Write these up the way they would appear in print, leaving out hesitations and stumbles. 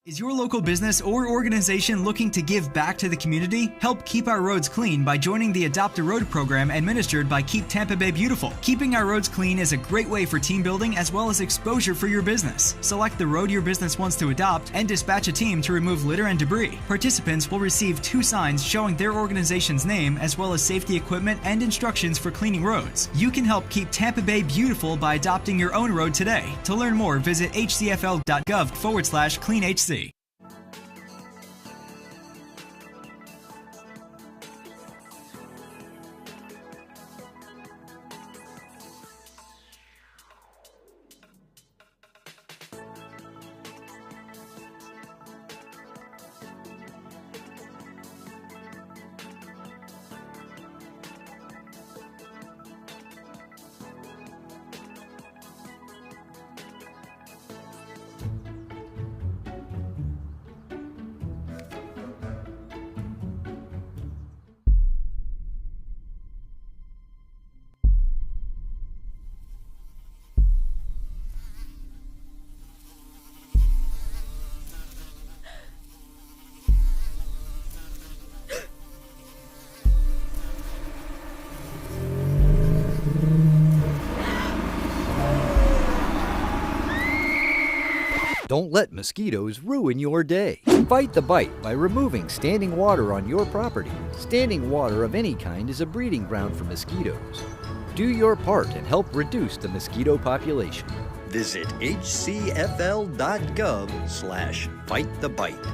Is your local business or organization looking to give back to the community? Help keep our roads clean by joining the Adopt a Road program administered by Keep Tampa Bay Beautiful. Keeping our roads clean is a great way for team building as well as exposure for your business. Select the road your business wants to adopt and dispatch a team to remove litter and debris. Participants will receive 2 signs showing their organization's name as well as safety equipment and instructions for cleaning roads. You can help keep Tampa Bay beautiful by adopting your own road today. To learn more, visit hcfl.gov/cleanhc. Don't let mosquitoes ruin your day. Fight the bite by removing standing water on your property. Standing water of any kind is a breeding ground for mosquitoes. Do your part and help reduce the mosquito population. Visit hcfl.gov/fightthebite.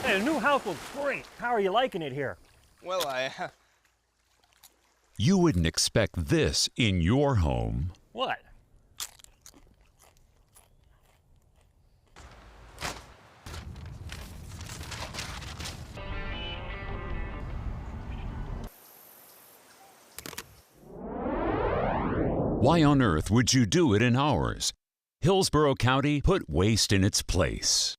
Hey, the new house looks great. How are you liking it here? Well, You wouldn't expect this in your home. What? Why on earth would you do it in ours? Hillsborough County put waste in its place.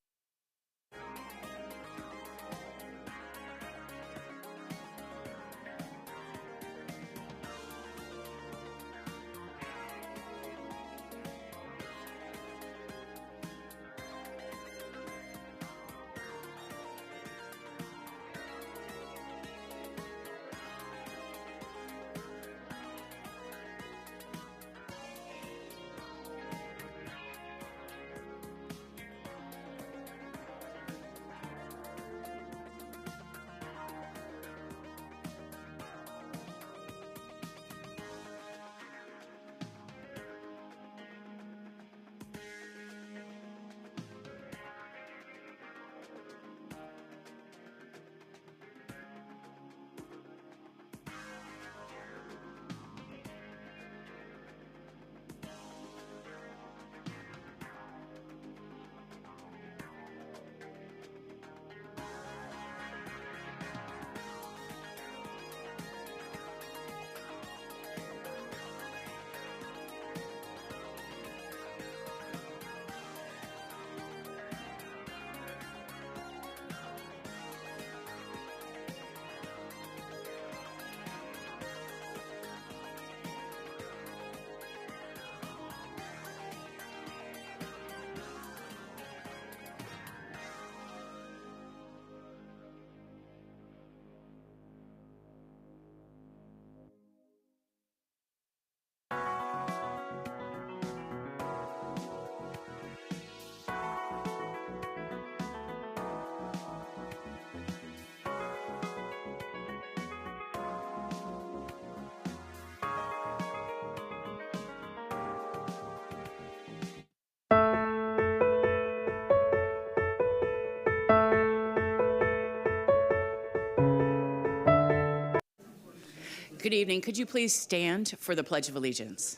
Good evening. Could you please stand for the Pledge of Allegiance?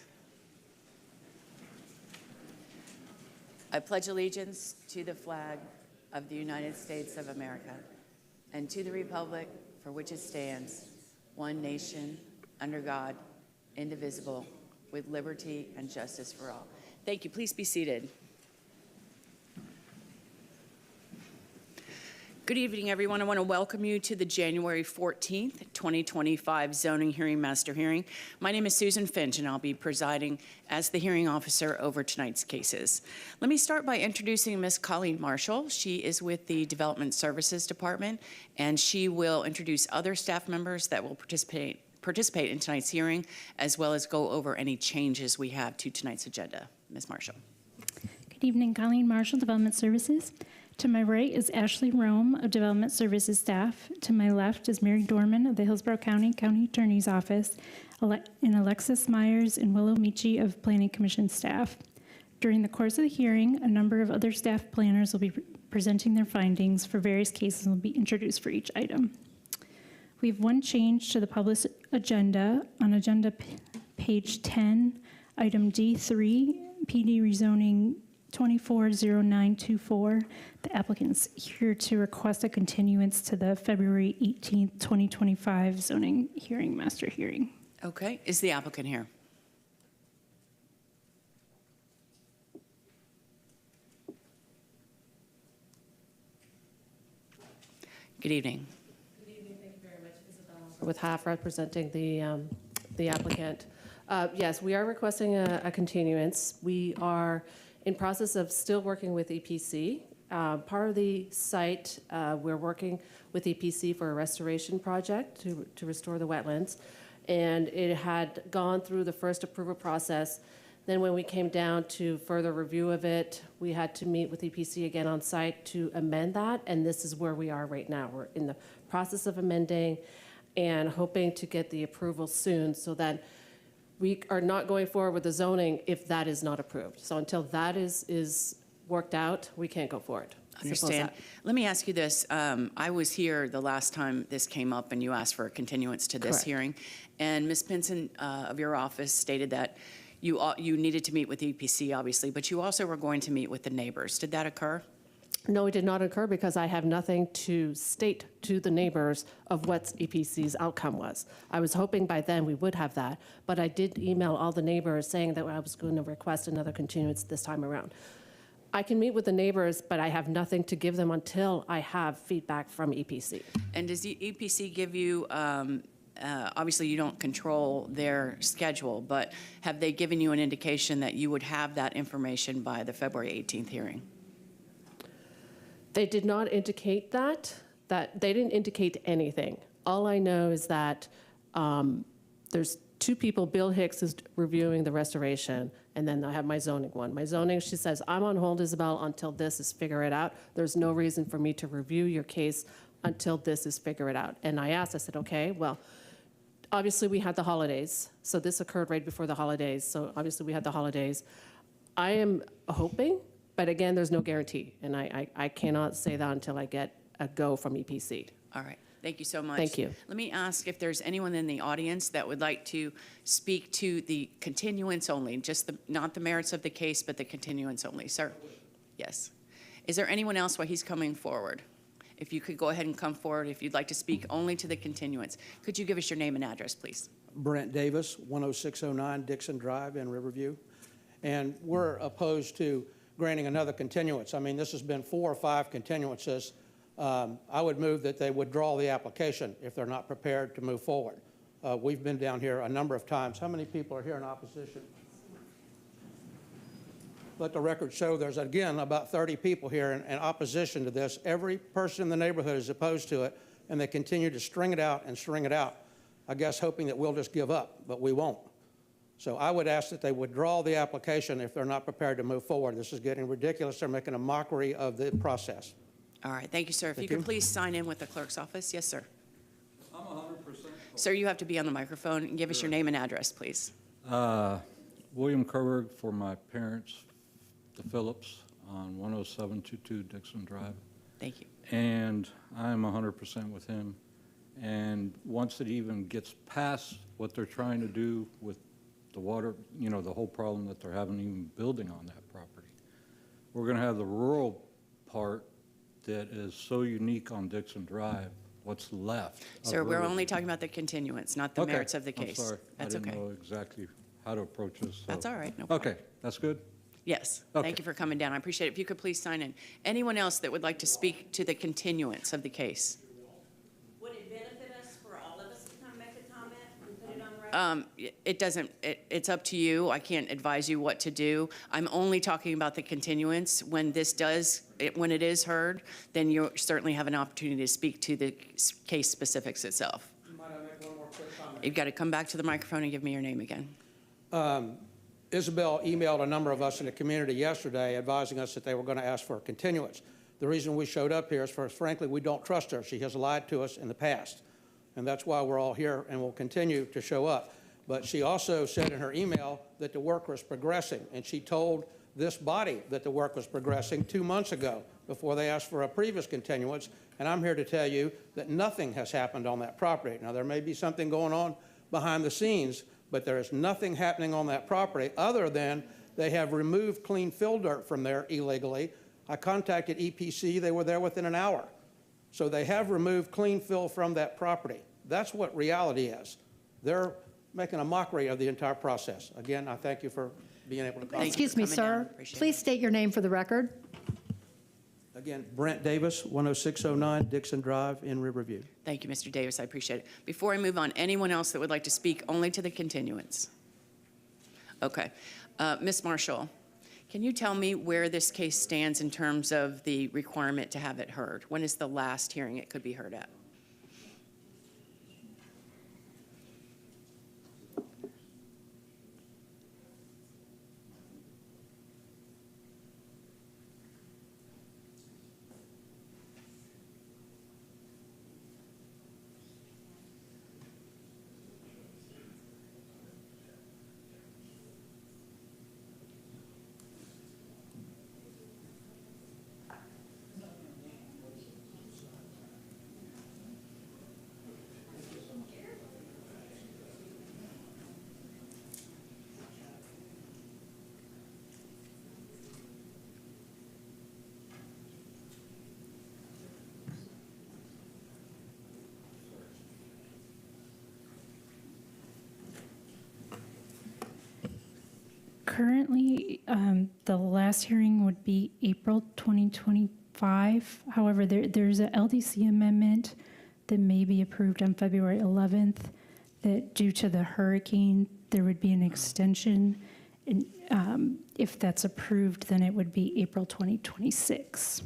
I pledge allegiance to the flag of the United States of America and to the republic for which it stands, one nation, under God, indivisible, with liberty and justice for all. Thank you. Please be seated. Good evening, everyone. I want to welcome you to the January 14th, 2025 Zoning Hearing Master Hearing. My name is Susan Finch, and I'll be presiding as the hearing officer over tonight's cases. Let me start by introducing Ms. Colleen Marshall. She is with the Development Services Department, and she will introduce other staff members that will participate in tonight's hearing, as well as go over any changes we have to tonight's agenda. Ms. Marshall. Good evening, Colleen Marshall, Development Services. To my right is Ashley Rome of Development Services staff. To my left is Mary Dorman of the Hillsborough County Attorney's Office, and Alexis Myers and Willow Michi of Planning Commission staff. During the course of the hearing, a number of other staff planners will be presenting their findings for various cases and will be introduced for each item. We have one change to the published agenda. On agenda page 10, item D3, PD rezoning 240924. The applicant's here to request a continuance to the February 18th, 2025 zoning hearing master hearing. Okay, is the applicant here? Good evening. Good evening. Thank you very much, Isabella. With half representing the applicant. Yes, we are requesting a continuance. We are in process of still working with EPC. Part of the site, we're working with EPC for a restoration project to restore the wetlands. And it had gone through the first approval process. Then when we came down to further review of it, we had to meet with EPC again on site to amend that. And this is where we are right now. We're in the process of amending and hoping to get the approval soon so that we are not going forward with the zoning if that is not approved. So until that is worked out, we can't go forward. Understand. Let me ask you this. I was here the last time this came up and you asked for a continuance to this hearing. And Ms. Pinson of your office stated that you needed to meet with EPC, obviously, but you also were going to meet with the neighbors. Did that occur? No, it did not occur because I have nothing to state to the neighbors of what EPC's outcome was. I was hoping by then we would have that, but I did email all the neighbors saying that I was going to request another continuance this time around. I can meet with the neighbors, but I have nothing to give them until I have feedback from EPC. And does the EPC give you, obviously you don't control their schedule, but have they given you an indication that you would have that information by the February 18th hearing? They did not indicate that they didn't indicate anything. All I know is that there's two people. Bill Hicks is reviewing the restoration, and then I have my zoning one. My zoning, she says, I'm on hold, Isabel, until this is figured out. There's no reason for me to review your case until this is figured out. And I asked, I said, okay, well, obviously we had the holidays. So this occurred right before the holidays. So obviously we had the holidays. I am hoping, but again, there's no guarantee. And I cannot say that until I get a go from EPC. All right. Thank you so much. Thank you. Let me ask if there's anyone in the audience that would like to speak to the continuance only, just not the merits of the case, but the continuance only. Sir? Yes. Is there anyone else while he's coming forward? If you could go ahead and come forward if you'd like to speak only to the continuance. Could you give us your name and address, please? Brent Davis, 10609 Dixon Drive in Riverview. And we're opposed to granting another continuance. I mean, this has been 4 or 5 continuances. I would move that they withdraw the application if they're not prepared to move forward. We've been down here a number of times. How many people are here in opposition? Let the record show there's, again, about 30 people here in opposition to this. Every person in the neighborhood is opposed to it, and they continue to string it out and string it out, I guess hoping that we'll just give up, but we won't. So I would ask that they withdraw the application if they're not prepared to move forward. This is getting ridiculous. They're making a mockery of the process. All right. Thank you, sir. If you could please sign in with the clerk's office. Yes, sir. I'm 100%. Sir, you have to be on the microphone and give us your name and address, please. William Kerberg for my parents, the Phillips, on 10722 Dixon Drive. Thank you. And I'm 100% with him. And once it even gets past what they're trying to do with the water, you know, the whole problem that they're having even building on that property, we're going to have the rural part that is so unique on Dixon Drive. What's left? Sir, we're only talking about the continuance, not the Okay, merits of the case. I'm sorry. That's I didn't okay. know exactly how to approach this. So. That's all right, no problem. Okay, that's good. Yes, Okay. thank you for coming down. I appreciate it. If you could please sign in. Anyone else that would like to speak to the continuance of the case? Would it benefit us for all of us to come make a comment and put it on record? It doesn't, it's up to you. I can't advise you what to do. I'm only talking about the continuance. When this does, when it is heard, then you certainly have an opportunity to speak to the case specifics itself. Might I make one more quick comment? You've got to come back to the microphone and give me your name again. Isabel emailed a number of us in the community yesterday advising us that they were going to ask for a continuance. The reason we showed up here is, frankly, we don't trust her. She has lied to us in the past, and that's why we're all here and will continue to show up. But she also said in her email that the work was progressing, and she told this body that the work was progressing 2 months ago before they asked for a previous continuance, and I'm here to tell you that nothing has happened on that property. Now, there may be something going on behind the scenes, but there is nothing happening on that property other than they have removed clean fill dirt from there illegally. I contacted EPC. They were there within an hour. So they have removed clean fill from that property. That's what reality is. They're making a mockery of the entire process. Again, I thank you for being able to comment. Excuse me, sir. Please state your name for the record. Again, Brent Davis, 10609 Dixon Drive in Riverview. Thank you, Mr. Davis. I appreciate it. Before I move on, anyone else that would like to speak only to the continuance? Okay. Ms. Marshall, can you tell me where this case stands in terms of the requirement to have it heard? When is the last hearing it could be heard at? Currently, the last hearing would be April 2025. However, there's a LDC amendment that may be approved on February 11th that due to the hurricane, there would be an extension. And if that's approved, then it would be April 2026.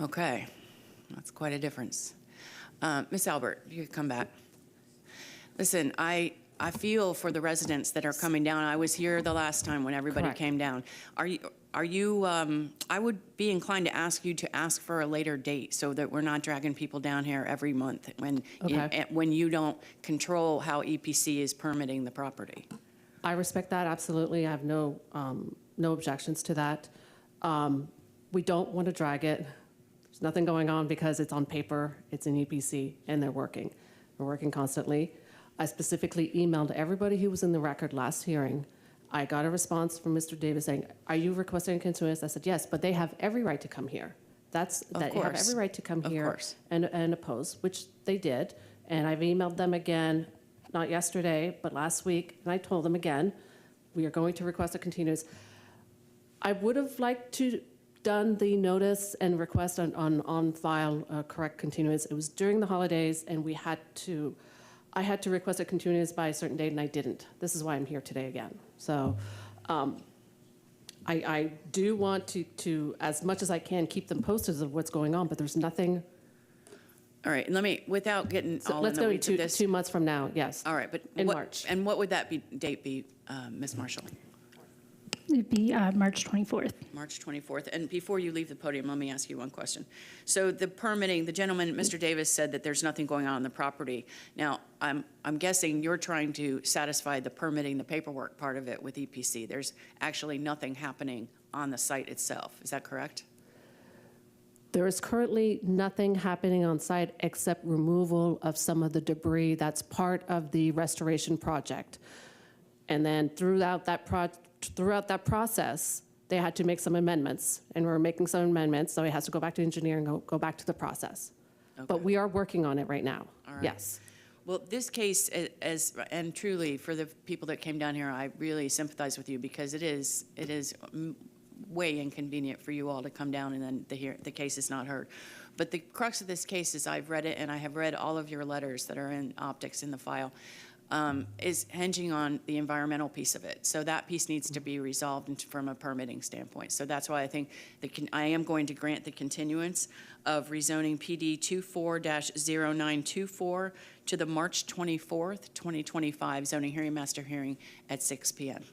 Okay, that's quite a difference. Ms. Albert, you can come back. Listen, I feel for the residents that are coming down. I was here the last time when everybody Correct. came down. Are you, I would be inclined to ask you to ask for a later date so that we're not dragging people down here every month when you don't control how EPC is permitting the property. I respect that, absolutely. I have no objections to that. We don't want to drag it. There's nothing going on because it's on paper, it's in EPC, and they're working. They're working constantly. I specifically emailed everybody who was in the record last hearing. I got a response from Mr. Davis saying, "Are you requesting a continuance?" I said, "Yes, but they have every right to come here." They have every right to come here and oppose, which they did. And I've emailed them again, not yesterday, but last week, and I told them again, we are going to request a continuance. I would have liked to done the notice and request on file correct continuance. It was during the holidays, and I had to request a continuance by a certain date, and I didn't. This is why I'm here today again. So I do want to, as much as I can, keep them posted of what's going on, but there's nothing. All right, let me, without getting all in Let's the go weeds of this. 2 months from now, yes. All right, but in March. And what would that date be, Ms. Marshall? It'd be March 24th. March 24th. And before you leave the podium, let me ask you one question. So the permitting, the gentleman, Mr. Davis, said that there's nothing going on the property. Now, I'm guessing you're trying to satisfy the permitting, the paperwork part of it with EPC. There's actually nothing happening on the site itself. Is that correct? There is currently nothing happening on site except removal of some of the debris that's part of the restoration project. And then throughout that process, they had to make some amendments, and we're making some amendments, so it has to go back to engineering, go back to the process. Okay. But we are working on it right now. All right. Yes. Well, this case, and truly, for the people that came down here, I really sympathize with you because it is way inconvenient for you all to come down and then the case is not heard. But the crux of this case is I've read it, and I have read all of your letters that are in optics in the file, is hinging on the environmental piece of it. So that piece needs to be resolved from a permitting standpoint. So that's why I think I am going to grant the continuance of rezoning PD 24-0924 to the March 24th, 2025 zoning hearing master hearing at 6 p.m.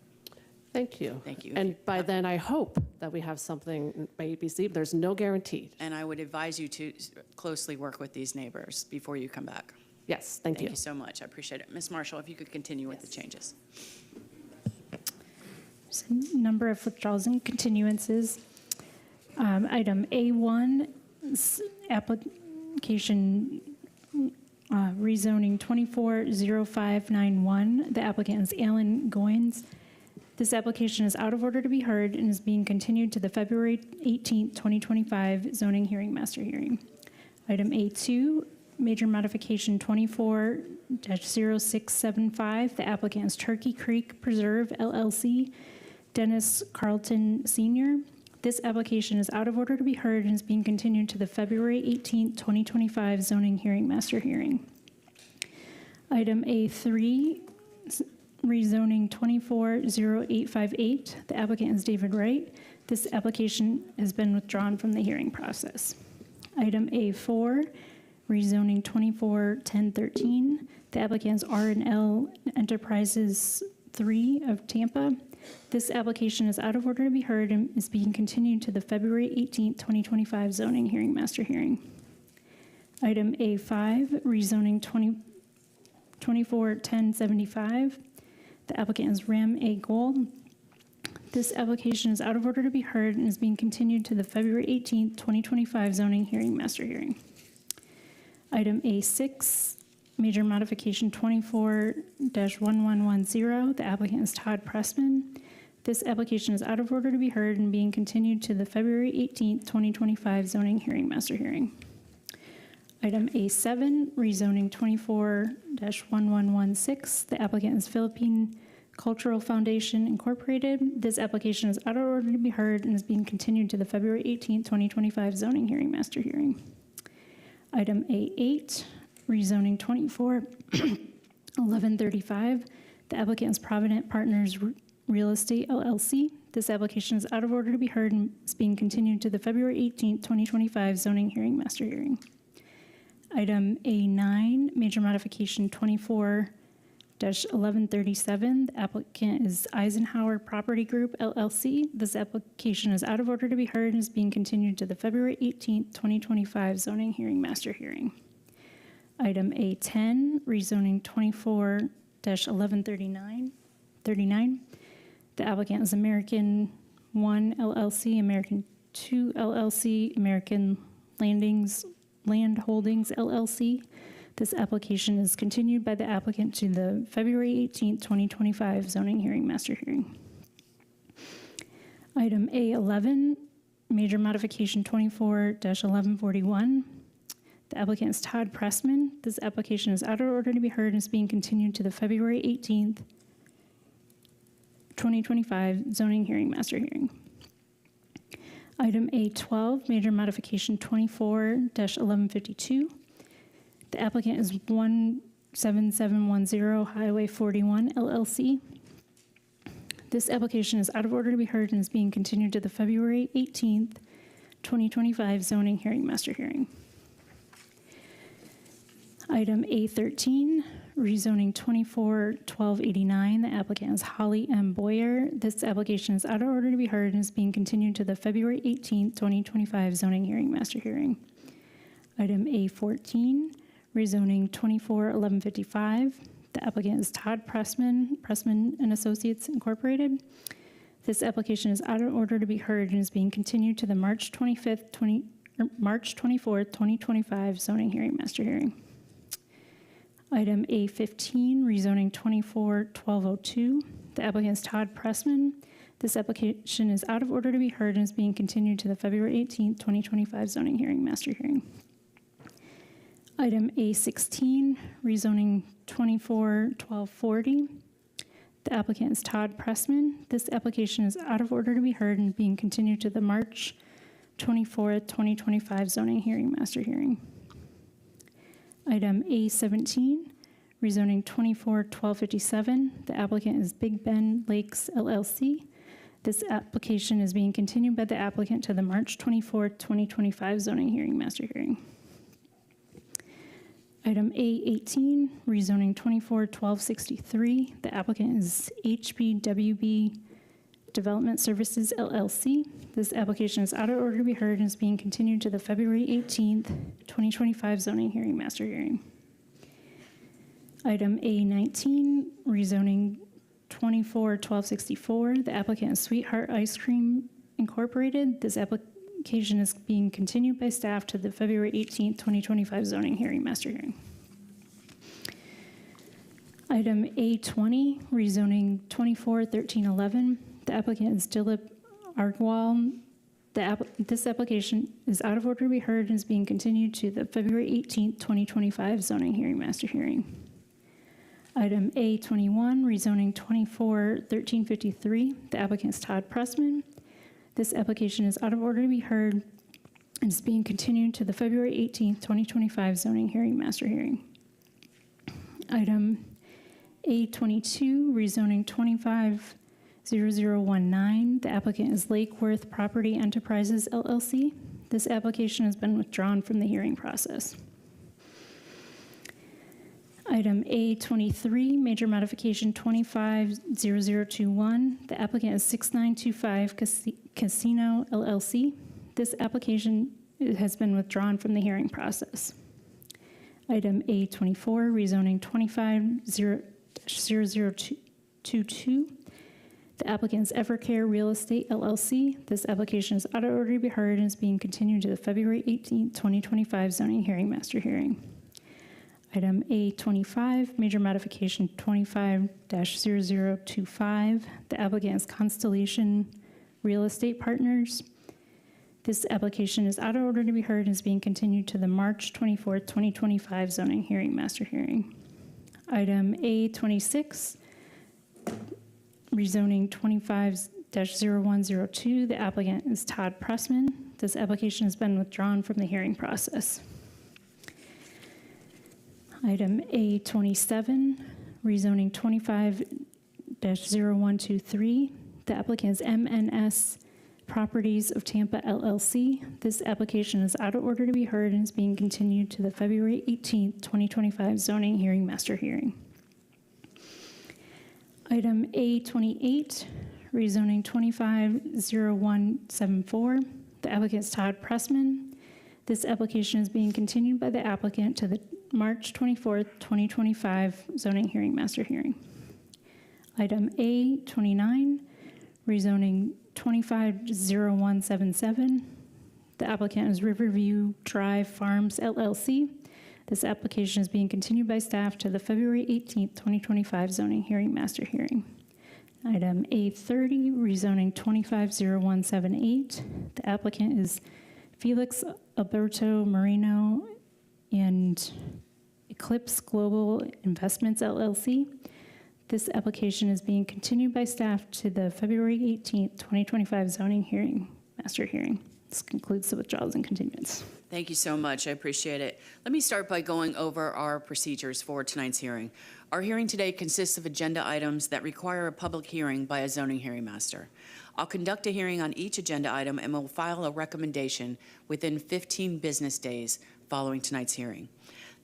Thank you. Thank you. And by then, I hope that we have something by EPC, but there's no guarantee. And I would advise you to closely work with these neighbors before you come back. Yes, thank you. Thank you so much. I appreciate it. Ms. Marshall, if you could continue with the changes. There's a number of withdrawals and continuances. Item A1, application rezoning 240591. The applicant is Alan Goins. This application is out of order to be heard and is being continued to the February 18th, 2025 zoning hearing master hearing. Item A2, major modification 24-0675. The applicant is Turkey Creek Preserve LLC, Dennis Carlton Sr. This application is out of order to be heard and is being continued to the February 18th, 2025 zoning hearing master hearing. Item A3, rezoning 240858. The applicant is David Wright. This application has been withdrawn from the hearing process. Item A4, rezoning 241013. The applicant is R&L Enterprises 3 of Tampa. This application is out of order to be heard and is being continued to the February 18th, 2025 zoning hearing master hearing. Item A5, rezoning 241075. The applicant is Ram A. Gold. This application is out of order to be heard and is being continued to the February 18th, 2025 zoning hearing master hearing. Item A6, major modification 24-1110. The applicant is Todd Pressman. This application is out of order to be heard and being continued to the February 18th, 2025 zoning hearing master hearing. Item A7, rezoning 24-1116. The applicant is Philippine Cultural Foundation Incorporated. This application is out of order to be heard and is being continued to the February 18th, 2025 zoning hearing master hearing. Item A8, rezoning 24-1135. The applicant is Provident Partners Real Estate LLC. This application is out of order to be heard and is being continued to the February 18th, 2025 zoning hearing master hearing. Item A9, major modification 24-1137. The applicant is Eisenhower Property Group LLC. This application is out of order to be heard and is being continued to the February 18th, 2025 zoning hearing master hearing. Item A10, rezoning 24-1139. The applicant is American 1 LLC, American 2 LLC, American Land Holdings LLC. This application is continued by the applicant to the February 18th, 2025 zoning hearing master hearing. Item A11, major modification 24-1141. The applicant is Todd Pressman. This application is out of order to be heard and is being continued to the February 18th, 2025 zoning hearing master hearing. Item A12, major modification 24-1152. The applicant is 17710 Highway 41 LLC. This application is out of order to be heard and is being continued to the February 18th, 2025 zoning hearing master hearing. Item A13, rezoning 24-1289. The applicant is Holly M. Boyer. This application is out of order to be heard and is being continued to the February 18th, 2025 zoning hearing master hearing. Item A14, rezoning 24-1155. The applicant is Todd Pressman, Pressman and Associates Incorporated. This application is out of order to be heard and is being continued to the March 24th, 2025 zoning hearing master hearing. Item A15, rezoning 24-1202. The applicant is Todd Pressman. This application is out of order to be heard and is being continued to the February 18th, 2025 zoning hearing, master hearing. Item A16, rezoning 241240. The applicant is Todd Pressman. This application is out of order to be heard and being continued to the March 24th, 2025 zoning hearing, master hearing. Item A17, rezoning 241257. The applicant is Big Bend Lakes LLC. This application is being continued by the applicant to the March 24th, 2025 zoning hearing, master hearing. Item A18, rezoning 241263. The applicant is HBWB Development Services LLC. This application is out of order to be heard and is being continued to the February 18th, 2025 zoning hearing, master hearing. Item A19, rezoning 241264. The applicant is Sweetheart Ice Cream Incorporated. This application is being continued by staff to the February 18th, 2025 zoning hearing, master hearing. Item A20, rezoning 241311. The applicant is Dilip Argwal. This application is out of order to be heard and is being continued to the February 18th, 2025 zoning hearing, master hearing. Item A21, rezoning 241353. The applicant is Todd Pressman. This application is out of order to be heard and is being continued to the February 18th, 2025 zoning hearing, master hearing. Item A22, rezoning 250019. The applicant is Lake Worth Property Enterprises LLC. This application has been withdrawn from the hearing process. Item A23, major modification 250021. The applicant is 6925 Casino LLC. This application has been withdrawn from the hearing process. Item A24, rezoning 250022. The applicant is Evercare Real Estate LLC. This application is out of order to be heard and is being continued to the February 18th, 2025 zoning hearing, master hearing. Item A25, major modification 25-0025. The applicant is Constellation Real Estate Partners. This application is out of order to be heard and is being continued to the March 24th, 2025 zoning hearing, master hearing. Item A26, rezoning 25-0102. The applicant is Todd Pressman. This application has been withdrawn from the hearing process. Item A27, rezoning 25-0123. The applicant is MNS Properties of Tampa LLC. This application is out of order to be heard and is being continued to the February 18th, 2025 zoning hearing, master hearing. Item A28, rezoning 25-0174. The applicant is Todd Pressman. This application is being continued by the applicant to the March 24th, 2025 zoning hearing, master hearing. Item A29, rezoning 25-0177. The applicant is Riverview Drive Farms LLC. This application is being continued by staff to the February 18th, 2025 zoning hearing, master hearing. Item A30, rezoning 25-0178. The applicant is Felix Alberto Marino and Eclipse Global Investments LLC. This application is being continued by staff to the February 18th, 2025 zoning hearing, master hearing. This concludes the withdrawals and continuance. Thank you so much. I appreciate it. Let me start by going over our procedures for tonight's hearing. Our hearing today consists of agenda items that require a public hearing by a zoning hearing master. I'll conduct a hearing on each agenda item and will file a recommendation within 15 business days following tonight's hearing.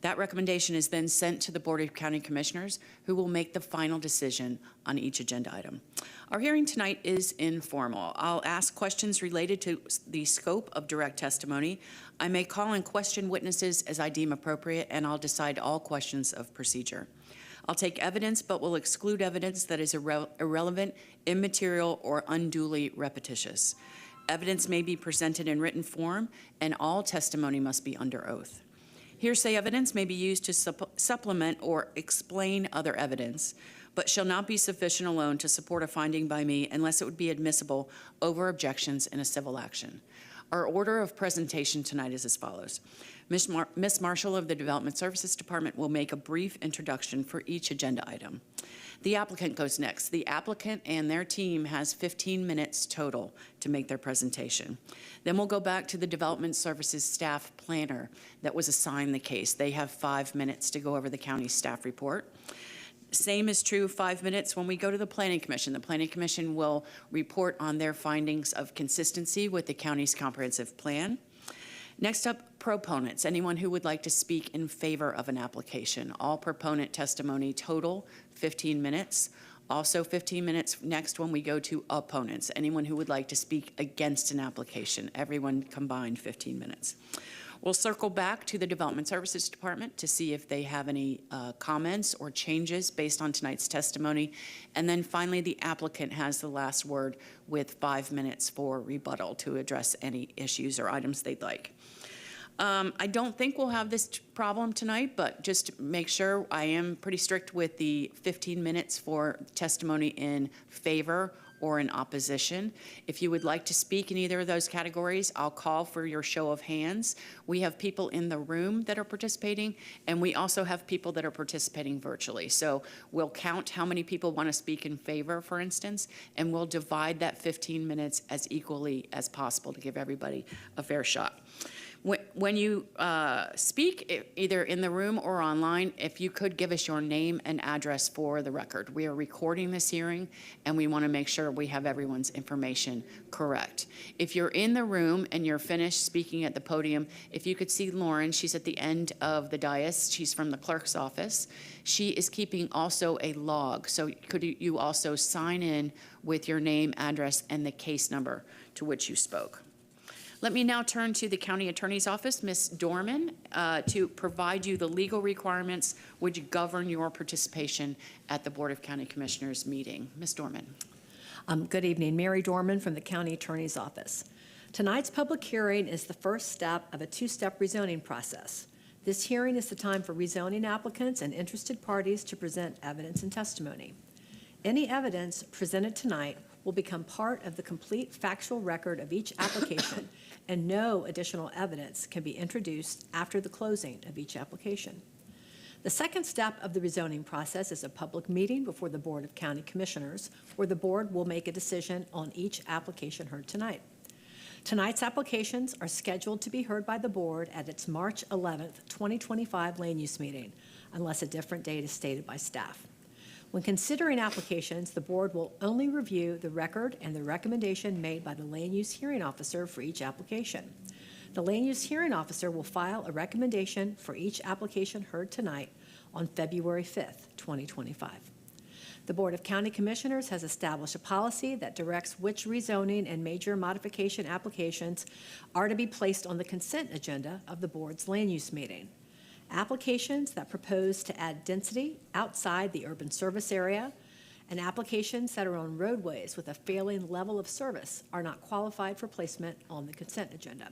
That recommendation is then sent to the Board of County Commissioners, who will make the final decision on each agenda item. Our hearing tonight is informal. I'll ask questions related to the scope of direct testimony. I may call and question witnesses as I deem appropriate, and I'll decide all questions of procedure. I'll take evidence, but will exclude evidence that is irrelevant, immaterial, or unduly repetitious. Evidence may be presented in written form, and all testimony must be under oath. Hearsay evidence may be used to supplement or explain other evidence. but shall not be sufficient alone to support a finding by me unless it would be admissible over objections in a civil action. Our order of presentation tonight is as follows. Ms. Marshall of the Development Services Department will make a brief introduction for each agenda item. The applicant goes next. The applicant and their team has 15 minutes total to make their presentation. Then we'll go back to the Development Services staff planner that was assigned the case. They have 5 minutes to go over the county staff report. Same is true, 5 minutes when we go to the Planning Commission. The Planning Commission will report on their findings of consistency with the county's comprehensive plan. Next up, proponents, anyone who would like to speak in favor of an application. All proponent testimony total 15 minutes. Also 15 minutes next when we go to opponents, anyone who would like to speak against an application. Everyone combined 15 minutes. We'll circle back to the Development Services Department to see if they have any comments or changes based on tonight's testimony. And then finally, the applicant has the last word with 5 minutes for rebuttal to address any issues or items they'd like. I don't think we'll have this problem tonight, but just to make sure, I am pretty strict with the 15 minutes for testimony in favor or in opposition. If you would like to speak in either of those categories, I'll call for your show of hands. We have people in the room that are participating, and we also have people that are participating virtually. So we'll count how many people want to speak in favor, for instance, and we'll divide that 15 minutes as equally as possible to give everybody a fair shot. When you speak, either in the room or online, if you could give us your name and address for the record. We are recording this hearing, and we want to make sure we have everyone's information correct. If you're in the room and you're finished speaking at the podium, if you could see Lauren, she's at the end of the dais. She's from the clerk's office. She is keeping also a log, so could you also sign in with your name, address, and the case number to which you spoke. Let me now turn to the County Attorney's Office, Ms. Dorman, to provide you the legal requirements which govern your participation at the Board of County Commissioners meeting. Ms. Dorman. Good evening. Mary Dorman from the County Attorney's Office. Tonight's public hearing is the first step of a two-step rezoning process. This hearing is the time for rezoning applicants and interested parties to present evidence and testimony. Any evidence presented tonight will become part of the complete factual record of each application, and no additional evidence can be introduced after the closing of each application. The second step of the rezoning process is a public meeting before the Board of County Commissioners, where the board will make a decision on each application heard tonight. Tonight's applications are scheduled to be heard by the board at its March 11th, 2025 land use meeting, unless a different date is stated by staff. When considering applications, the board will only review the record and the recommendation made by the land use hearing officer for each application. The land use hearing officer will file a recommendation for each application heard tonight on February 5th, 2025. The Board of County Commissioners has established a policy that directs which rezoning and major modification applications are to be placed on the consent agenda of the board's land use meeting. Applications that propose to add density outside the urban service area and applications that are on roadways with a failing level of service are not qualified for placement on the consent agenda.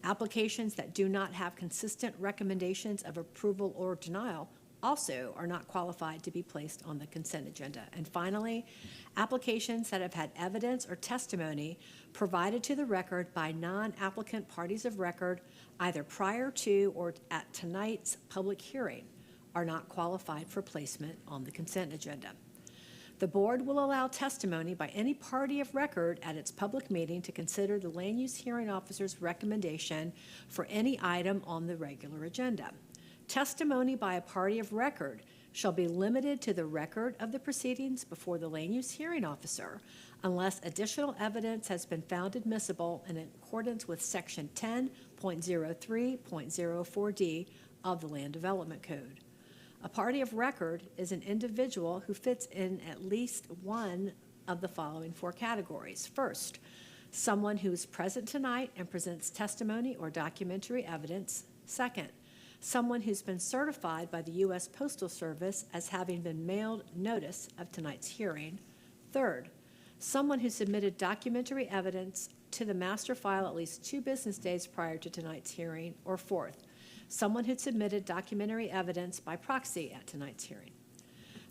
Applications that do not have consistent recommendations of approval or denial also are not qualified to be placed on the consent agenda. And finally, applications that have had evidence or testimony provided to the record by non-applicant parties of record either prior to or at tonight's public hearing are not qualified for placement on the consent agenda. The board will allow testimony by any party of record at its public meeting to consider the land use hearing officer's recommendation for any item on the regular agenda. Testimony by a party of record shall be limited to the record of the proceedings before the land use hearing officer unless additional evidence has been found admissible in accordance with Section 10.03.04D of the Land Development Code. A party of record is an individual who fits in at least one of the following four categories. First, someone who is present tonight and presents testimony or documentary evidence. Second, someone who's been certified by the U.S. Postal Service as having been mailed notice of tonight's hearing. Third, someone who submitted documentary evidence to the master file at least 2 business days prior to tonight's hearing. Or fourth, someone who submitted documentary evidence by proxy at tonight's hearing.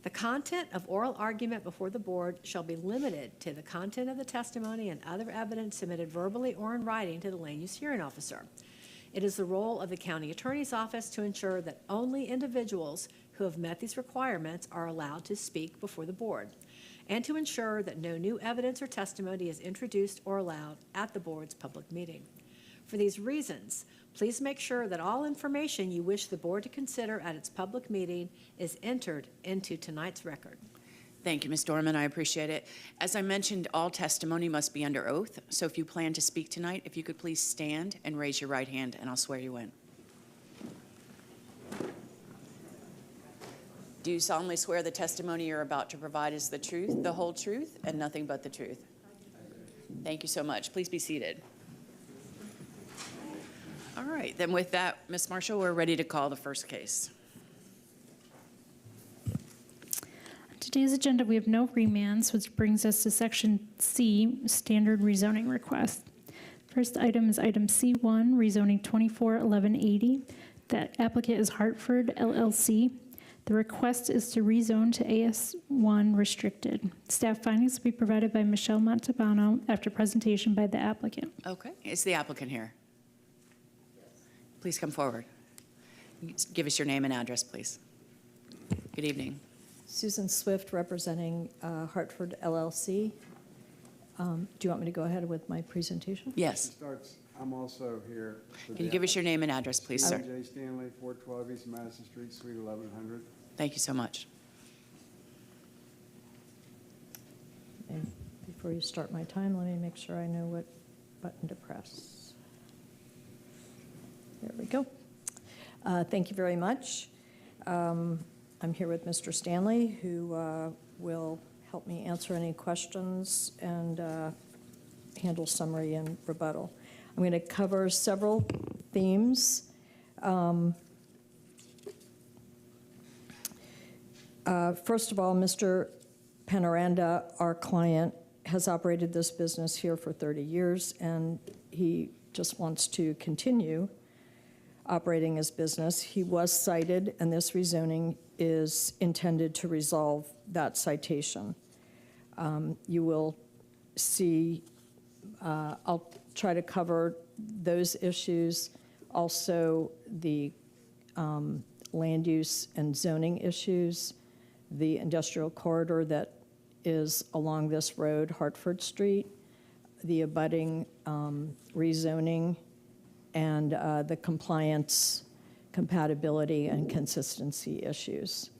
The content of oral argument before the board shall be limited to the content of the testimony and other evidence submitted verbally or in writing to the land use hearing officer. It is the role of the county attorney's office to ensure that only individuals who have met these requirements are allowed to speak before the board, and to ensure that no new evidence or testimony is introduced or allowed at the board's public meeting. For these reasons, please make sure that all information you wish the board to consider at its public meeting is entered into tonight's record. Thank you, Ms. Dorman. I appreciate it. As I mentioned, all testimony must be under oath. So if you plan to speak tonight, if you could please stand and raise your right hand, and I'll swear you in. Do you solemnly swear the testimony you're about to provide is the truth, the whole truth, and nothing but the truth? Thank you so much. Please be seated. All right, then with that, Ms. Marshall, we're ready to call the first case. On today's agenda, we have no remands, which brings us to Section C, Standard Rezoning Request. First item is item C1, Rezoning 241180. The applicant is Hartford, LLC. The request is to rezone to AS1 restricted. Staff findings will be provided by Michelle Montalbano after presentation by the applicant. Okay, is the applicant here? Please come forward. Give us your name and address, please. Good evening. Susan Swift, representing Hartford LLC. Do you want me to go ahead with my presentation? Yes. I'm also here. Can you give us your name and address, please, sir? J. Stanley, 412 East Madison Street, Suite 1100. Thank you so much. And before you start my time, let me make sure I know what button to press. There we go. Thank you very much. I'm here with Mr. Stanley, who will help me answer any questions and handle summary and rebuttal. I'm going to cover several themes. First of all, Mr. Panoranda, our client, has operated this business here for 30 years, and he just wants to continue operating his business. He was cited, and this rezoning is intended to resolve that citation. You will see, I'll try to cover those issues, also the land use and zoning issues, the industrial corridor that is along this road, Hartford Street, the abutting rezoning, and the compliance, compatibility, and consistency issues.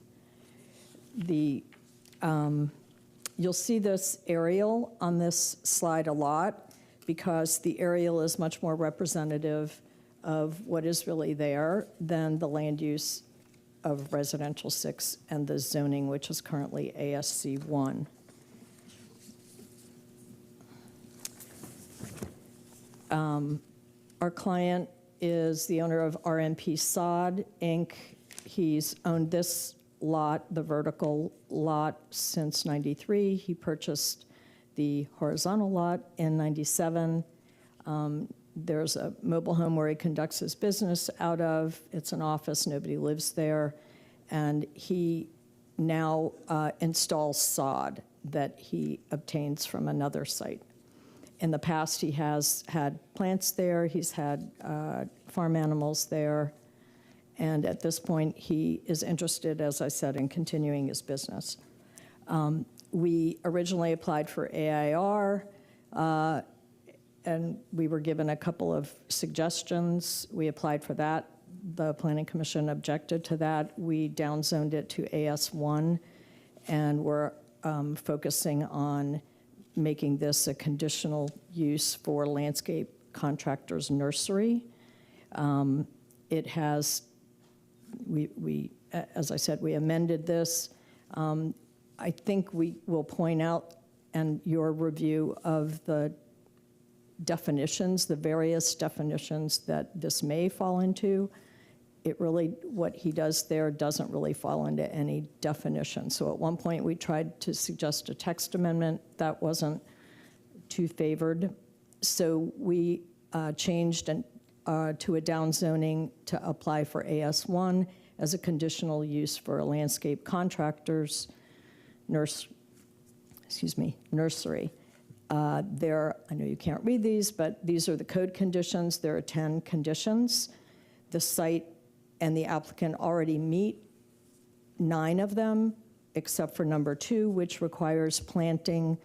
You'll see this aerial on this slide a lot because the aerial is much more representative of what is really there than the land use of residential 6 and the zoning, which is currently ASC 1. Our client is the owner of RMP Sod, Inc. He's owned this lot, the vertical lot, since '93. He purchased the horizontal lot in '97. There's a mobile home where he conducts his business out of. It's an office, nobody lives there. And he now installs sod that he obtains from another site. In the past, he has had plants there, he's had farm animals there, and at this point, he is interested, as I said, in continuing his business. We originally applied for AIR, and we were given a couple of suggestions. We applied for that. The Planning Commission objected to that. We downzoned it to AS1, and we're focusing on making this a conditional use for landscape contractors' nursery. It has, as I said, we amended this. I think we will point out, and your review of the definitions, the various definitions that this may fall into, it really, what he does there doesn't really fall into any definition. So at one point we tried to suggest a text amendment. That wasn't too favored. So we changed to a downzoning to apply for AS1, as a conditional use for a landscape contractor's nursery. I know you can't read these, but these are the code conditions. There are 10 conditions. The site and the applicant already meet 9 of them, except for number 2, which requires planting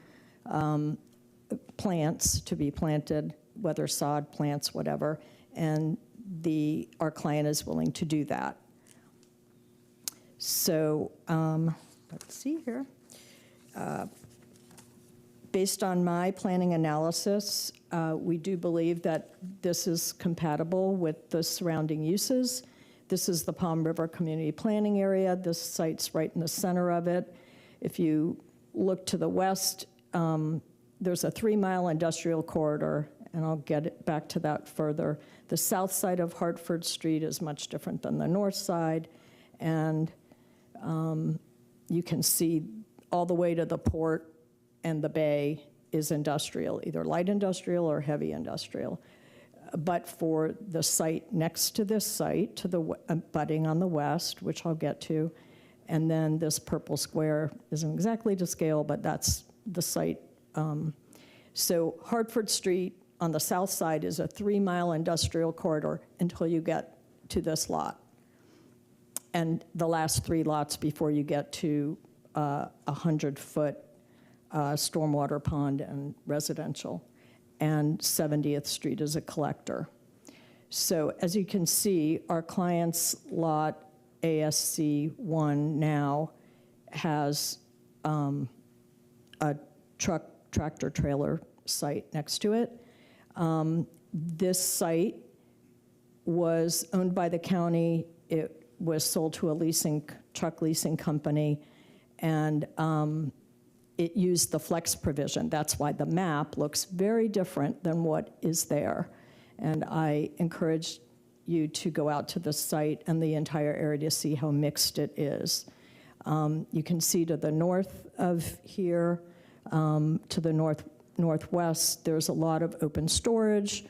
plants to be planted, whether sod, plants, whatever, and our client is willing to do that. So let's see here. Based on my planning analysis, we do believe that this is compatible with the surrounding uses. This is the Palm River Community Planning Area. This site's right in the center of it. If you look to the west, there's a 3-mile industrial corridor, and I'll get back to that further. The south side of Hartford Street is much different than the north side, and you can see all the way to the port and the bay is industrial, either light industrial or heavy industrial. But for the site next to this site, to the abutting on the west, which I'll get to, and then this purple square isn't exactly to scale, but that's the site. So Hartford Street on the south side is a 3-mile industrial corridor until you get to this lot. And the last 3 lots before you get to 100-foot stormwater pond and residential. And 70th Street is a collector. So as you can see, our client's lot ASC1 now has a tractor trailer site next to it. This site was owned by the county. It was sold to a truck leasing company, and it used the flex provision. That's why the map looks very different than what is there. And I encourage you to go out to the site and the entire area to see how mixed it is. You can see to the north of here, to the northwest, there's a lot of open storage.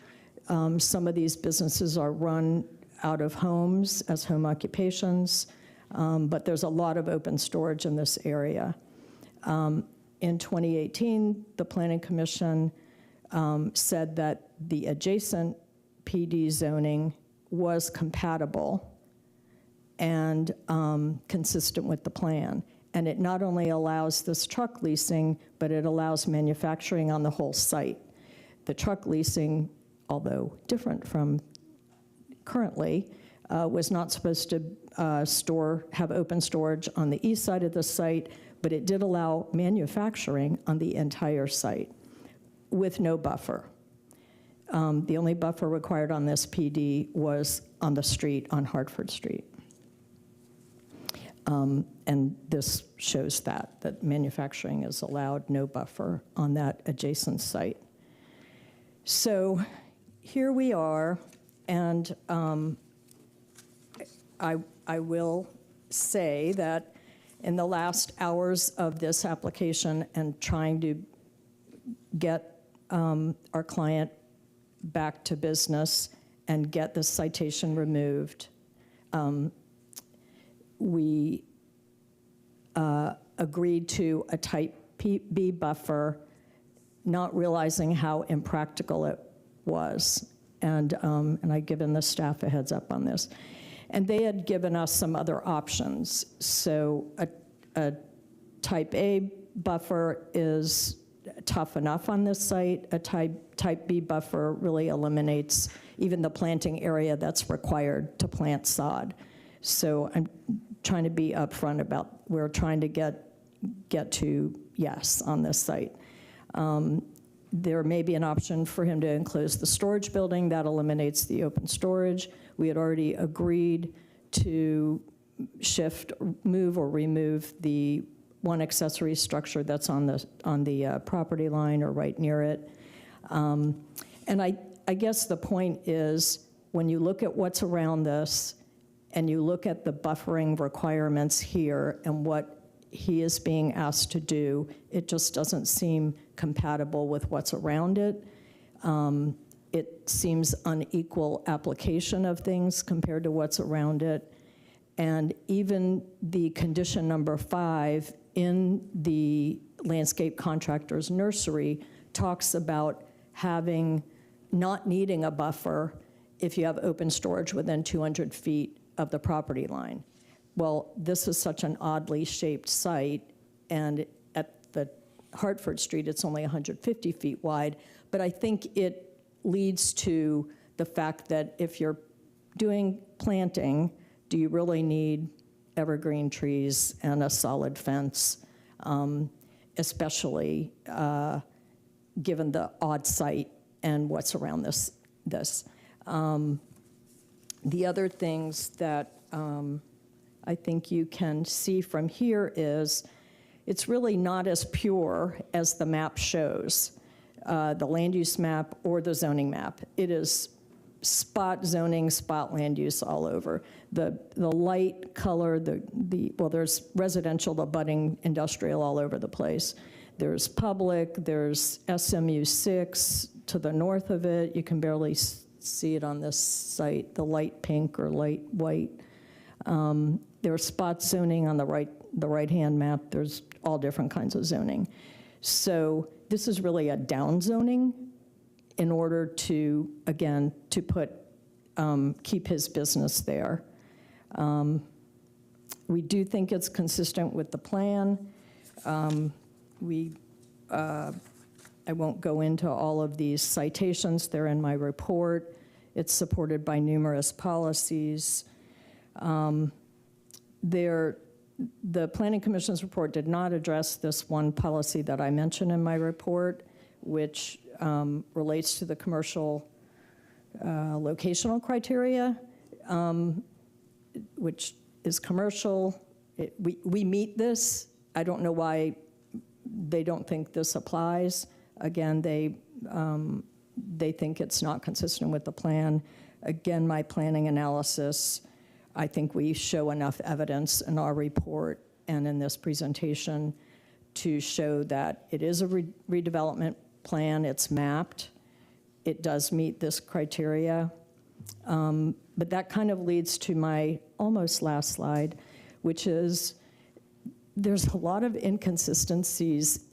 Some of these businesses are run out of homes as home occupations, but there's a lot of open storage in this area. In 2018, the Planning Commission said that the adjacent PD zoning was compatible and consistent with the plan. And it not only allows this truck leasing, but it allows manufacturing on the whole site. The truck leasing, although different from currently, was not supposed to have open storage on the east side of the site, but it did allow manufacturing on the entire site with no buffer. The only buffer required on this PD was on the street, on Hartford Street. And this shows that manufacturing is allowed, no buffer on that adjacent site. So here we are, and I will say that in the last hours of this application and trying to get our client back to business and get the citation removed, we agreed to a type B buffer, not realizing how impractical it was. And I'd given the staff a heads up on this. And they had given us some other options. So a type A buffer is tough enough on this site. A type B buffer really eliminates even the planting area that's required to plant sod. So I'm trying to be upfront about, we're trying to get to yes on this site. There may be an option for him to enclose the storage building. That eliminates the open storage. We had already agreed to move or remove the one accessory structure that's on the property line or right near it. And I guess the point is, when you look at what's around this and you look at the buffering requirements here and what he is being asked to do, it just doesn't seem compatible with what's around it. It seems unequal application of things compared to what's around it. And even the condition number 5 in the landscape contractor's nursery talks about not needing a buffer if you have open storage within 200 feet of the property line. Well, this is such an oddly shaped site, and at the Hartford Street, it's only 150 feet wide, but I think it leads to the fact that if you're doing planting, do you really need evergreen trees and a solid fence, especially given the odd site and what's around this. The other things that I think you can see from here is it's really not as pure as the map shows, the land use map or the zoning map. It is spot zoning, spot land use all over. The light color, well, there's residential, the budding industrial all over the place. There's public, there's SMU 6 to the north of it. You can barely see it on this site, the light pink or light white. There's spot zoning on the right-hand map. There's all different kinds of zoning. So this is really a down zoning in order to, again, to keep his business there. We do think it's consistent with the plan. I won't go into all of these citations. They're in my report. It's supported by numerous policies. The Planning Commission's report did not address this one policy that I mentioned in my report, which relates to the commercial locational criteria, which is commercial. We meet this. I don't know why they don't think this applies. Again, they think it's not consistent with the plan. Again, my planning analysis, I think we show enough evidence in our report and in this presentation to show that it is a redevelopment plan. It's mapped. It does meet this criteria. But that kind of leads to my almost last slide, which is there's a lot of inconsistencies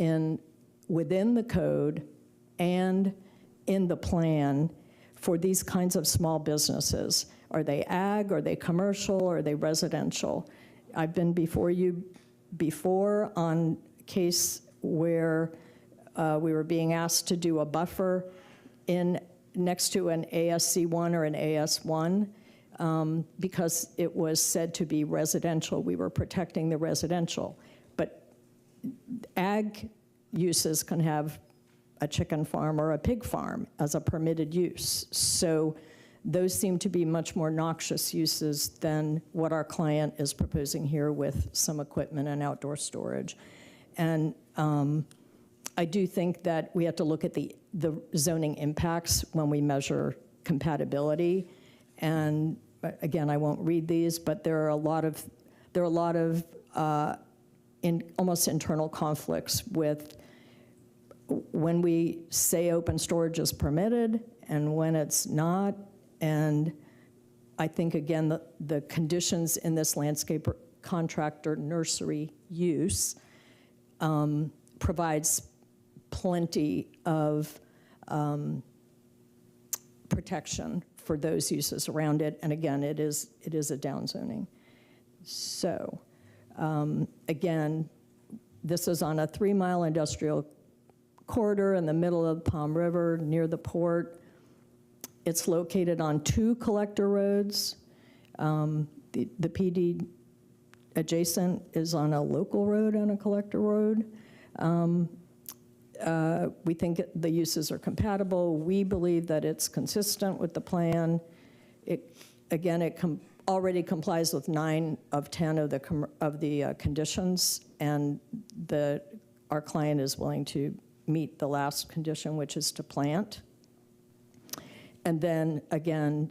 within the code and in the plan for these kinds of small businesses. Are they ag, are they commercial, or are they residential? I've been before you before on a case where we were being asked to do a buffer next to an ASC1 or an AS1 because it was said to be residential. We were protecting the residential. But ag uses can have a chicken farm or a pig farm as a permitted use. So those seem to be much more noxious uses than what our client is proposing here with some equipment and outdoor storage. And I do think that we have to look at the zoning impacts when we measure compatibility. And again, I won't read these, but there are a lot of almost internal conflicts with when we say open storage is permitted and when it's not. And I think, again, the conditions in this landscape contractor nursery use provides plenty of protection for those uses around it. And again, it is a downzoning. So again, this is on a 3-mile industrial corridor in the middle of the Palm River near the port. It's located on 2 collector roads. The PD adjacent is on a local road and a collector road. We think the uses are compatible. We believe that it's consistent with the plan. It already complies with 9 of 10 of the conditions, and our client is willing to meet the last condition, which is to plant. And then again,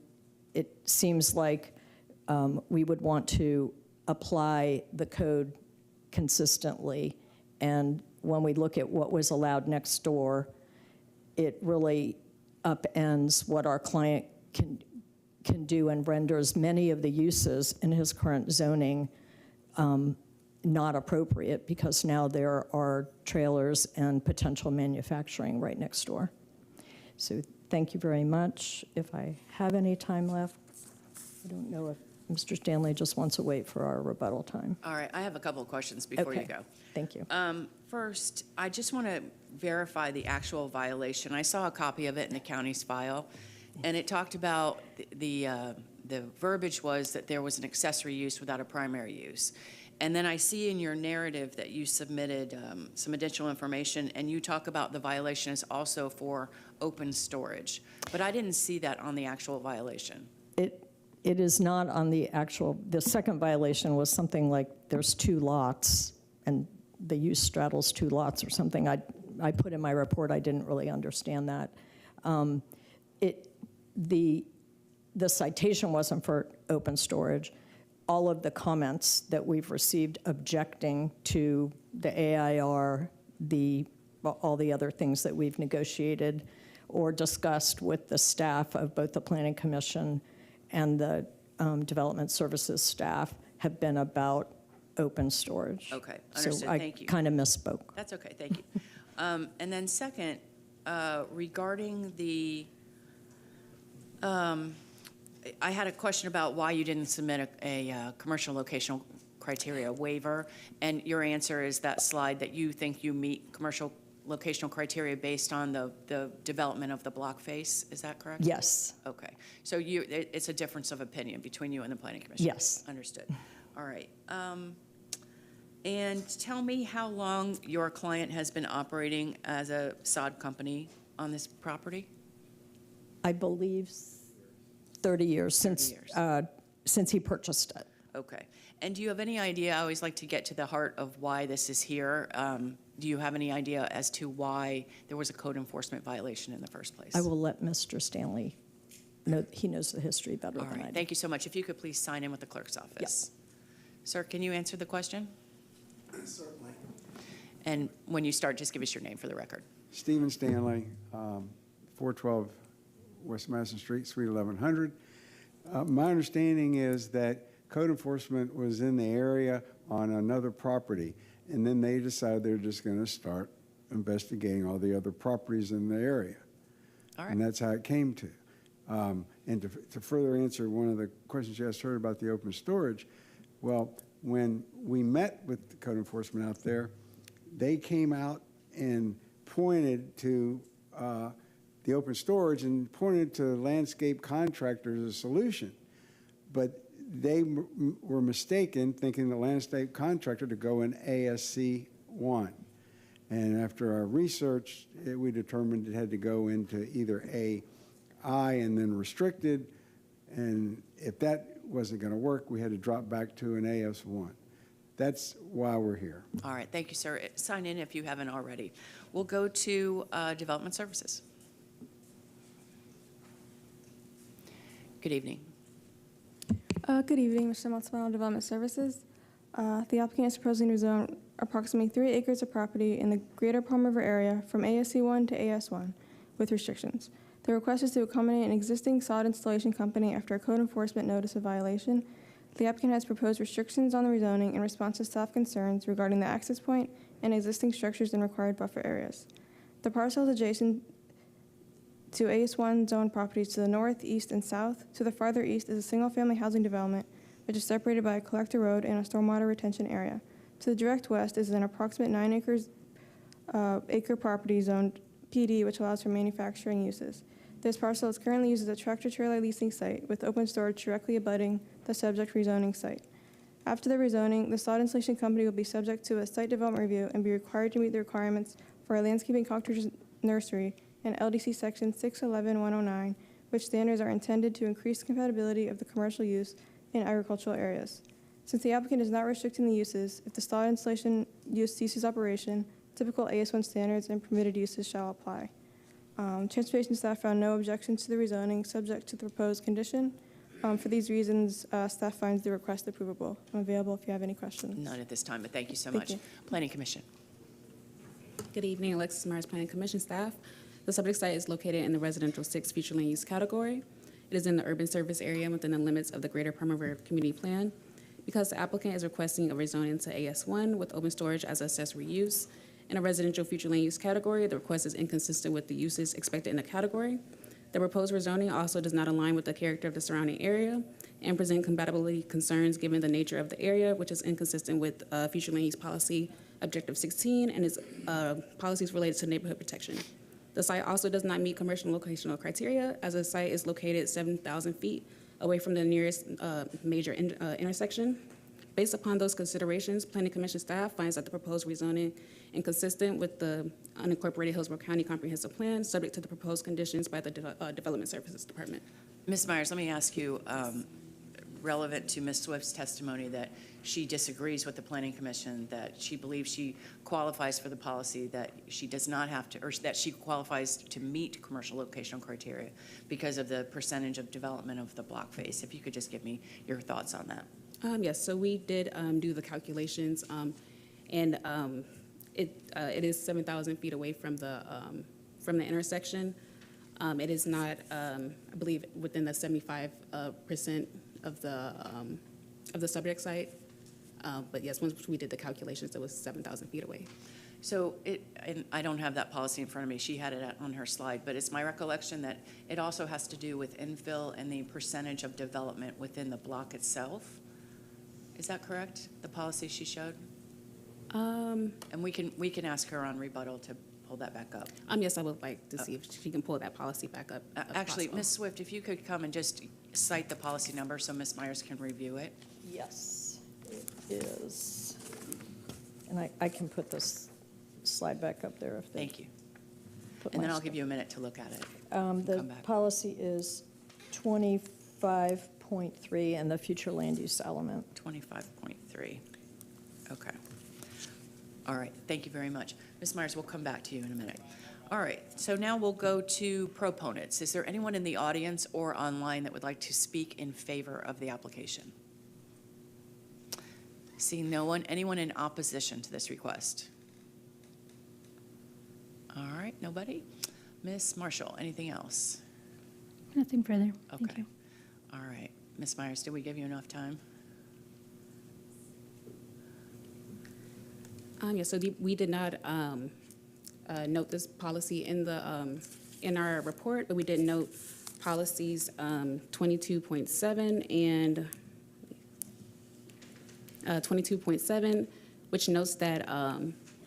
it seems like we would want to apply the code consistently. And when we look at what was allowed next door, it really upends what our client can do and renders many of the uses in his current zoning not appropriate, because now there are trailers and potential manufacturing right next door. So thank you very much. If I have any time left, I don't know if Mr. Stanley just wants to wait for our rebuttal time. All right, I have a couple of questions before you go. Thank you. First, I just want to verify the actual violation. I saw a copy of it in the county's file, and it talked about the verbiage was that there was an accessory use without a primary use. And then I see in your narrative that you submitted some additional information, and you talk about the violation is also for open storage. But I didn't see that on the actual violation. It is not on the actual, the second violation was something like there's 2 lots, and the use straddles 2 lots or something. I put in my report, I didn't really understand that. The citation wasn't for open storage. All of the comments that we've received objecting to the AIR, all the other things that we've negotiated or discussed with the staff of both the Planning Commission and the Development Services staff have been about open storage. Okay, understood, so thank you. I kind of misspoke. That's okay, thank you. And then second, regarding the, I had a question about why you didn't submit a commercial locational criteria waiver, and your answer is that slide that you think you meet commercial locational criteria based on the development of the block face. Is that correct? Yes. Okay. So it's a difference of opinion between you and the Planning Commission? Yes. Understood. All right. And tell me how long your client has been operating as a sod company on this property? I believe 30 years since he purchased it. Okay. And do you have any idea, I always like to get to the heart of why this is here. Do you have any idea as to why there was a code enforcement violation in the first place? I will let Mr. Stanley know. He knows the history better than I do. Thank you so much. If you could please sign in with the clerk's office. Yes. Sir, can you answer the question? Certainly. And when you start, just give us your name for the record. Stephen Stanley, 412 West Madison Street, Suite 1100. My understanding is that code enforcement was in the area on another property, and then they decided they're just going to start investigating all the other properties in the area. All right. And that's how it came to. And to further answer one of the questions you asked her about the open storage, well, when we met with the code enforcement out there, they came out and pointed to the open storage and pointed to landscape contractors as a solution. But they were mistaken, thinking the landscape contractor to go in ASC 1. And after our research, we determined it had to go into either AI and then restricted. And if that wasn't going to work, we had to drop back to an AS1. That's why we're here. All right. Thank you, sir. Sign in if you haven't already. We'll go to Development Services. Good evening. Good evening, Mr. Montalbano, Development Services. The applicant is proposing to rezone approximately 3 acres of property in the greater Palm River area from ASC 1 to AS1 with restrictions. The request is to accommodate an existing sod installation company after a code enforcement notice of violation. The applicant has proposed restrictions on the rezoning in response to staff concerns regarding the access point and existing structures in required buffer areas. The parcel is adjacent to AS1 zone properties to the north, east, and south. To the farther east is a single-family housing development, which is separated by a collector road and a stormwater retention area. To the direct west is an approximate 9 acre property zoned PD, which allows for manufacturing uses. This parcel is currently used as a tractor-trailer leasing site with open storage directly abutting the subject rezoning site. After the rezoning, the sod installation company will be subject to a site development review and be required to meet the requirements for a landscaping contractor's nursery and LDC Section 611-109, which standards are intended to increase the compatibility of the commercial use in agricultural areas. Since the applicant is not restricting the uses, if the sod installation use ceases operation, typical AS1 standards and permitted uses shall apply. Transportation staff found no objections to the rezoning subject to the proposed condition. For these reasons, staff finds the request approvable. I'm available if you have any questions. None at this time, but thank you so Thank much. you. Planning Commission. Good evening, Alexis Myers, Planning Commission staff. The subject site is located in the residential 6 future land use category. It is in the urban service area within the limits of the Greater Primavera Community Plan. Because the applicant is requesting a rezoning to AS1 with open storage as accessory use in a residential future land use category, the request is inconsistent with the uses expected in the category. The proposed rezoning also does not align with the character of the surrounding area and present compatibility concerns given the nature of the area, which is inconsistent with future land use policy objective 16 and its policies related to neighborhood protection. The site also does not meet commercial locational criteria, as the site is located 7,000 feet away from the nearest major intersection. Based upon those considerations, Planning Commission staff finds that the proposed rezoning inconsistent with the unincorporated Hillsborough County Comprehensive Plan, subject to the proposed conditions by the Development Services Department. Ms. Myers, let me ask you, relevant to Ms. Swift's testimony, that she disagrees with the Planning Commission, that she believes she qualifies for the policy, that she does not have to, or that she qualifies to meet commercial locational criteria because of the percentage of development of the block face. If you could just give me your thoughts on that. Yes, so we did do the calculations, and it is 7,000 feet away from the intersection. It is not, I believe, within the 75% of the subject site. But yes, once we did the calculations, it was 7,000 feet away. So and I don't have that policy in front of me. She had it on her slide, but it's my recollection that it also has to do with infill and the percentage of development within the block itself. Is that correct? The policy she showed? And we can ask her on rebuttal to pull that back up. Yes, I would like to see if she can pull that policy back up. Actually, Ms. Swift, if you could come and just cite the policy number so Ms. Myers can review it. Yes, it is. And I can put this slide back up there if they. Thank you. And then I'll give you a minute to look at it. The policy is 25.3 and the future land use element. 25.3. Okay. All right. Thank you very much. Ms. Myers, we'll come back to you in a minute. All right. So now we'll go to proponents. Is there anyone in the audience or online that would like to speak in favor of the application? Seeing no one. Anyone in opposition to this request? All right. Nobody? Ms. Marshall, anything else? Nothing further. Okay. Thank you. All right. Ms. Myers, did we give you enough time? Yes, so we did not note this policy in our report, but we did note policies 22.7 and 22.7, which notes that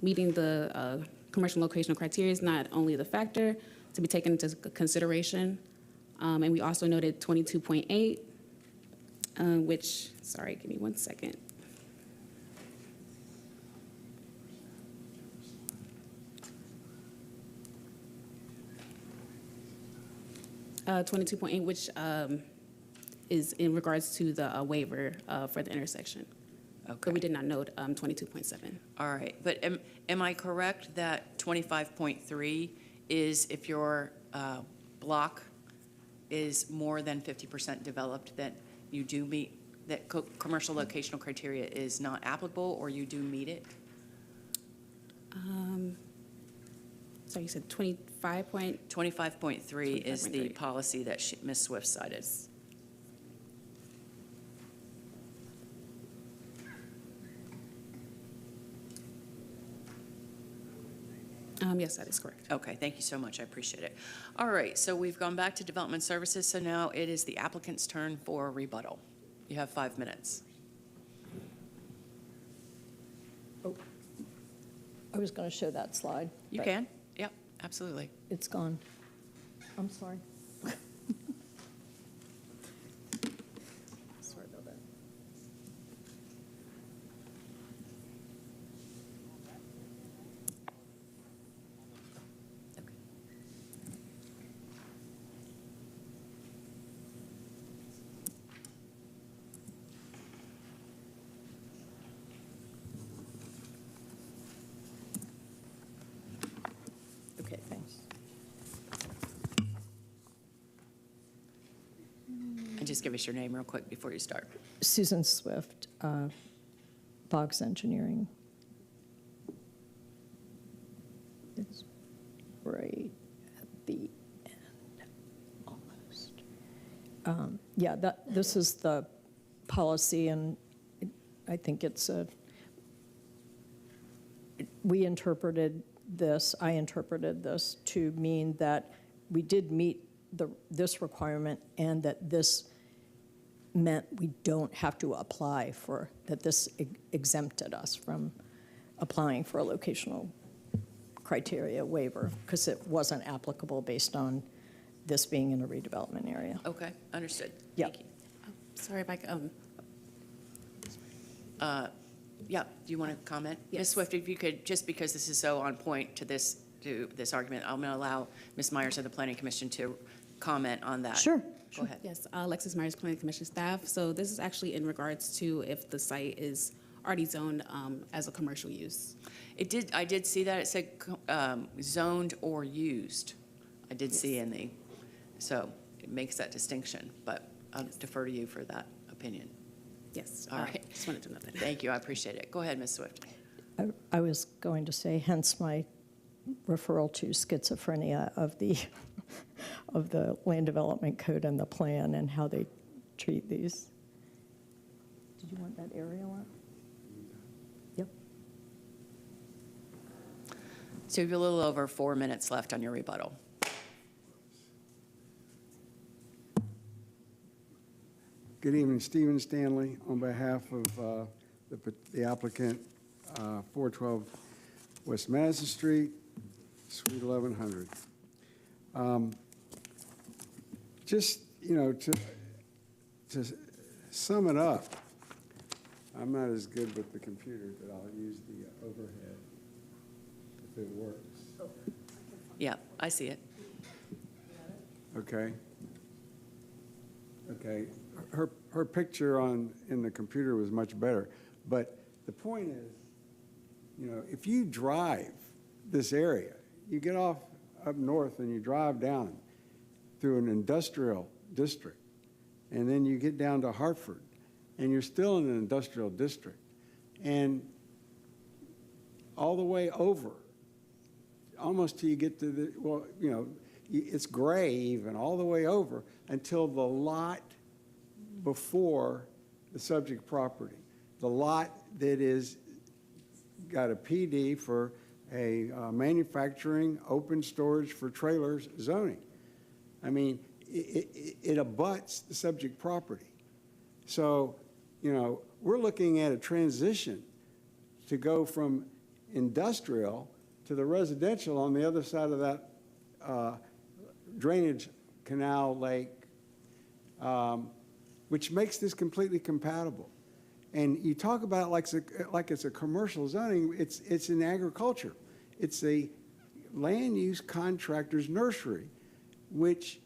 meeting the commercial locational criteria is not only the factor to be taken into consideration, and we also noted 22.8, which, sorry, give me 1 second. 22.8, which is in regards to the waiver for the intersection. Okay. But we did not note 22.7. All right. But am I correct that 25.3 is if your block is more than 50% developed, that you do meet, that commercial locational criteria is not applicable, or you do meet it? So you said 25.3 is the policy that Ms. Swift cited. Yes, that is correct. Okay, thank you so much. I appreciate it. All right, so we've gone back to Development Services, so now it is the applicant's turn for rebuttal. You have 5 minutes. Oh, I was going to show that slide. You can. Yep, absolutely. It's gone. I'm sorry. Sorry about that. Okay, thanks. And just give us your name real quick before you start. Susan Swift, Boggs Engineering. It's right at the end, almost. Yeah, this is the policy, and I think I interpreted this to mean that we did meet this requirement, and that this meant we don't have to apply for, that this exempted us from applying for a locational criteria waiver, because it wasn't applicable based on this being in a redevelopment area. Okay, understood. Yeah. Thank you. Sorry if I could, Yeah, do you want to comment? Yes. Ms. Swift, if you could, just because this is so on point to this argument, I'm going to allow Ms. Myers of the Planning Commission to comment on that. Sure. Go ahead. Yes, Alexis Myers, Planning Commission staff. So this is actually in regards to if the site is already zoned as a commercial use. I did see that. It said zoned or used. I did see in the, so it makes that distinction, but I'll defer to you for that opinion. Yes. All right. Just wanted to know that. Thank you. I appreciate it. Go ahead, Ms. Swift. I was going to say, hence my referral to schizophrenia of the of the land development code and the plan and how they treat these. Did you want that aerial up? Yep. So you have a little over 4 minutes left on your rebuttal. Good evening, Stephen Stanley, on behalf of the applicant, 412 West Madison Street, Suite 1100. Just, to sum it up, I'm not as good with the computer, but I'll use the overhead if it works. Yeah, I see it. Okay. Okay. Her picture in the computer was much better, but the point is, if you drive this area, you get off up north and you drive down through an industrial district, and then you get down to Hartford, and you're still in an industrial district, and all the way over, almost till you get to the, it's gray even, all the way over until the lot before the subject property, the lot that is got a PD for a manufacturing open storage for trailers zoning. I mean, it abuts the subject property. So, we're looking at a transition to go from industrial to the residential on the other side of that drainage canal lake, which makes this completely compatible. And you talk about it like it's a commercial zoning, it's in agriculture. It's a land use contractor's nursery, which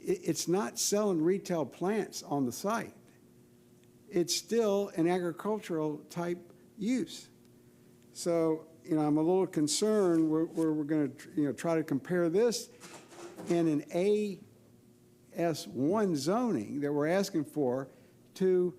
it's not selling retail plants on the site. It's still an agricultural type use. So, I'm a little concerned where we're going to, try to compare this in an AS1 zoning that we're asking for to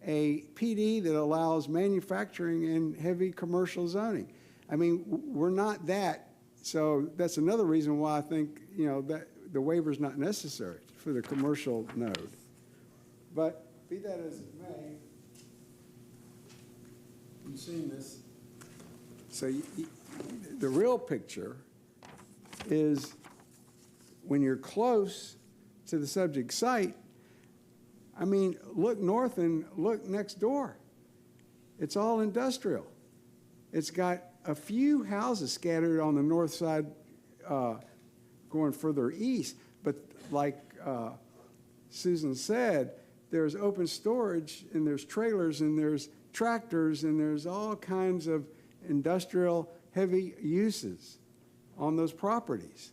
a PD that allows manufacturing and heavy commercial zoning. I mean, we're not that, so that's another reason why I think, that the waiver is not necessary for the commercial node. But be that as it may, you've seen this. So the real picture is when you're close to the subject site, I mean, look north and look next door. It's all industrial. It's got a few houses scattered on the north side going further east, but like Susan said, there's open storage and there's trailers and there's tractors and there's all kinds of industrial heavy uses on those properties.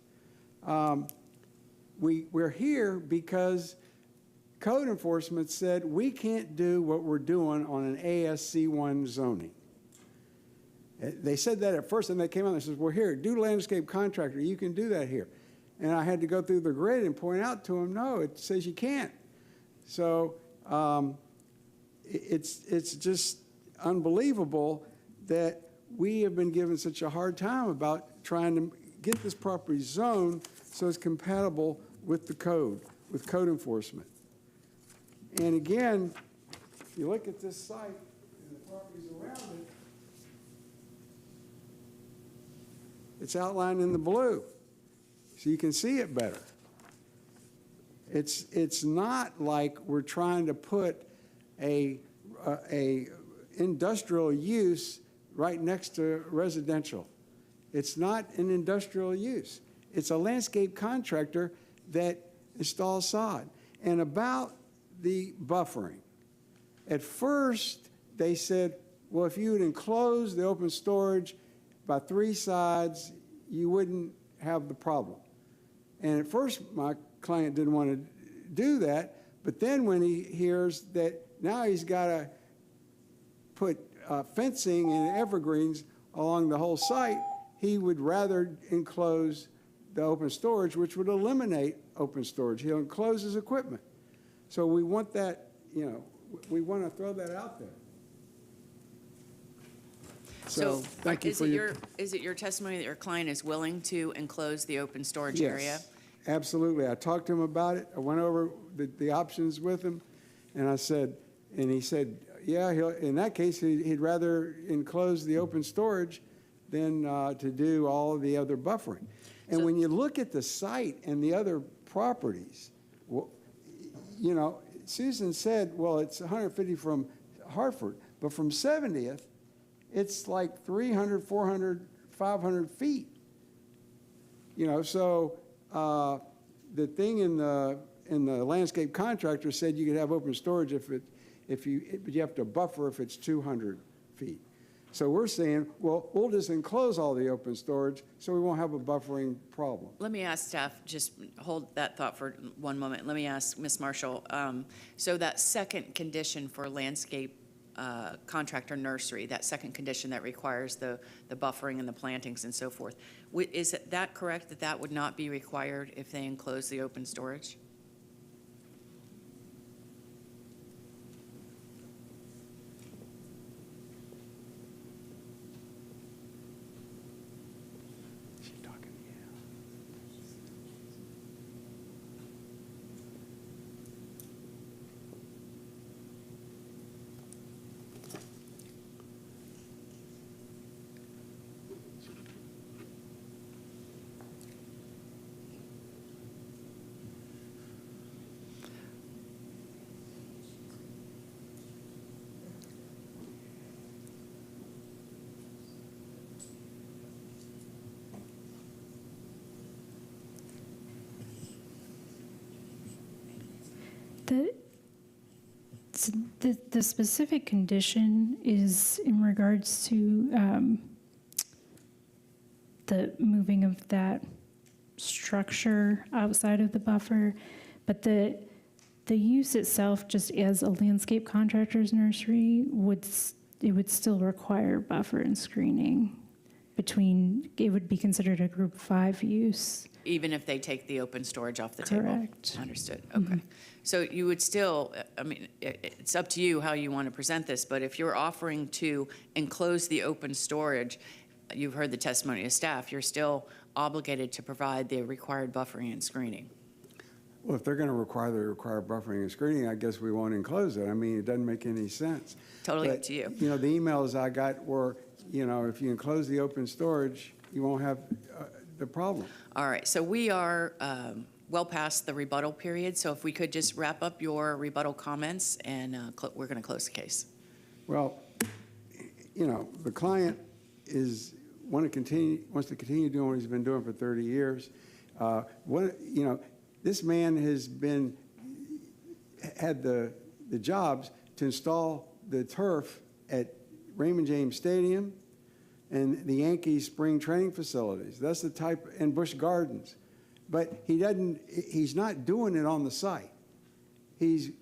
We're here because code enforcement said we can't do what we're doing on an ASC1 zoning. They said that at first, and they came out and said, well, here, do landscape contractor, you can do that here. And I had to go through the grid and point out to them, no, it says you can't. So it's just unbelievable that we have been given such a hard time about trying to get this property zoned so it's compatible with the code, with code enforcement. And again, if you look at this site and the properties around it, it's outlined in the blue, so you can see it better. It's not like we're trying to put a industrial use right next to residential. It's not an industrial use. It's a landscape contractor that installs sod. And about the buffering, at first they said, well, if you would enclose the open storage by 3 sides, you wouldn't have the problem. And at first my client didn't want to do that, but then when he hears that now he's got to put fencing and evergreens along the whole site, he would rather enclose the open storage, which would eliminate open storage. He'll enclose his equipment. So we want that, you know, we want to throw that out there. So thank you for is it your testimony that your client is willing to enclose the open storage area? Yes, absolutely. I talked to him about it. I went over the options with him, and I said, and he said, yeah, in that case, he'd rather enclose the open storage than to do all of the other buffering. And when you look at the site and the other properties, well, you know, Susan said, well, it's 150 from Hartford, but from 70th, it's like 300, 400, 500 feet. You know, so the thing in the landscape contractor said you could have open storage but you have to buffer if it's 200 feet. So we're saying, well, we'll just enclose all the open storage so we won't have a buffering problem. Let me ask staff, just hold that thought for one moment. Let me ask Ms. Marshall. So that second condition for landscape contractor nursery, that second condition that requires the buffering and the plantings and so forth, is that correct, that that would not be required if they enclose the open storage? The specific condition is in regards to the moving of that structure outside of the buffer, but the use itself, just as a landscape contractor's nursery, would still require buffer and screening between. It would be considered a Group 5 use. Even if they take the open storage off the table? Correct. Understood. Okay. So you would still, I mean, it's up to you how you want to present this, but if you're offering to enclose the open storage, you've heard the testimony of staff, you're still obligated to provide the required buffering and screening. Well, if they're going to require buffering and screening, I guess we won't enclose it. I mean, it doesn't make any sense. Totally up to you. You know, the emails I got were, you know, if you enclose the open storage, you won't have the problem. All right, so we are well past the rebuttal period, so if we could just wrap up your rebuttal comments, and we're going to close the case. Well, you know, the client wants to continue doing what he's been doing for 30 years. You know, this man has had the jobs to install the turf at Raymond James Stadium and the Yankees spring training facilities. That's the type, and Busch Gardens. But he's not doing it on the site. He's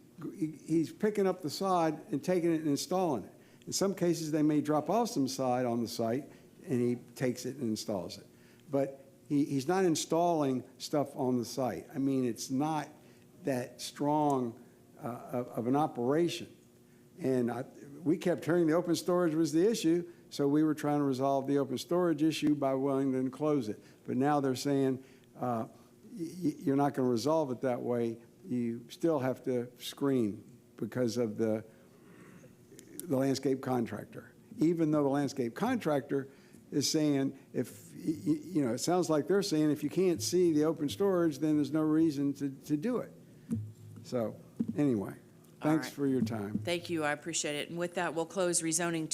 picking up the sod and taking it and installing it. In some cases, they may drop off some sod on the site, and he takes it and installs it. But he's not installing stuff on the site. I mean, it's not that strong of an operation. And we kept hearing the open storage was the issue, so we were trying to resolve the open storage issue by willing to enclose it. But now they're saying you're not going to resolve it that way. You still have to screen because of the landscape contractor. Even though the landscape contractor is saying, it sounds like they're saying if you can't see the open storage, then there's no reason to do it. So anyway, thanks for your time. Thank you, I appreciate it. And with that, we'll close rezoning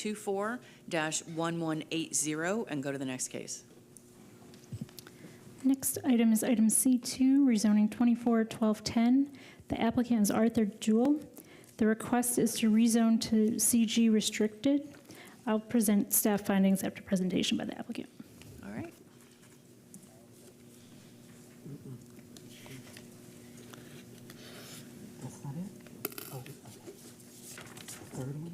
24-1180 and go to the next case. Next item is item C2, rezoning 24-1210. The applicant is Arthur Jewell. The request is to rezone to CG restricted. I'll present staff findings after presentation by the applicant. All right. That's not it? Oh, okay. Third one?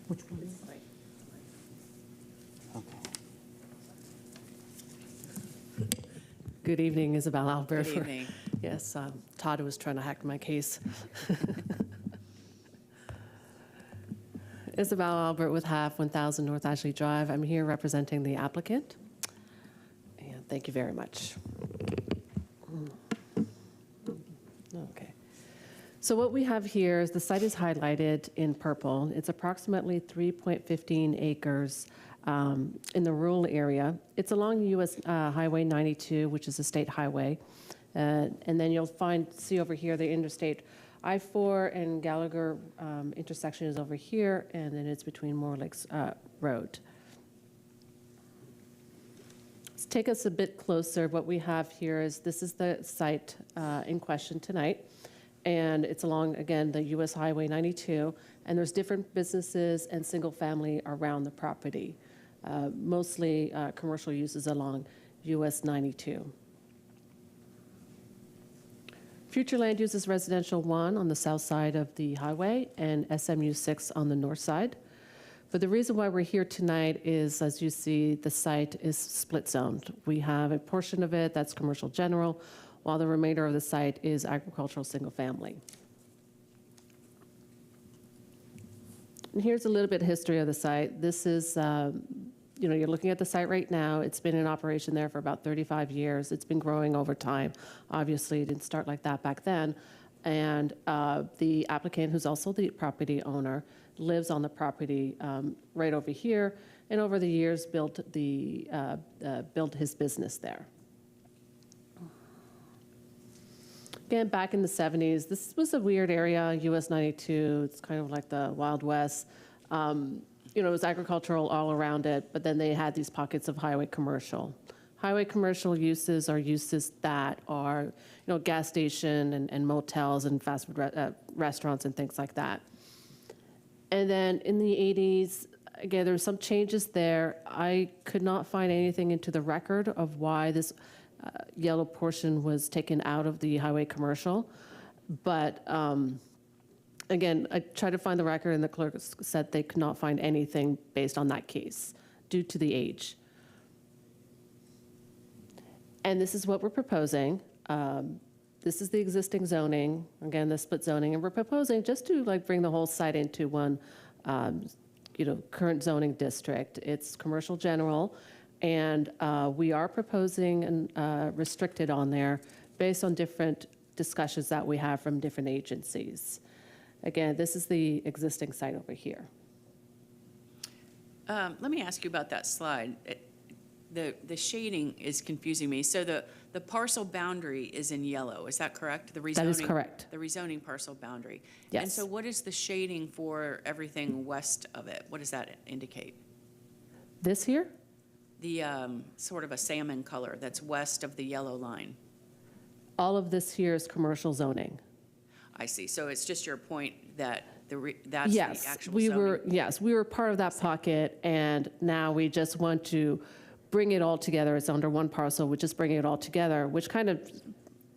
Which one is it? Good evening, Isabel Albert. Good evening. Yes, Todd was trying to hack my case. Isabel Albert with half 1000 North Ashley Drive. I'm here representing the applicant. And thank you very much. Okay. So what we have here is the site is highlighted in purple. It's approximately 3.15 acres in the rural area. It's along US Highway 92, which is a state highway. And then you'll see over here the interstate I-4 and Gallagher intersection is over here, and then it's between Moore Lakes Road. Let's take us a bit closer. What we have here is this is the site in question tonight. And it's along, again, the US Highway 92, and there's different businesses and single family around the property. Mostly commercial uses along US 92. Future land use is residential 1 on the south side of the highway and SMU 6 on the north side. But the reason why we're here tonight is, as you see, the site is split zoned. We have a portion of it that's commercial general, while the remainder of the site is agricultural single family. And here's a little bit of history of the site. This is, you're looking at the site right now. It's been in operation there for about 35 years. It's been growing over time. Obviously, it didn't start like that back then. And the applicant, who's also the property owner, lives on the property right over here, and over the years built his business there. Again, back in the 70s, this was a weird area, US 92. It's kind of like the Wild West. It was agricultural all around it, but then they had these pockets of highway commercial. Highway commercial uses are uses that are, gas station and motels and fast food restaurants and things like that. And then in the 80s, again, there were some changes there. I could not find anything into the record of why this yellow portion was taken out of the highway commercial. But again, I tried to find the record, and the clerk said they could not find anything based on that case due to the age. And this is what we're proposing. This is the existing zoning, again, the split zoning, and we're proposing just to bring the whole site into one, current zoning district. It's commercial general, and we are proposing restricted on there based on different discussions that we have from different agencies. Again, this is the existing site over here. Let me ask you about that slide. The shading is confusing me. So the parcel boundary is in yellow, is that correct? The rezoning, that is correct. The rezoning parcel boundary. Yes. And so what is the shading for everything west of it? What does that indicate? This here? The sort of a salmon color that's west of the yellow line. All of this here is commercial zoning. I see. So it's just your point that that's the actual zoning. We were part of that pocket, and now we just want to bring it all together. It's under one parcel. We're just bringing it all together, which kind of,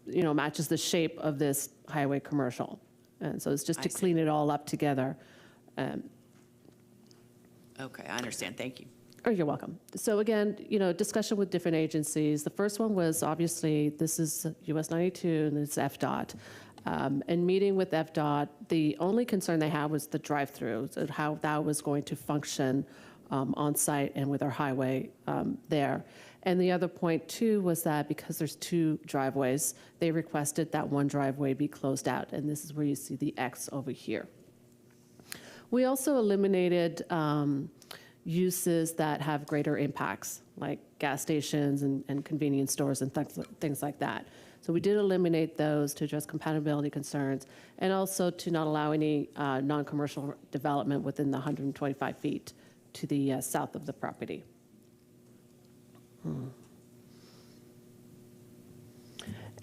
matches the shape of this highway commercial. And so it's just to clean it all up together. Okay, I understand. Thank you. Oh, you're welcome. So again, discussion with different agencies. The first one was obviously this is US 92 and it's FDOT. And meeting with FDOT, the only concern they had was the drive-through, so how that was going to function on site and with our highway there. And the other point too was that because there's 2 driveways, they requested that one driveway be closed out, and this is where you see the X over here. We also eliminated uses that have greater impacts, like gas stations and convenience stores and things like that. So we did eliminate those to address compatibility concerns, and also to not allow any non-commercial development within the 125 feet to the south of the property.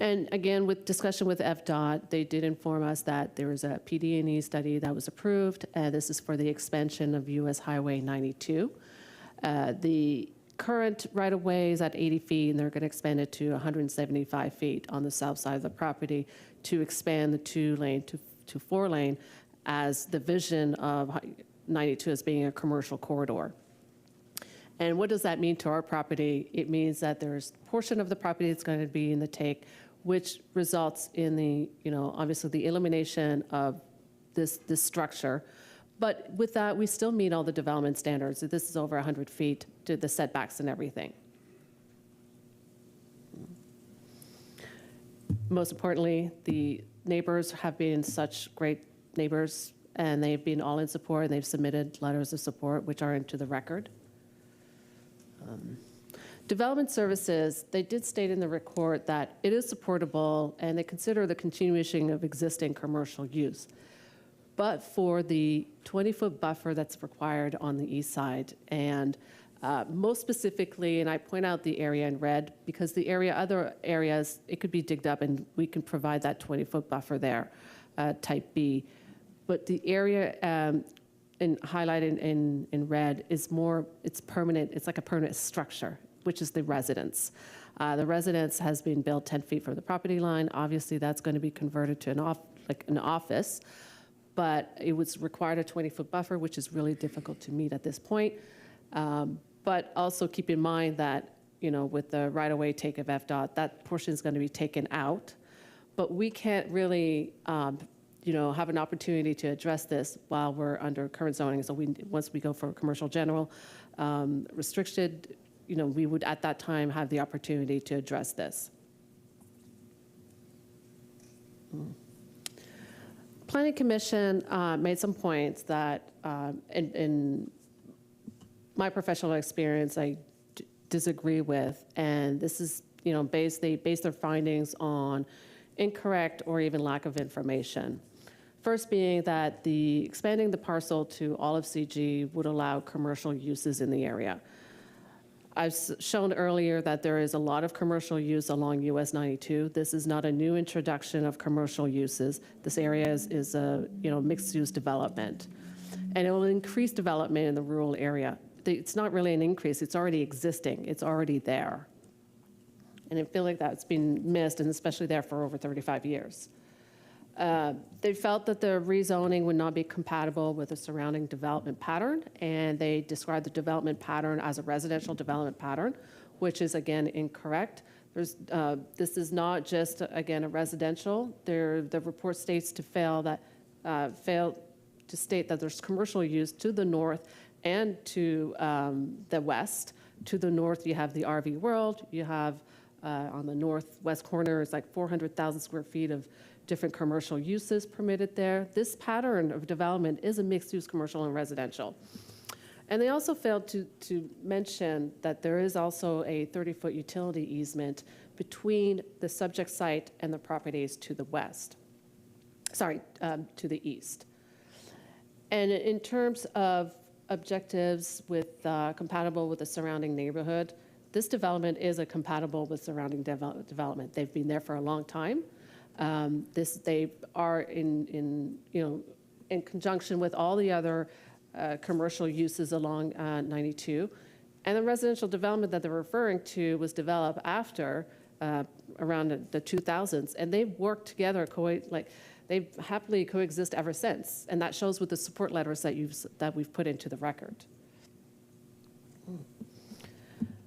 And again, with discussion with FDOT, they did inform us that there was a PD&E study that was approved, and this is for the expansion of US Highway 92. The current right-of-way is at 80 feet, and they're going to expand it to 175 feet on the south side of the property to expand the 2-lane to 4-lane as the vision of 92 as being a commercial corridor. And what does that mean to our property? It means that there's a portion of the property that's going to be in the take, which results in the, obviously the elimination of this structure. But with that, we still meet all the development standards. This is over 100 feet to the setbacks and everything. Most importantly, the neighbors have been such great neighbors, and they've been all in support, and they've submitted letters of support, which are into the record. Development Services, they did state in the report that it is supportable, and they consider the continuation of existing commercial use, but for the 20-foot buffer that's required on the east side. And most specifically, and I point out the area in red, because the other areas, it could be digged up, and we can provide that 20-foot buffer there, type B. But the area highlighted in red is more, it's permanent, it's like a permanent structure, which is the residence. The residence has been built 10 feet from the property line. Obviously, that's going to be converted to an office, but it was required a 20-foot buffer, which is really difficult to meet at this point. But also keep in mind that, with the right-of-way take of FDOT, that portion is going to be taken out. But we can't really have an opportunity to address this while we're under current zoning. So once we go for commercial general restricted, we would at that time have the opportunity to address this. Planning Commission made some points that in my professional experience I disagree with, and this is, they base their findings on incorrect or even lack of information. First being that expanding the parcel to all of CG would allow commercial uses in the area. I've shown earlier that there is a lot of commercial use along US 92. This is not a new introduction of commercial uses. This area is a mixed-use development, and it will increase development in the rural area. It's not really an increase. It's already existing. It's already there, and I feel like that's been missed, and especially there for over 35 years. They felt that the rezoning would not be compatible with the surrounding development pattern, and they described the development pattern as a residential development pattern, which is, again, incorrect. This is not just, again, a residential. The report states to state that there's commercial use to the north and to the west. To the north, you have the RV World. You have on the northwest corner, it's like 400,000 square feet of different commercial uses permitted there. This pattern of development is a mixed-use commercial and residential. And they also failed to mention that there is also a 30-foot utility easement between the subject site and the properties to the west, to the east. And in terms of objectives with compatible with the surrounding neighborhood, this development is compatible with surrounding development. They've been there for a long time. They are in conjunction with all the other commercial uses along 92. And the residential development that they're referring to was developed after around the 2000s, and they've worked together, they've happily coexist ever since, and that shows with the support letters that we've put into the record.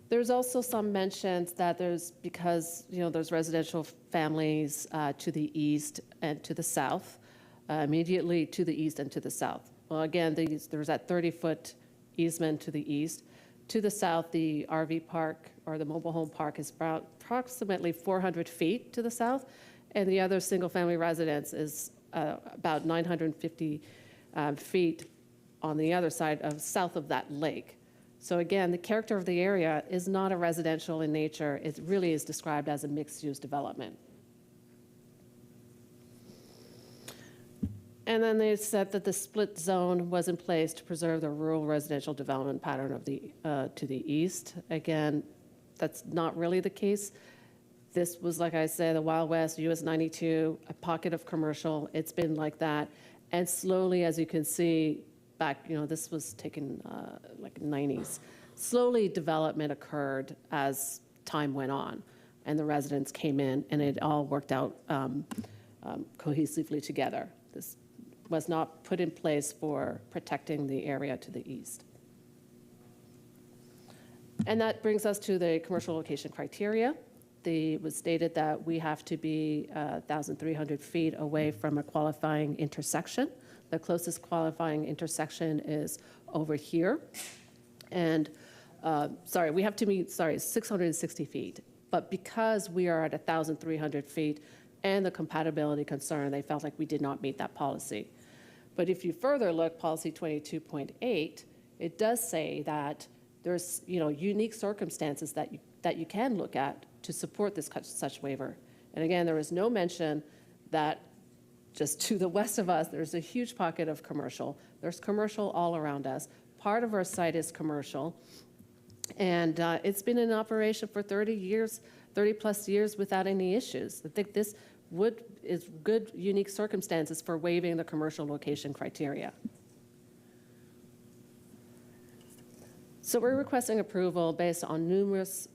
There's also some mentions that there's residential families to the east and to the south, immediately to the east and to the south. Well, again, there's that 30-foot easement to the east. To the south, the RV park or the mobile home park is about approximately 400 feet to the south, and the other single-family residence is about 950 feet on the other side of south of that lake. So again, the character of the area is not a residential in nature. It really is described as a mixed-use development. And then they said that the split zone was in place to preserve the rural residential development pattern of the to the east. Again, that's not really the case. This was, like I said, the Wild West, US 92, a pocket of commercial. It's been like that. And slowly, as you can see, back, this was taken like 90s. Slowly, development occurred as time went on, and the residents came in, and it all worked out cohesively together. This was not put in place for protecting the area to the east. And that brings us to the commercial location criteria. It was stated that we have to be 1,300 feet away from a qualifying intersection. The closest qualifying intersection is over here. And, we have to meet, 660 feet. But because we are at 1,300 feet and the compatibility concern, they felt like we did not meet that policy. But if you further look, policy 22.8, it does say that there's, unique circumstances that you can look at to support this such waiver. And again, there is no mention that just to the west of us, there's a huge pocket of commercial. There's commercial all around us. Part of our site is commercial. And it's been in operation for 30 years, 30 plus years without any issues. I think this is good, unique circumstances for waiving the commercial location criteria. So we're requesting approval based on numerous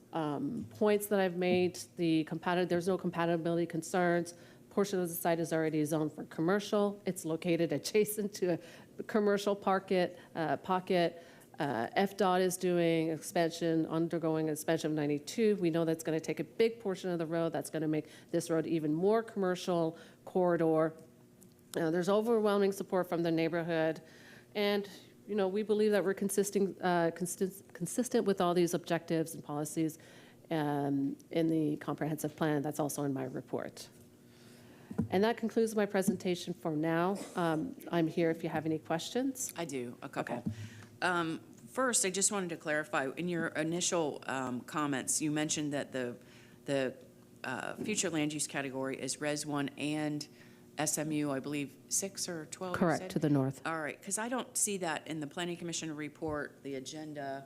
points that I've made. There's no compatibility concerns. Portion of the site is already zoned for commercial. It's located adjacent to a commercial pocket. FDOT is undergoing expansion of 92. We know that's going to take a big portion of the road. That's going to make this road even more commercial corridor. There's overwhelming support from the neighborhood. And we believe that we're consistent with all these objectives and policies in the comprehensive plan. That's also in my report. And that concludes my presentation for now. I'm here if you have any questions. I do, a couple. Okay. First, I just wanted to clarify, in your initial comments, you mentioned that the future land use category is Res 1 and SMU, I believe, 6 or 12? Correct, to the north. All right, because I don't see that in the Planning Commission report, the agenda,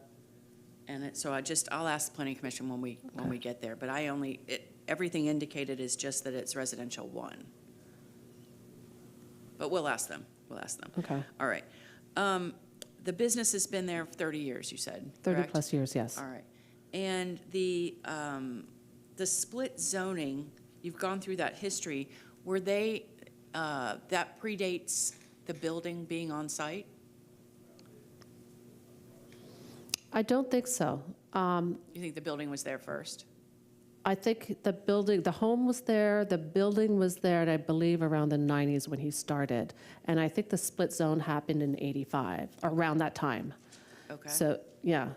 and so I'll ask the Planning Commission when we get there. But everything indicated is just that it's residential 1. But we'll ask them. Okay. All right. The business has been there for 30 years, you said, 30 correct? plus years, yes. All right. And the split zoning, you've gone through that history. Were they, that predates the building being on site? I don't think so. You think the building was there first? I think the home was there, the building was there, and I believe around the 90s when he started. And I think the split zone happened in 85, around that time. Okay. So, yeah.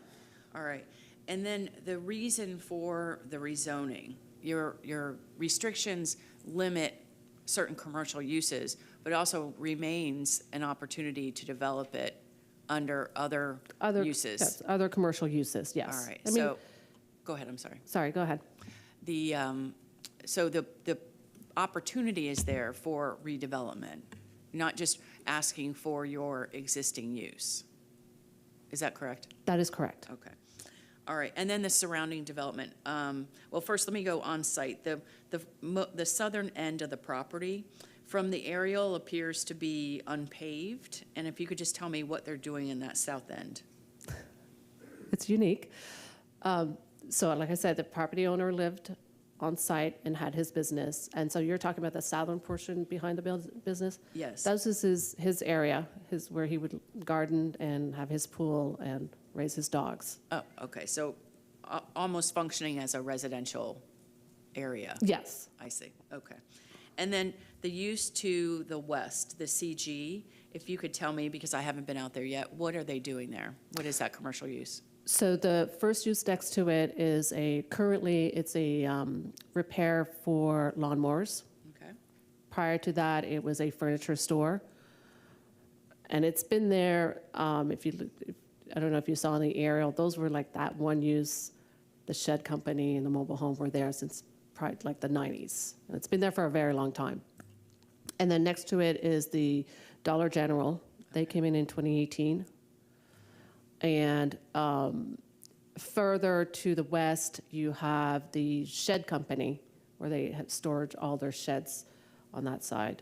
All right. And then the reason for the rezoning, your restrictions limit certain commercial uses, but also remains an opportunity to develop it under other uses. Yes, other commercial uses, yes. All right. Go ahead, I'm sorry. Sorry, go ahead. So the opportunity is there for redevelopment, not just asking for your existing use. Is that correct? That is correct. Okay. All right. And then the surrounding development. Well, first, let me go on site. The southern end of the property from the aerial appears to be unpaved. And if you could just tell me what they're doing in that south end. It's unique. So like I said, the property owner lived on site and had his business. And so you're talking about the southern portion behind the business? Yes. That was his area, where he would garden and have his pool and raise his dogs. Oh, okay. So almost functioning as a residential area. Yes. I see. Okay. And then the use to the west, the CG, if you could tell me, because I haven't been out there yet, what are they doing there? What is that commercial use? So the first use next to it is currently it's a repair for lawnmowers. Okay. Prior to that, it was a furniture store. And it's been there, I don't know if you saw in the aerial, those were like that one use, the shed company and the mobile home were there since probably like the 90s. And it's been there for a very long time. And then next to it is the Dollar General. They came in 2018. And further to the west, you have the shed company where they have stored all their sheds on that side.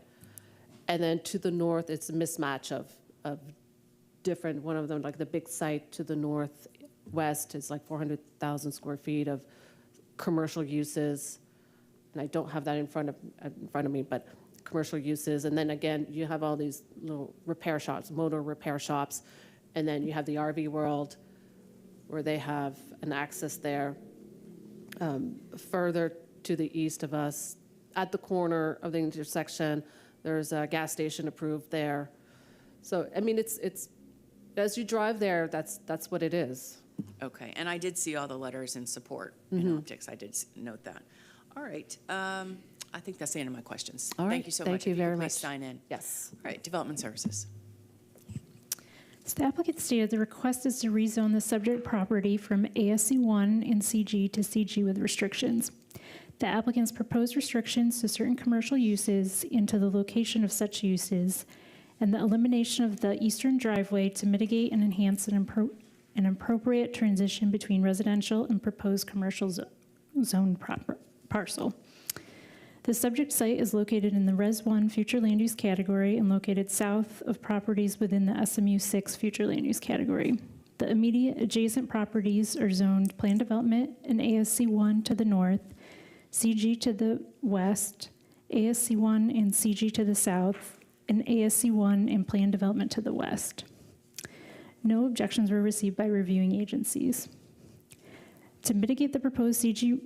And then to the north, it's a mismatch of different, one of them, like the big site to the northwest is like 400,000 square feet of commercial uses. And I don't have that in front of me, but commercial uses. And then again, you have all these little repair shops, motor repair shops. And then you have the RV World where they have an access there. Further to the east of us, at the corner of the intersection, there's a gas station approved there. So, I mean, it's as you drive there, that's what it is. Okay, and I did see all the letters in support in optics. I did note that. All right, I think that's the end of my questions. All right, Thank you so much. Thank you very much. Please sign in. Yes. All right, Development Services. So the applicant stated the request is to rezone the subject property from ASC 1 and CG to CG with restrictions. The applicant's proposed restrictions to certain commercial uses and to the location of such uses, and the elimination of the eastern driveway to mitigate and enhance an appropriate transition between residential and proposed commercial zone parcel. The subject site is located in the Res 1 future land use category and located south of properties within the SMU 6 future land use category. The immediate adjacent properties are zoned planned development and ASC 1 to the north, CG to the west, ASC 1 and CG to the south, and ASC 1 and planned development to the west. No objections were received by reviewing agencies. To mitigate the proposed CG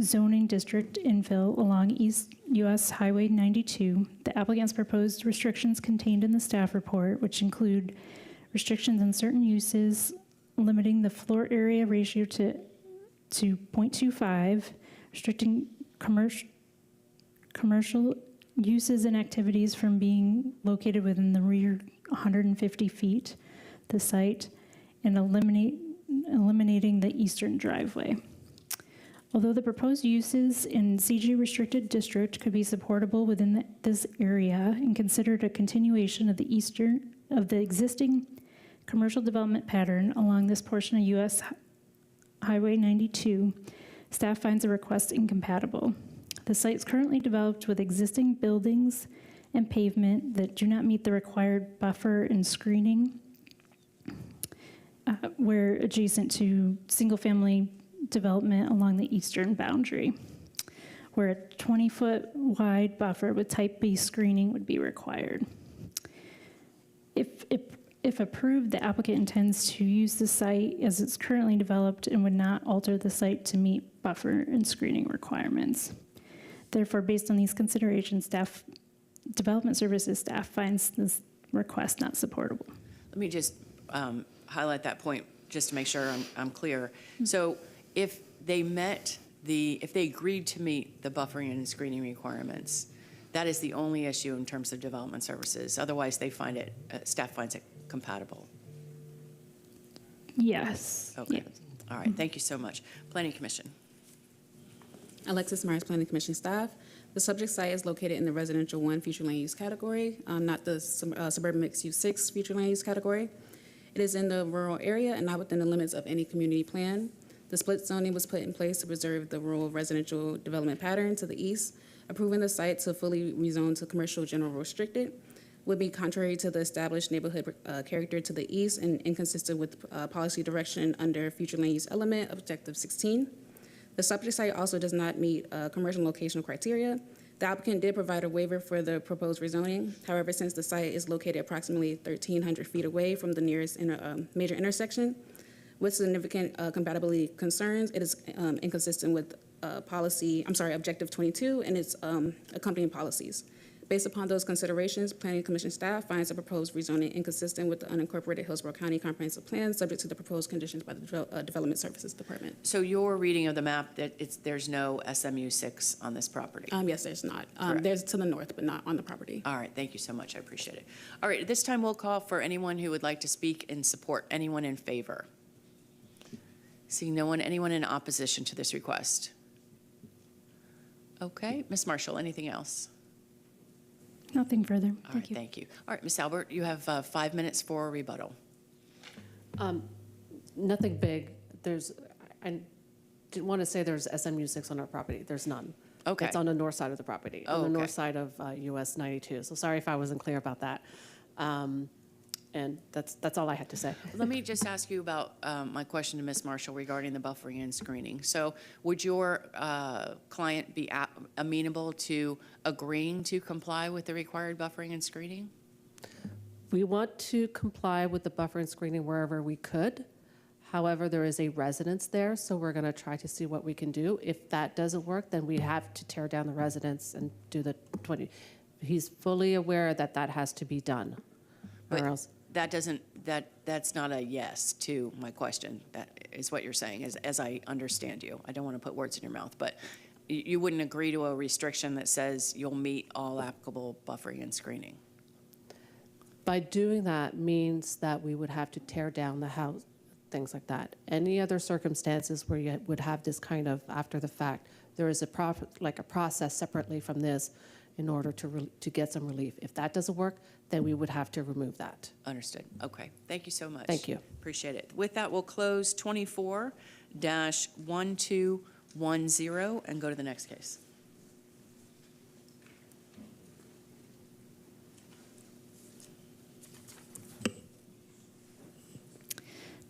zoning district infill along East US Highway 92, the applicant's proposed restrictions contained in the staff report, which include restrictions on certain uses, limiting the floor area ratio to 0.25, restricting commercial uses and activities from being located within the rear 150 feet the site, and eliminating the eastern driveway. Although the proposed uses in CG restricted district could be supportable within this area and considered a continuation of the existing commercial development pattern along this portion of US Highway 92, staff finds the request incompatible. The site is currently developed with existing buildings and pavement that do not meet the required buffer and screening where adjacent to single-family development along the eastern boundary, where a 20-foot wide buffer with type B screening would be required. If approved, the applicant intends to use the site as it's currently developed and would not alter the site to meet buffer and screening requirements. Therefore, based on these considerations, Development Services staff finds this request not supportable. Let me just highlight that point just to make sure I'm clear. So if they agreed to meet the buffering and screening requirements, that is the only issue in terms of Development Services. Otherwise, staff finds it compatible. Yes. Okay. Yes. All right. Thank you so much. Planning Commission. Alexis Myers, Planning Commission staff. The subject site is located in the Residential 1 future land use category, not the Suburban Mixed Use 6 future land use category. It is in the rural area and not within the limits of any community plan. The split zoning was put in place to preserve the rural residential development pattern to the east. Approving the site to fully rezone to commercial general restricted would be contrary to the established neighborhood character to the east and inconsistent with policy direction under future land use element objective 16. The subject site also does not meet commercial locational criteria. The applicant did provide a waiver for the proposed rezoning. However, since the site is located approximately 1,300 feet away from the nearest major intersection, with significant compatibility concerns, it is inconsistent with objective 22 and its accompanying policies. Based upon those considerations, Planning Commission staff finds the proposed rezoning inconsistent with the unincorporated Hillsborough County Comprehensive Plan, subject to the proposed conditions by the Development Services Department. So your reading of the map, that there's no SMU 6 on this property? Yes, there's not. There's to the north, but not on the property. All right, thank you so much, I appreciate it. All right, at this time we'll call for anyone who would like to speak in support. Anyone in favor? Seeing no one, anyone in opposition to this request? Okay, Ms. Marshall, anything else? Nothing further. All right, thank you. All right, Ms. Albert, you have 5 minutes for a rebuttal. Nothing big. I didn't want to say there's SMU 6 on our property. There's none. Okay. It's on the north side of the property, Oh, on the okay. north side of US 92. So sorry if I wasn't clear about that. And that's all I had to say. Let me just ask you about my question to Ms. Marshall regarding the buffering and screening. So would your client be amenable to agreeing to comply with the required buffering and screening? We want to comply with the buffer and screening wherever we could. However, there is a residence there, so we're going to try to see what we can do. If that doesn't work, then we have to tear down the residence and do the 20. He's fully aware that that has to be done, or else. That's not a yes to my question. That is what you're saying, as I understand you. I don't want to put words in your mouth, but you wouldn't agree to a restriction that says you'll meet all applicable buffering and screening. By doing that means that we would have to tear down the house, things like that. Any other circumstances where you would have this kind of after the fact, there is a process separately from this in order to get some relief. If that doesn't work, then we would have to remove that. Understood. Okay. Thank you so much. Thank you. Appreciate it. With that, we'll close 24-1210 and go to the next case.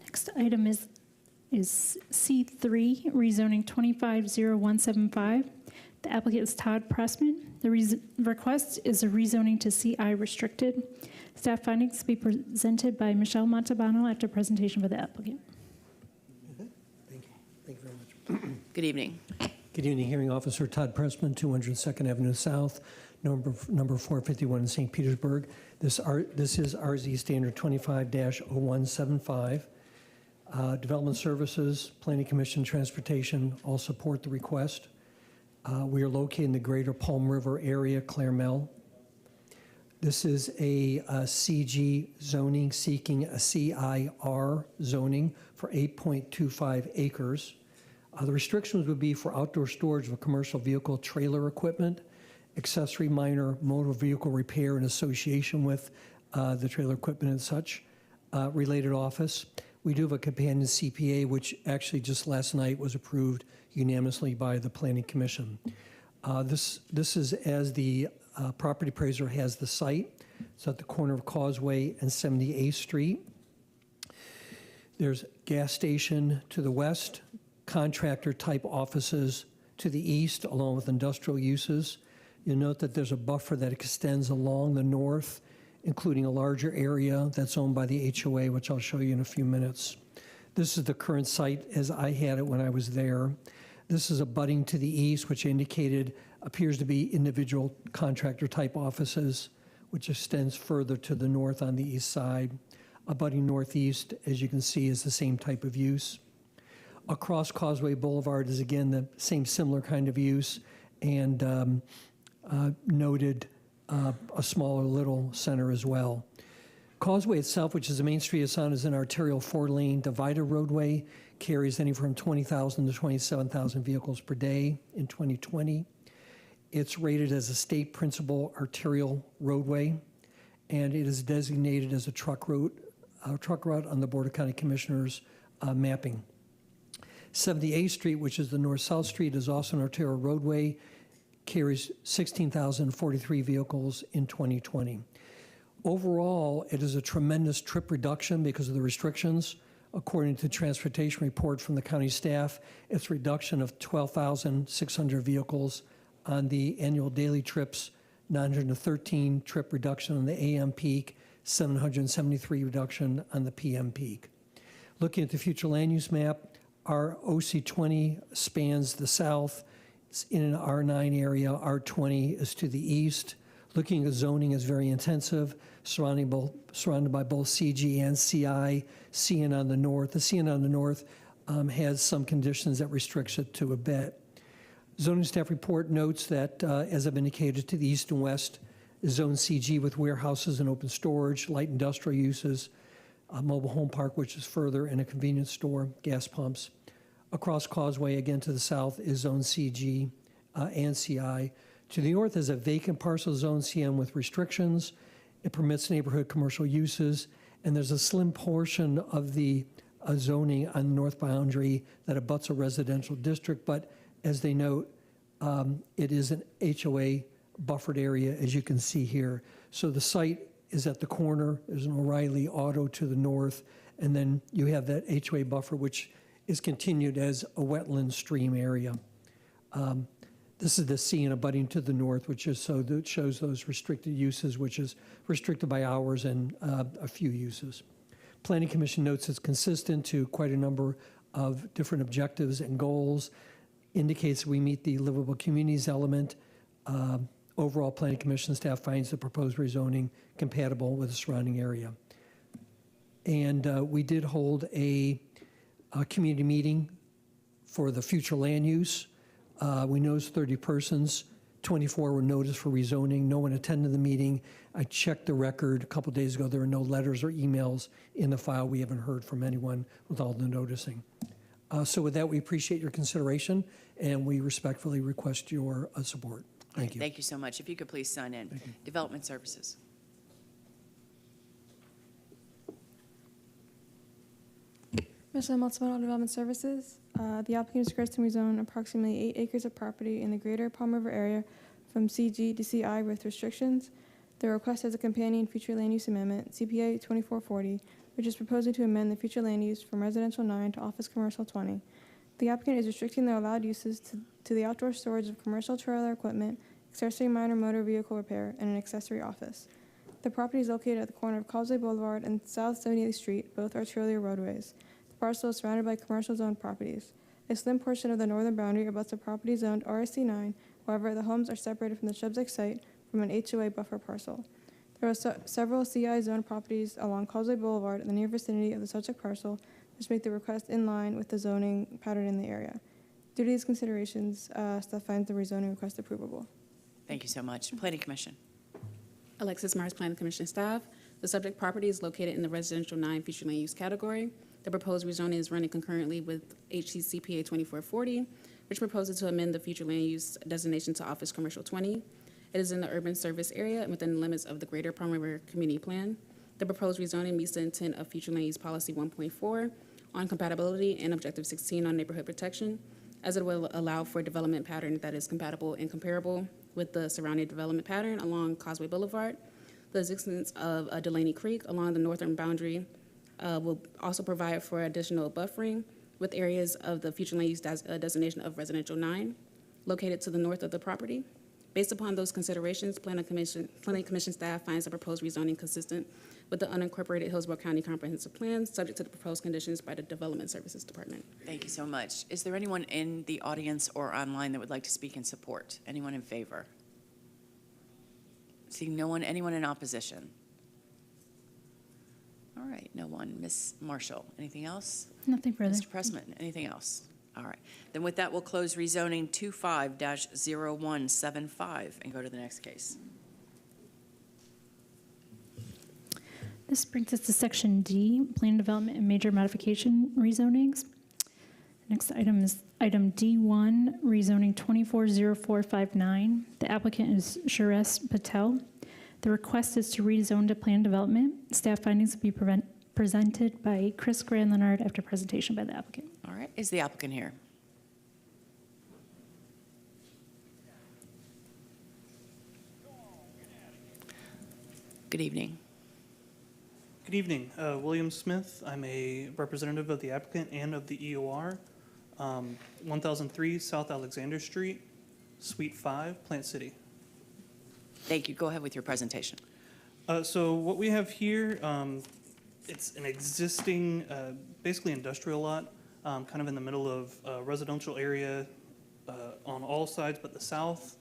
Next item is C3, rezoning 250175. The applicant is Todd Pressman. The request is a rezoning to CI restricted. Staff findings to be presented by Michelle Montalbano after presentation by the applicant. Thank you. Thank you very much. Good evening. Good evening, Hearing Officer Todd Pressman, 200 2nd Avenue South, number 451 in St. Petersburg. This is RZ Standard 25-0175. Development Services, Planning Commission, Transportation all support the request. We are located in the greater Palm River area, Claremelle. This is a CG zoning seeking a CIR zoning for 8.25 acres. The restrictions would be for outdoor storage of commercial vehicle trailer equipment, accessory minor motor vehicle repair in association with the trailer equipment and such, related office. We do have a companion CPA, which actually just last night was approved unanimously by the Planning Commission. This is as the property appraiser has the site. It's at the corner of Causeway and 78th Street. There's gas station to the west, contractor type offices to the east, along with industrial uses. You'll note that there's a buffer that extends along the north, including a larger area that's owned by the HOA, which I'll show you in a few minutes. This is the current site as I had it when I was there. This is abutting to the east, which indicated appears to be individual contractor type offices, which extends further to the north on the east side. Abutting northeast, as you can see, is the same type of use. Across Causeway Boulevard is again the same similar kind of use, and noted a smaller little center as well. Causeway itself, which is the main street it's on, is an arterial 4-lane divider roadway, carries anywhere from 20,000 to 27,000 vehicles per day in 2020. It's rated as a state principal arterial roadway, and it is designated as a truck route on the Board of County Commissioners mapping. 78th Street, which is the north-south street, is also an arterial roadway, carries 16,043 vehicles in 2020. Overall, it is a tremendous trip reduction because of the restrictions. According to the transportation report from the county staff, it's a reduction of 12,600 vehicles on the annual daily trips, 913 trip reduction on the AM peak, 773 reduction on the PM peak. Looking at the future land use map, our OC20 spans the south. It's in an R9 area. R20 is to the east. Looking at zoning is very intensive, surrounded by both CG and CI, CN on the north. The CN on the north has some conditions that restricts it to a bit. Zoning staff report notes that, as I've indicated, to the east and west is Zone CG with warehouses and open storage, light industrial uses, a mobile home park, which is further, and a convenience store, gas pumps. Across Causeway, again to the south, is Zone CG and CI. To the north is a vacant parcel, Zone CM, with restrictions. It permits neighborhood commercial uses, and there's a slim portion of the zoning on the north boundary that abuts a residential district, but as they note, it is an HOA buffered area, as you can see here. So the site is at the corner. There's an O'Reilly Auto to the north, and then you have that HOA buffer, which is continued as a wetland stream area. This is the sea and abutting to the north, which is so that shows those restricted uses, which is restricted by hours and a few uses. Planning Commission notes it's consistent to quite a number of different objectives and goals, indicates we meet the livable communities element. Overall, Planning Commission staff finds the proposed rezoning compatible with the surrounding area. And we did hold a community meeting for the future land use. We noticed 30 persons, 24 were noticed for rezoning. No one attended the meeting. I checked the record a couple days ago. There were no letters or emails in the file. We haven't heard from anyone with all the noticing. So with that, we appreciate your consideration, and we respectfully request your support. Thank you. Thank you so much. If you could please sign in. Development Services. Michelle Maltzman, Development Services. The applicant is requesting to rezone approximately 8 acres of property in the greater Palm River area from CG to CI with restrictions. The request has a companion future land use amendment, CPA 2440, which is proposing to amend the future land use from residential 9 to office commercial 20. The applicant is restricting the allowed uses to the outdoor storage of commercial trailer equipment, accessory minor motor vehicle repair, and an accessory office. The property is located at the corner of Causeway Boulevard and South 78th Street, both arterial roadways. The parcel is surrounded by commercial zone properties. A slim portion of the northern boundary abuts a property zoned RSC 9. However, the homes are separated from the subject site from an HOA buffer parcel. There are several CI zone properties along Causeway Boulevard in the near vicinity of the subject parcel, which make the request in line with the zoning pattern in the area. Due to these considerations, staff finds the rezoning request approvable. Thank you so much. Planning Commission. Alexis Mars, Planning Commission staff. The subject property is located in the residential 9 future land use category. The proposed rezoning is running concurrently with HCCPA 2440, which proposes to amend the future land use designation to office commercial 20. It is in the urban service area and within the limits of the Greater Palm River Community Plan. The proposed rezoning meets the intent of future land use policy 1.4 on compatibility and objective 16 on neighborhood protection, as it will allow for a development pattern that is compatible and comparable with the surrounding development pattern along Causeway Boulevard. The existence of a Delaney Creek along the northern boundary will also provide for additional buffering with areas of the future land use designation of residential 9 located to the north of the property. Based upon those considerations, Planning Commission staff finds the proposed rezoning consistent with the unincorporated Hillsborough County Comprehensive Plan, subject to the proposed conditions by the Development Services Department. Thank you so much. Is there anyone in the audience or online that would like to speak in support? Anyone in favor? Seeing no one, anyone in opposition? All right, no one. Ms. Marshall, anything else? Nothing further. Mr. Pressman, anything else? All right. Then with that, we'll close rezoning 25-0175 and go to the next case. This brings us to Section D, Plan Development and Major Modification Rezonings. Next item is item D1, rezoning 240459. The applicant is Suresh Patel. The request is to rezone to Plan Development. Staff findings will be presented by Chris Grand-Leonard after presentation by the applicant. All right. Is the applicant here? Good evening. Good evening. William Smith. I'm a representative of the applicant and of the EOR. 1003 South Alexander Street, Suite 5, Plant City. Thank you. Go ahead with your presentation. So what we have here, it's an existing, basically industrial lot, kind of in the middle of a residential area on all sides but the south.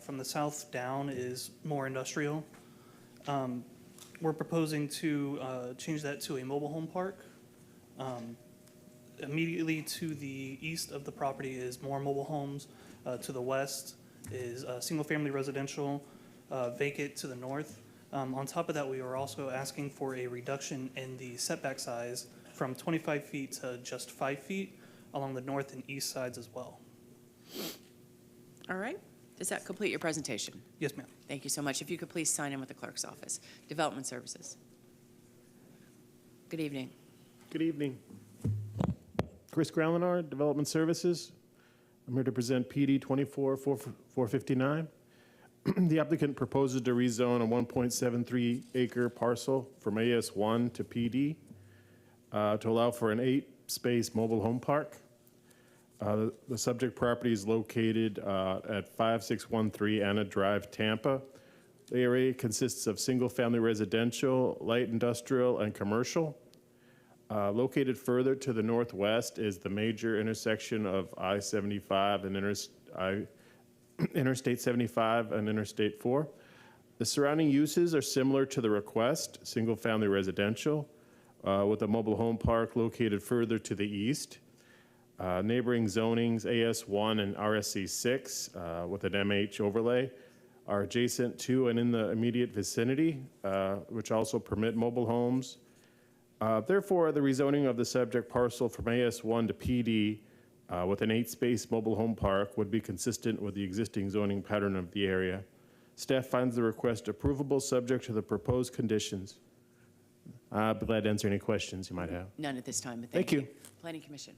From the south down is more industrial. We're proposing to change that to a mobile home park. Immediately to the east of the property is more mobile homes. To the west is single-family residential, vacant to the north. On top of that, we are also asking for a reduction in the setback size from 25 feet to just 5 feet along the north and east sides as well. All right. Does that complete your presentation? Yes, ma'am. Thank you so much. If you could please sign in with the clerk's office. Development Services. Good evening. Good evening. Chris Growlenar, Development Services. I'm here to present PD 24-459. The applicant proposes to rezone a 1.73 acre parcel from AS1 to PD to allow for an 8-space mobile home park. The subject property is located at 5613 Anna Drive, Tampa. The area consists of single-family residential, light industrial, and commercial. Located further to the northwest is the major intersection of I-75 and Interstate 75 and Interstate 4. The surrounding uses are similar to the request, single-family residential, with a mobile home park located further to the east. Neighboring zonings AS1 and RSC 6 with an MH overlay are adjacent to and in the immediate vicinity, which also permit mobile homes. Therefore, the rezoning of the subject parcel from AS1 to PD with an 8-space mobile home park would be consistent with the existing zoning pattern of the area. Staff finds the request approvable subject to the proposed conditions. I'll be glad to answer any questions you might have. None at this time, but Thank you. Planning Commission.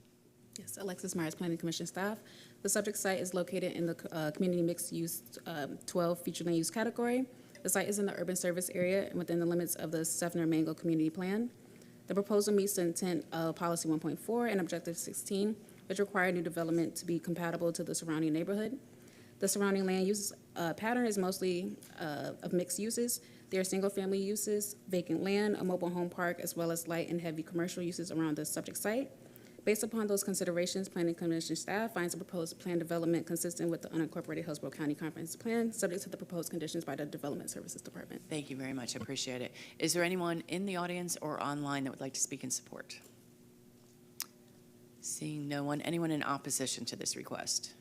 Yes, Alexis Myers, Planning Commission staff. The subject site is located in the community mixed use 12 featured land use category. The site is in the urban service area and within the limits of the Sefner Mango Community Plan. The proposal meets the intent of Policy 1.4 and Objective 16, which require new development to be compatible to the surrounding neighborhood. The surrounding land use pattern is mostly of mixed uses. There are single-family uses, vacant land, a mobile home park, as well as light and heavy commercial uses around the subject site. Based upon those considerations, Planning Commission staff finds the proposed plan development consistent with the unincorporated Hillsborough County Comprehensive Plan, subject to the proposed conditions by the Development Services Department. Thank you very much. I appreciate it. Is there anyone in the audience or online that would like to speak in support? Seeing no one. Anyone in opposition to this request?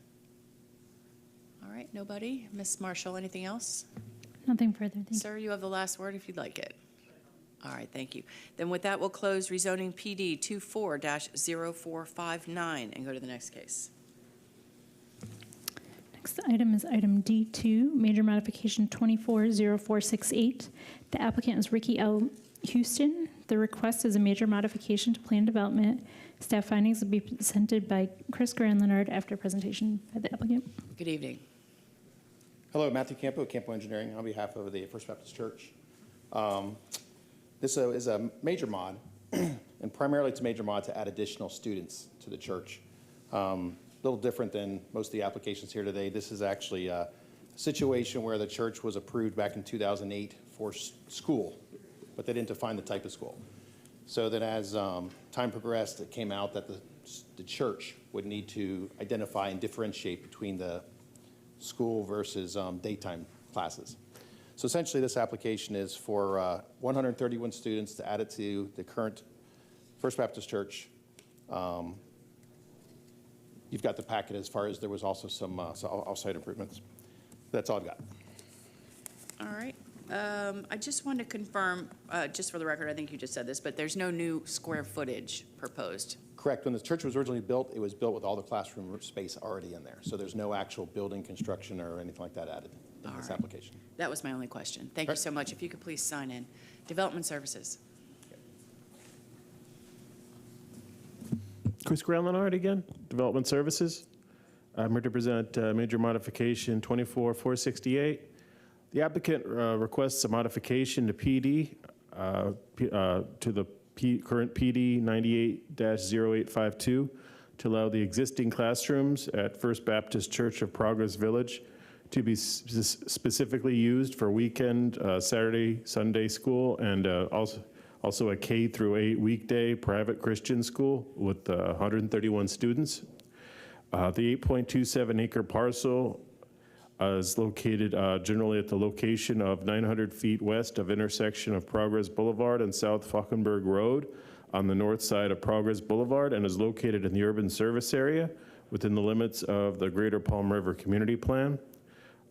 All right, nobody. Ms. Marshall, anything else? Nothing further. Thank you. Sir, you have the last word if you'd like it. All right, thank you. Then with that, we'll close rezoning PD 24-0459 and go to the next case. Next item is item D2, major modification 240468. The applicant is Ricky L. Houston. The request is a major modification to plan development. Staff findings will be presented by Chris Grandlenar after presentation by the applicant. Good evening. Hello, Matthew Campo, Campo Engineering, on behalf of the First Baptist Church. This is a major mod, and primarily it's a major mod to add additional students to the church. A little different than most of the applications here today. This is actually a situation where the church was approved back in 2008 for school, but they didn't define the type of school. So that as time progressed, it came out that the church would need to identify and differentiate between the school versus daytime classes. So essentially, this application is for 131 students to add it to the current First Baptist Church. You've got the packet as far as there was also some off-site improvements. That's all I've got. All right. I just want to confirm, just for the record, I think you just said this, but there's no new square footage proposed. Correct. When the church was originally built, it was built with all the classroom space already in there. So there's no actual building construction or anything like that added in this application. That was my only question. Thank you so much. If you could please sign in. Development Services. Chris Grandlenar again, Development Services. I'm here to present major modification 24-468. The applicant requests a modification to PD to the current PD 98-0852 to allow the existing classrooms at First Baptist Church of Progress Village to be specifically used for weekend, Saturday, Sunday school, and also a K through 8 weekday private Christian school with 131 students. The 8.27 acre parcel is located generally at the location of 900 feet west of intersection of Progress Boulevard and South Falkenberg Road on the north side of Progress Boulevard, and is located in the urban service area within the limits of the Greater Palm River Community Plan.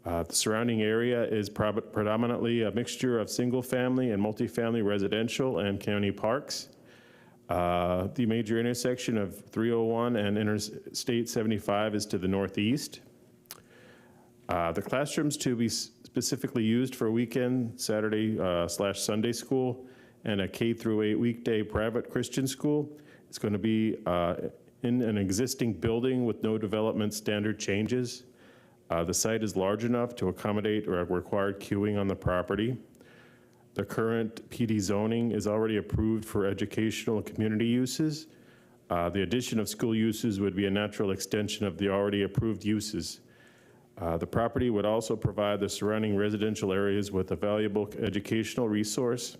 The surrounding area is predominantly a mixture of single-family and multifamily residential and county parks. The major intersection of 301 and Interstate 75 is to the northeast. The classrooms to be specifically used for weekend, Saturday / Sunday school, and a K through 8 weekday private Christian school. It's going to be in an existing building with no development standard changes. The site is large enough to accommodate required queuing on the property. The current PD zoning is already approved for educational and community uses. The addition of school uses would be a natural extension of the already approved uses. The property would also provide the surrounding residential areas with a valuable educational resource.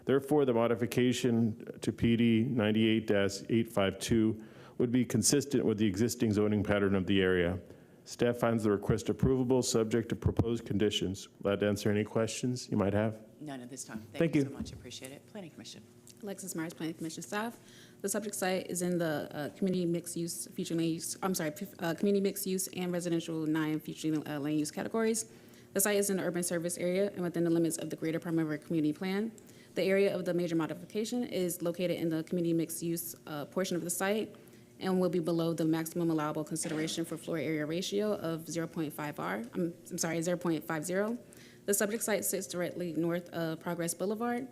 Therefore, the modification to PD 98-852 would be consistent with the existing zoning pattern of the area. Staff finds the request approvable, subject to proposed conditions. Glad to answer any questions you might have. None at this time. Thank you So much. Appreciate it. Planning Commission. Alexis Myers, Planning Commission staff. The subject site is in the community mixed use, future land use, community mixed use and residential 9 future land use categories. The site is in the urban service area and within the limits of the Greater Palm River Community Plan. The area of the major modification is located in the community mixed use portion of the site and will be below the maximum allowable consideration for floor area ratio of 0.50. The subject site sits directly north of Progress Boulevard,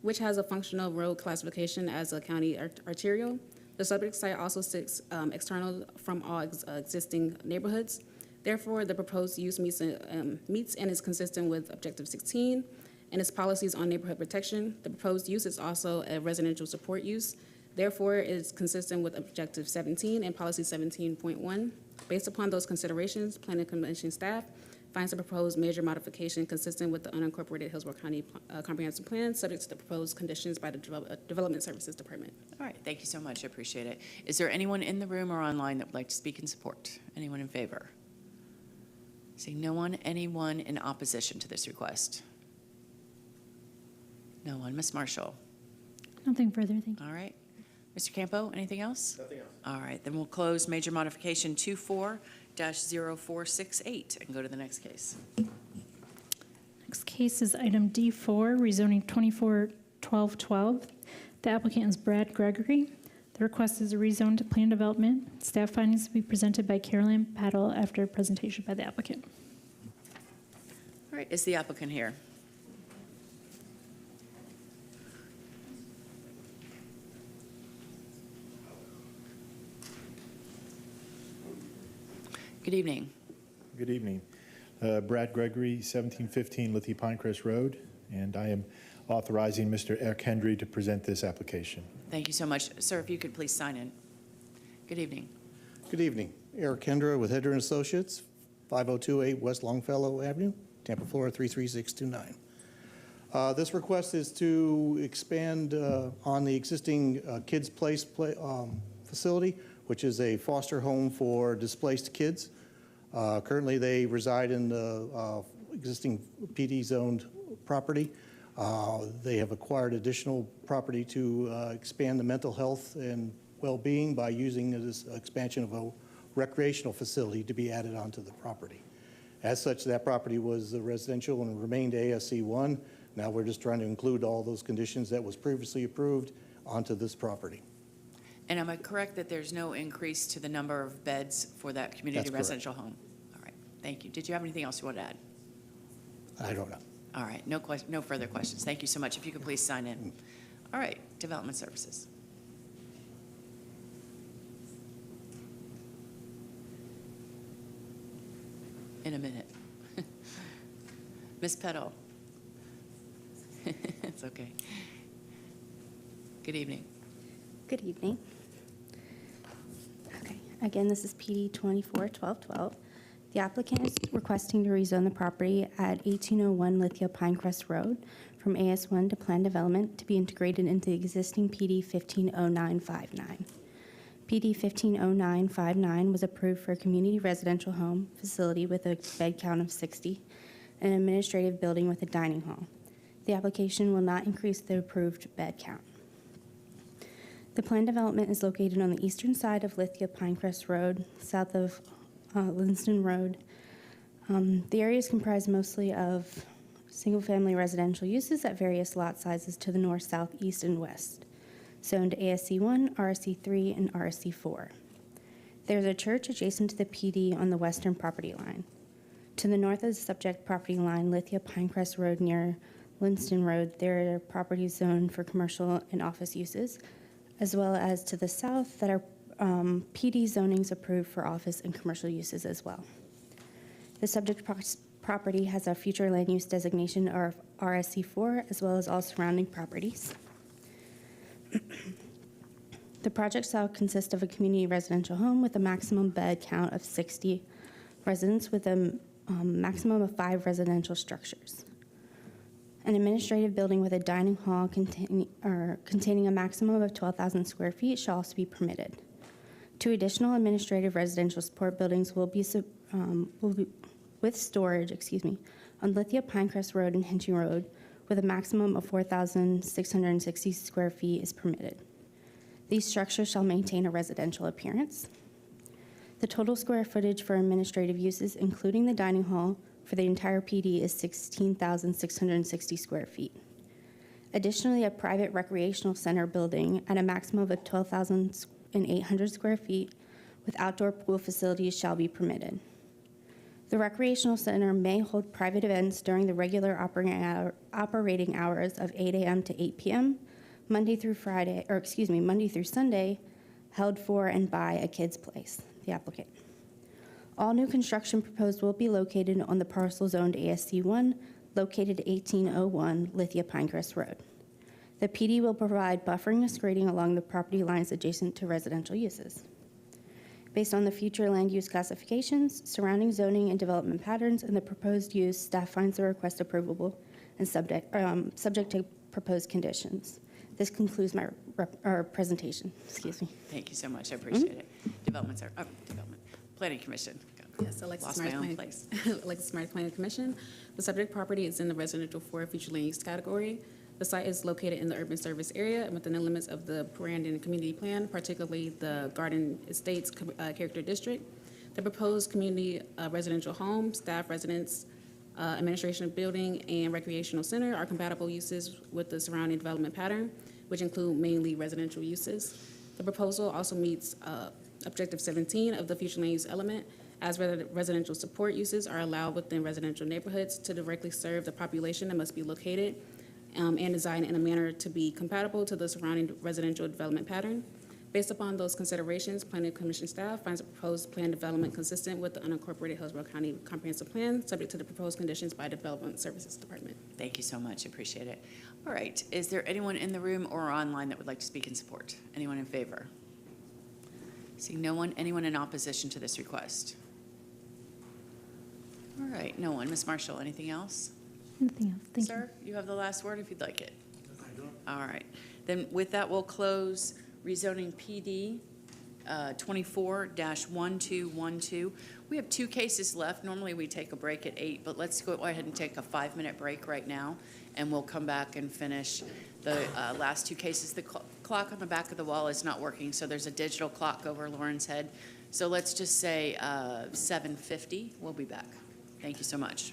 which has a functional road classification as a county arterial. The subject site also sits external from all existing neighborhoods. Therefore, the proposed use meets and is consistent with Objective 16 and its policies on neighborhood protection. The proposed use is also a residential support use. Therefore, it is consistent with Objective 17 and Policy 17.1. Based upon those considerations, Planning Commission staff finds the proposed major modification consistent with the unincorporated Hillsborough County Comprehensive Plan, subject to the proposed conditions by the Development Services Department. All right. Thank you so much. I appreciate it. Is there anyone in the room or online that would like to speak in support? Anyone in favor? Seeing no one. Anyone in opposition to this request? No one. Ms. Marshall? Nothing further, thank you. All right. Mr. Campo, anything else? Nothing else. All right, then we'll close major modification 24-0468 and go to the next case. Next case is item D4, rezoning 24-1212. The applicant is Brad Gregory. The request is a rezone to plan development. Staff findings will be presented by Carolyn Paddle after a presentation by the applicant. All right, is the applicant here? Good evening. Good evening. Brad Gregory, 1715 Lithia Pinecrest Road, and I am authorizing Mr. Eric Hendry to present this application. Thank you so much. Sir, if you could please sign in. Good evening. Good evening. Eric Hendra with Hendra & Associates, 5028 West Longfellow Avenue, Tampa, Florida 33629. This request is to expand on the existing Kids Place facility, which is a foster home for displaced kids. Currently, they reside in the existing PD-zoned property. They have acquired additional property to expand the mental health and well-being by using this expansion of a recreational facility to be added onto the property. As such, that property was residential and remained ASC 1. Now we're just trying to include all those conditions that was previously approved onto this property. And am I correct that there's no increase to the number of beds for that community residential home? All right, thank you. Did you have anything else you want to add? I don't know. All right, no further questions. Thank you so much. If you could please sign in. All right, Development Services. In a minute. Ms. Petal. It's okay. Good evening. Good evening. Okay, again, this is PD 24-1212. The applicant is requesting to rezone the property at 1801 Lithia Pinecrest Road from AS1 to planned development to be integrated into the existing PD 150959. PD 150959 was approved for a community residential home facility with a bed count of 60, and an administrative building with a dining hall. The application will not increase the approved bed count. The planned development is located on the eastern side of Lithia Pinecrest Road, south of Linsden Road. The area is comprised mostly of single-family residential uses at various lot sizes to the north, south, east, and west, zoned ASC 1, RSC 3, and RSC 4. There is a church adjacent to the PD on the western property line. To the north of the subject property line, Lithia Pinecrest Road near Linsden Road, there are properties zoned for commercial and office uses, as well as to the south that are PD zonings approved for office and commercial uses as well. The subject property has a future land use designation of RSC 4, as well as all surrounding properties. The project shall consist of a community residential home with a maximum bed count of 60 residents with a maximum of 5 residential structures. An administrative building with a dining hall containing a maximum of 12,000 square feet shall also be permitted. 2 additional administrative residential support buildings will be with storage, on Lithia Pinecrest Road and Hinchy Road, with a maximum of 4,660 square feet is permitted. These structures shall maintain a residential appearance. The total square footage for administrative uses, including the dining hall, for the entire PD is 16,660 square feet. Additionally, a private recreational center building at a maximum of 12,800 square feet with outdoor pool facilities shall be permitted. The recreational center may hold private events during the regular operating hours of 8 a.m. to 8 p.m., Monday through Sunday, held for and by a kid's place, the applicant. All new construction proposed will be located on the parcel zoned ASC 1, located at 1801 Lithia Pinecrest Road. The PD will provide buffering and screening along the property lines adjacent to residential uses. Based on the future land use classifications, surrounding zoning and development patterns, and the proposed use, staff finds the request approvable and subject to proposed conditions. This concludes my presentation. Excuse me. Thank you so much. I appreciate it. Development. Planning Commission. Yes, Alexis Myers, Planning Commission. The subject property is in the residential 4 future land use category. The site is located in the urban service area and within the limits of the Parandon Community Plan, particularly the Garden Estates Character District. The proposed community residential home, staff residence, administration building, and recreational center are compatible uses with the surrounding development pattern, which include mainly residential uses. The proposal also meets Objective 17 of the future land use element, as residential support uses are allowed within residential neighborhoods to directly serve the population that must be located and designed in a manner to be compatible to the surrounding residential development pattern. Based upon those considerations, Planning Commission staff finds the proposed plan development consistent with the unincorporated Hillsborough County Comprehensive Plan, subject to the proposed conditions by Development Services Department. Thank you so much. Appreciate it. All right. Is there anyone in the room or online that would like to speak in support? Anyone in favor? Seeing no one. Anyone in opposition to this request? All right. No one. Ms. Marshall, anything else? Nothing else. Thank you. Sir, you have the last word if you'd like it. All right. Then with that, we'll close rezoning PD 24-1212. We have 2 cases left. Normally we take a break at 8, but let's go ahead and take a 5-minute break right now, and we'll come back and finish the last 2 cases. The clock on the back of the wall is not working, so there's a digital clock over Lauren's head. So let's just say 7:50. We'll be back. Thank you so much.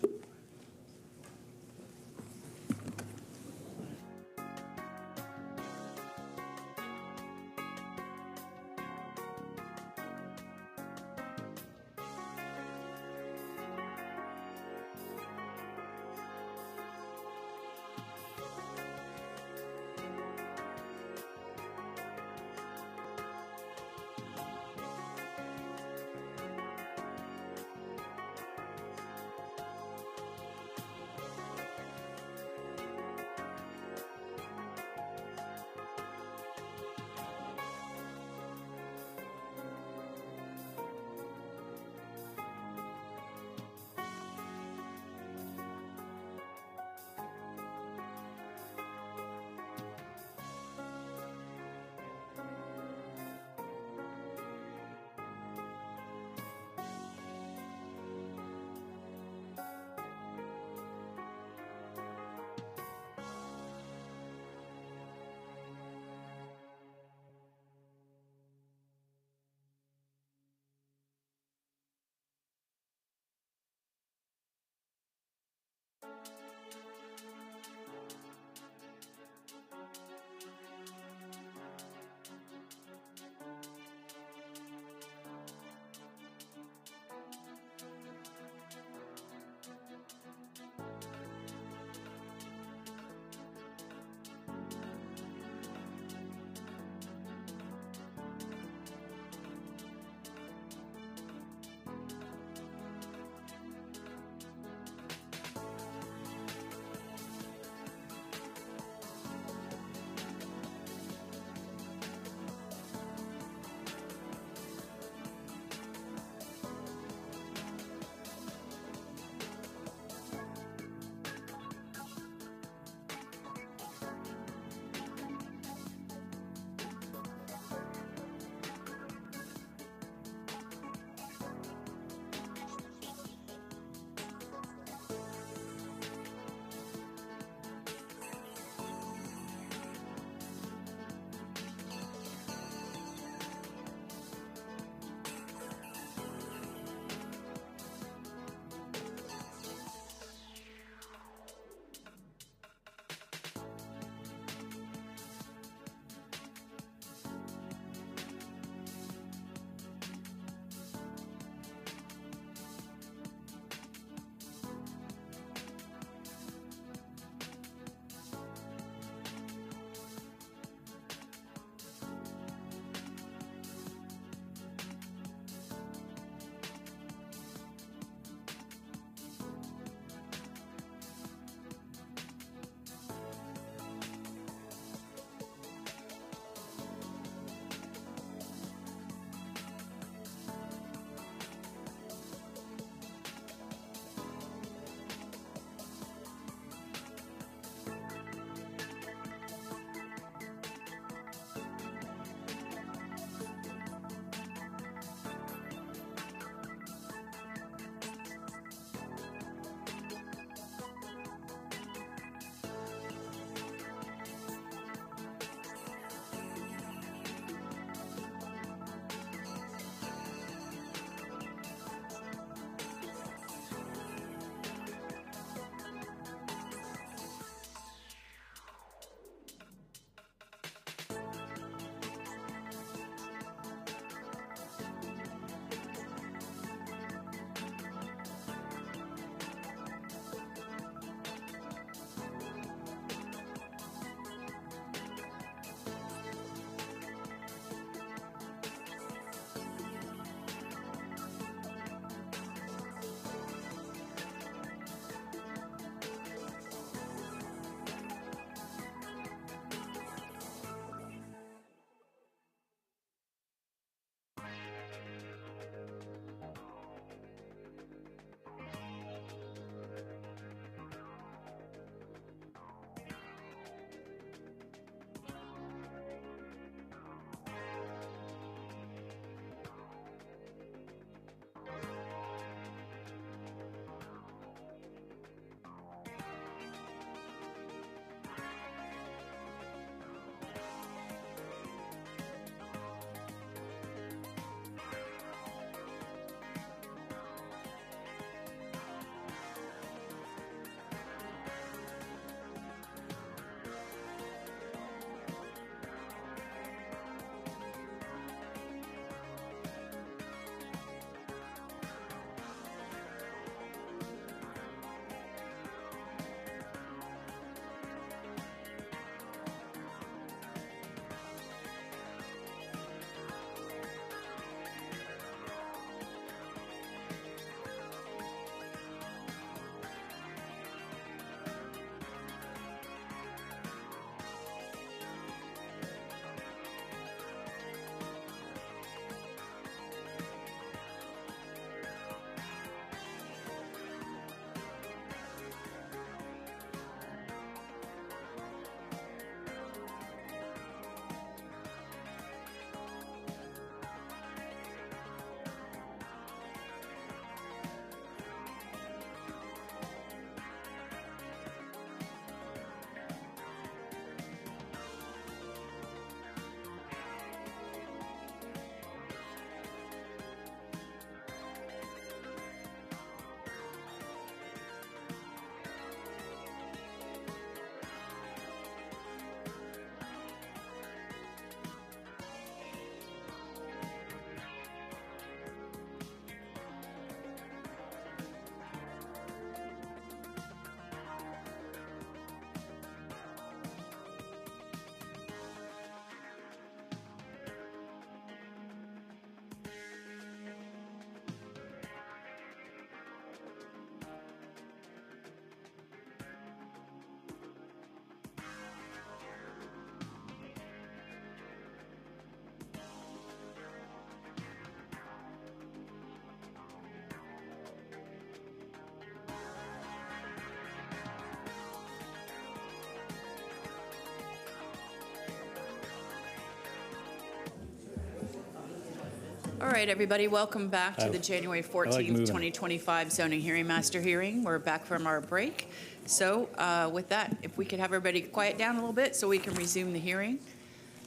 All right, everybody, welcome back to the January 14th, moving. 2025 zoning hearing master hearing. We're back from our break. So with that, if we could have everybody quiet down a little bit so we can resume the hearing.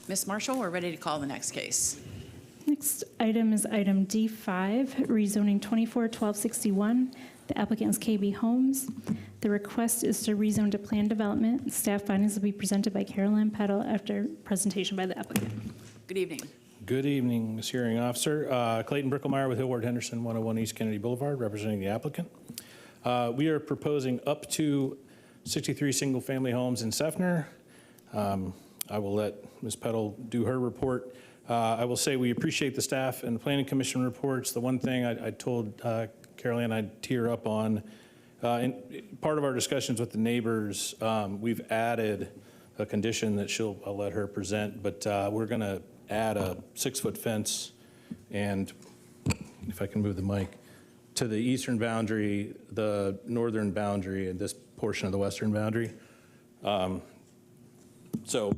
Ms. Marshall, we're ready to call the next case. Next item is item D5, rezoning 241261. The applicant is KB Homes. The request is to rezone to planned development. Staff findings will be presented by Caroline Peddle after presentation by the applicant. Good evening. Good evening, Ms. Hearing Officer. Clayton Bricklemeyer with Hillward Henderson, 101 East Kennedy Boulevard, representing the applicant. We are proposing up to 63 single-family homes in Seffner. I will let Ms. Peddle do her report. I will say we appreciate the staff and the Planning Commission reports. The one thing I told Caroline I'd tear up on, in part of our discussions with the neighbors, we've added a condition that I'll let her present, but we're going to add a 6-foot fence, and if I can move the mic, to the eastern boundary, the northern boundary, and this portion of the western boundary. So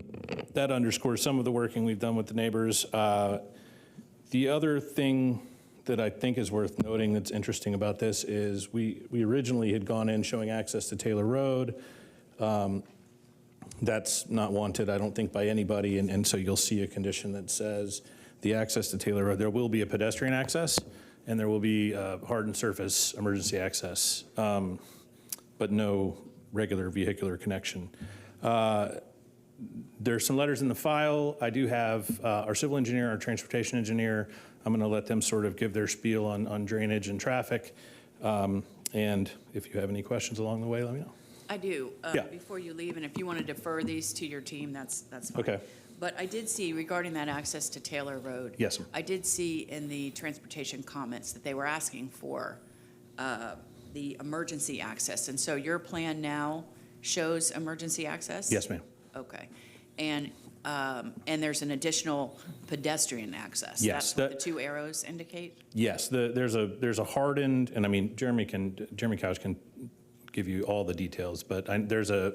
that underscores some of the working we've done with the neighbors. The other thing that I think is worth noting that's interesting about this is we originally had gone in showing access to Taylor Road. That's not wanted, I don't think, by anybody, and so you'll see a condition that says the access to Taylor Road, there will be a pedestrian access, and there will be hardened surface emergency access, but no regular vehicular connection. There's some letters in the file. I do have our civil engineer, our transportation engineer. I'm going to let them sort of give their spiel on drainage and traffic. And if you have any questions along the way, let me know. I do. Yeah. Before you leave, and if you want to defer these to your team, that's fine. Okay. But I did see regarding that access to Taylor Road. Yes. I did see in the transportation comments that they were asking for the emergency access. And so your plan now shows emergency access? Yes, ma'am. Okay. And there's an additional pedestrian access. Yes, That's what the two arrows indicate? Yes, there's a hardened, and I mean, Jeremy Couch can give you all the details, but there's a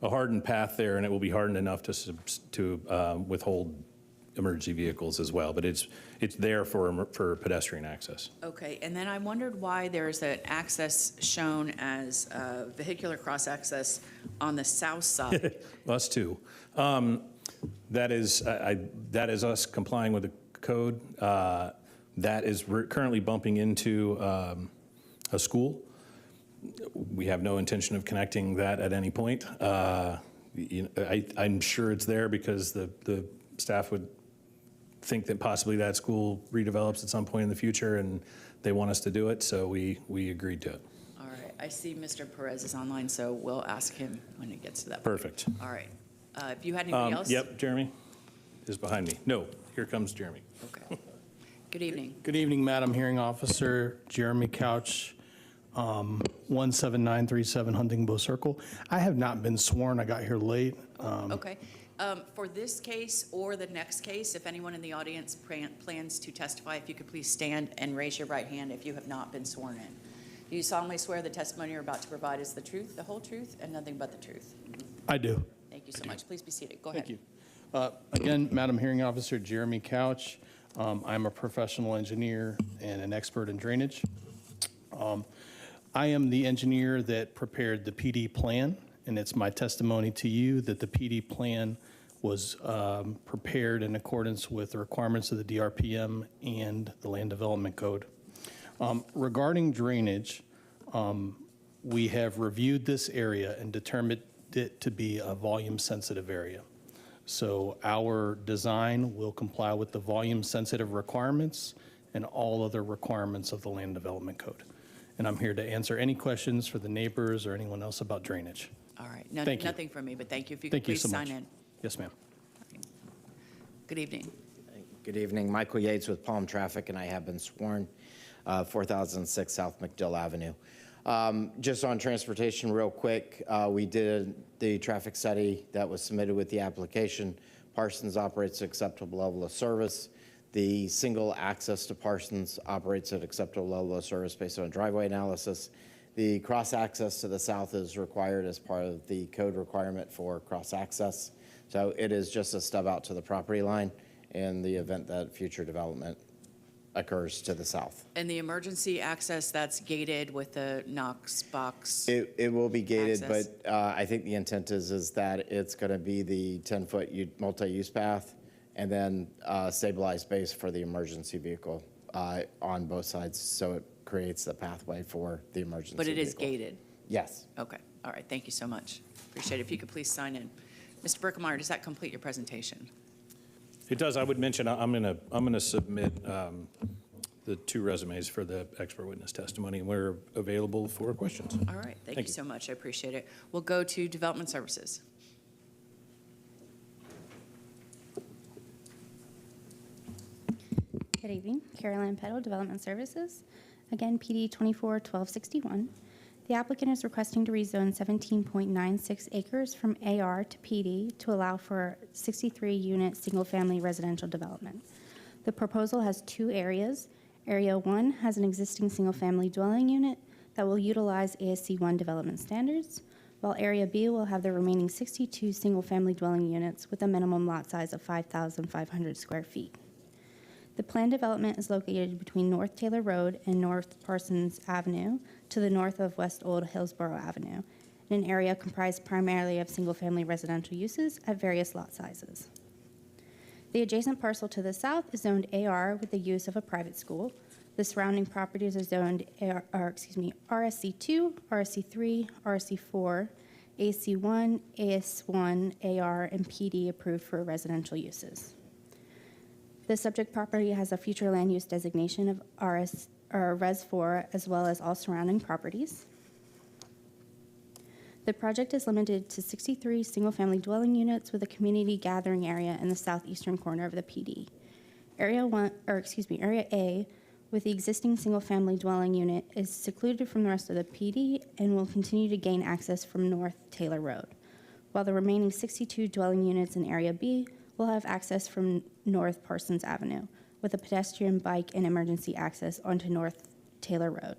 hardened path there, and it will be hardened enough to withhold emergency vehicles as well, but it's there for pedestrian access. Okay, and then I wondered why there's an access shown as vehicular cross access on the south side. Us too. That is us complying with the code. That is currently bumping into a school. We have no intention of connecting that at any point. I'm sure it's there because the staff would think that possibly that school redevelops at some point in the future, and they want us to do it, so we agreed to it. All right, I see Mr. Perez is online, so we'll ask him when it gets to that point. Perfect. All right. If you had anybody else? Yep, Jeremy is behind me. No, here comes Jeremy. Okay. Good evening. Good evening, Madam Hearing Officer. Jeremy Couch, 17937 Huntingbow Circle. I have not been sworn. I got here late. Okay. For this case or the next case, if anyone in the audience plans to testify, if you could please stand and raise your right hand if you have not been sworn in. Do you solemnly swear the testimony you're about to provide is the truth, the whole truth, and nothing but the truth? I do. Thank you so much. Please be seated. Go ahead. Thank you. Again, Madam Hearing Officer, Jeremy Couch. I'm a professional engineer and an expert in drainage. I am the engineer that prepared the PD plan, and it's my testimony to you that the PD plan was prepared in accordance with the requirements of the DRPM and the Land Development Code. Regarding drainage, we have reviewed this area and determined it to be a volume-sensitive area. So our design will comply with the volume-sensitive requirements and all other requirements of the Land Development Code. And I'm here to answer any questions for the neighbors or anyone else about drainage. All right. Thank you. Nothing from me, but thank you. If you could please sign in. Yes, ma'am. Good evening. Good evening. Michael Yates with Palm Traffic, and I have been sworn. 4006 South McDill Avenue. Just on transportation real quick, we did the traffic study that was submitted with the application. Parsons operates at acceptable level of service. The single access to Parsons operates at acceptable level of service based on driveway analysis. The cross access to the south is required as part of the code requirement for cross access. So it is just a stub out to the property line in the event that future development occurs to the south. And the emergency access, that's gated with the Knox box? It will be gated, Access. but I think the intent is that it's going to be the 10-foot multi-use path and then stabilized base for the emergency vehicle on both sides, so it creates the pathway for the emergency But it is vehicle. gated? Yes. Okay, all right, thank you so much. Appreciate it. If you could please sign in. Mr. Birkemeyer, does that complete your presentation? It does. I would mention, I'm going to submit the 2 resumes for the expert witness testimony, and we're available for questions. All right, thank you so much. I appreciate it. We'll go to Development Services. Good evening, Caroline Peddle, Development Services. Again, PD 24-1261. The applicant is requesting to rezone 17.96 acres from AR to PD to allow for 63-unit single-family residential development. The proposal has 2 areas. Area 1 has an existing single-family dwelling unit that will utilize ASC 1 development standards, while Area B will have the remaining 62 single-family dwelling units with a minimum lot size of 5,500 square feet. The planned development is located between North Taylor Road and North Parsons Avenue to the north of West Old Hillsborough Avenue, in an area comprised primarily of single-family residential uses at various lot sizes. The adjacent parcel to the south is zoned AR with the use of a private school. The surrounding properties are zoned RSC2, RSC3, RSC4, AC1, AS1, AR, and PD approved for residential uses. The subject property has a future land use designation of Res 4, as well as all surrounding properties. The project is limited to 63 single-family dwelling units with a community gathering area in the southeastern corner of the PD. Area A, with the existing single-family dwelling unit, is secluded from the rest of the PD and will continue to gain access from North Taylor Road, while the remaining 62 dwelling units in Area B will have access from North Parsons Avenue, with a pedestrian, bike, and emergency access onto North Taylor Road.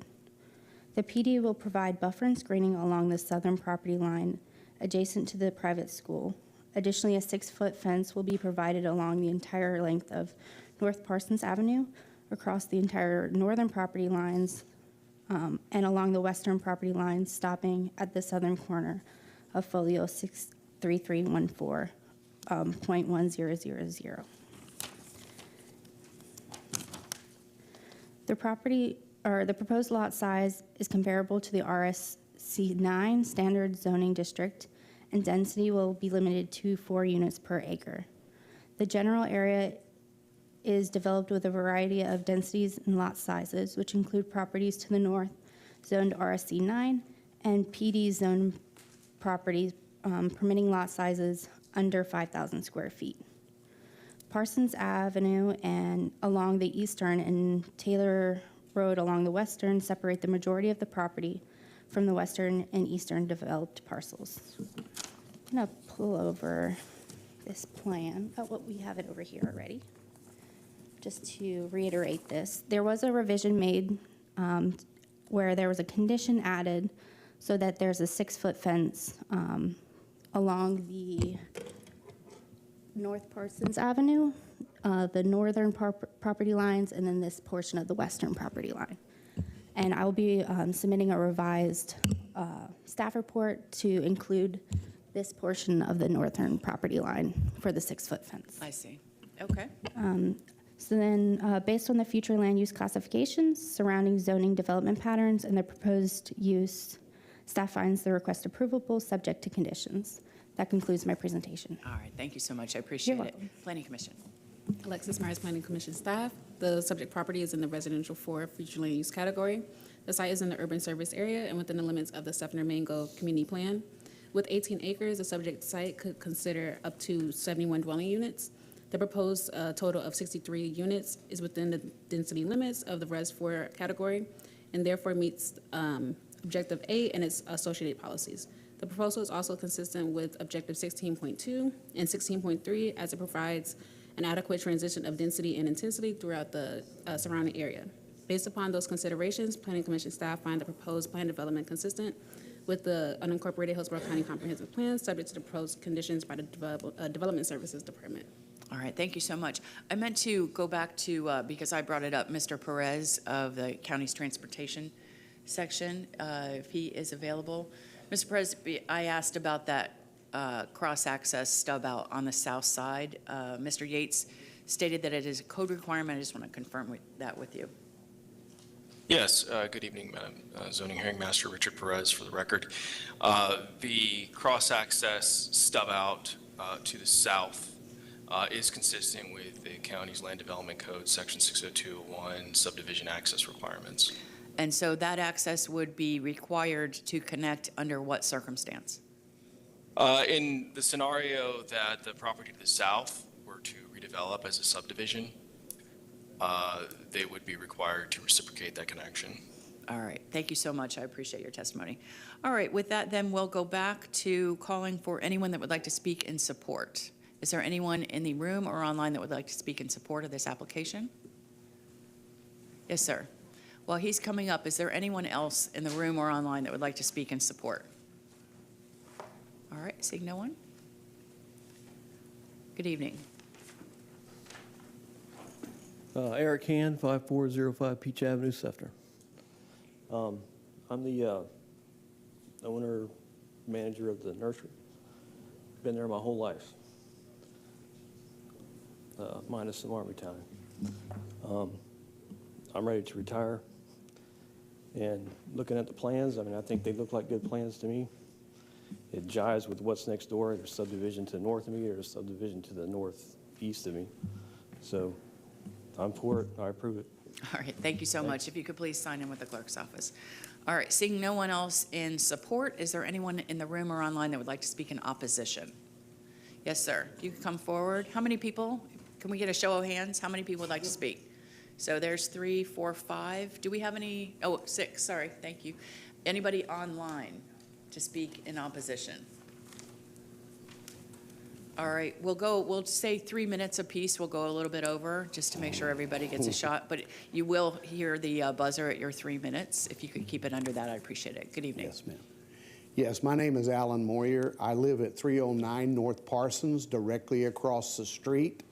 The PD will provide buffer and screening along the southern property line adjacent to the private school. Additionally, a 6-foot fence will be provided along the entire length of North Parsons Avenue, across the entire northern property lines, and along the western property lines, stopping at the southern corner of folio 63314. .1000. The proposed lot size is comparable to the RSC9 standard zoning district, and density will be limited to 4 units per acre. The general area is developed with a variety of densities and lot sizes, which include properties to the north, zoned RSC9, and PD zone properties permitting lot sizes under 5,000 square feet. Parsons Avenue and along the eastern and Taylor Road along the western separate the majority of the property from the western and eastern developed parcels. I'm going to pull over this plan. We have it over here already. Just to reiterate this, there was a revision made where there was a condition added so that there's a 6-foot fence along the North Parsons Avenue, the northern property lines, and then this portion of the western property line. And I will be submitting a revised staff report to include this portion of the northern property line for the 6-foot fence. I see. Okay. So then, based on the future land use classifications, surrounding zoning development patterns, and the proposed use, staff finds the request approvable subject to conditions. That concludes my presentation. All right, thank you so much. I appreciate You're it. welcome. Planning Commission. Alexis Myers, Planning Commission staff. The subject property is in the residential 4 future land use category. The site is in the urban service area and within the limits of the Seffner Mango Community Plan. With 18 acres, the subject site could consider up to 71 dwelling units. The proposed total of 63 units is within the density limits of the Res 4 category and therefore meets Objective A and its associated policies. The proposal is also consistent with Objective 16.2 and 16.3 as it provides an adequate transition of density and intensity throughout the surrounding area. Based upon those considerations, Planning Commission staff find the proposed plan development consistent with the unincorporated Hillsborough County Comprehensive Plan, subject to the proposed conditions by the Development Services Department. All right, thank you so much. I meant to go back to, because I brought it up, Mr. Perez of the county's transportation section, if he is available. Mr. Perez, I asked about that cross-access stub out on the south side. Mr. Yates stated that it is a code requirement. I just want to confirm that with you. Yes, good evening, Madam Zoning Hearing Master Richard Perez for the record. The cross-access stub out to the south is consistent with the county's Land Development Code, Section 60201, subdivision access requirements. And so that access would be required to connect under what circumstance? In the scenario that the property to the south were to redevelop as a subdivision, they would be required to reciprocate that connection. All right, thank you so much. I appreciate your testimony. All right, with that, then we'll go back to calling for anyone that would like to speak in support. Is there anyone in the room or online that would like to speak in support of this application? Yes, sir. While he's coming up, is there anyone else in the room or online that would like to speak in support? All right, seeing no one? Good evening. Eric Hand, 5405 Peach Avenue, Sefner. I'm the owner, manager of the nursery. Been there my whole life, minus some army time. I'm ready to retire. And looking at the plans, I mean, I think they look like good plans to me. It jives with what's next door. There's subdivision to the north of me, there's subdivision to the northeast of me. So I'm for it, I approve it. All right, thank you so much. If you could please sign in with the clerk's office. All right, seeing no one else in support, is there anyone in the room or online that would like to speak in opposition? Yes, sir. You can come forward. How many people? Can we get a show of hands? How many people would like to speak? So there's 3, 4, 5. Do we have any? Oh, 6, sorry, thank you. Anybody online to speak in opposition? All right, we'll say 3 minutes apiece. We'll go a little bit over just to make sure everybody gets a shot, but you will hear the buzzer at your 3 minutes. If you could keep it under that, I appreciate it. Good evening. Yes, ma'am. Yes, my name is Alan Moyer. I live at 309 North Parsons, directly across the street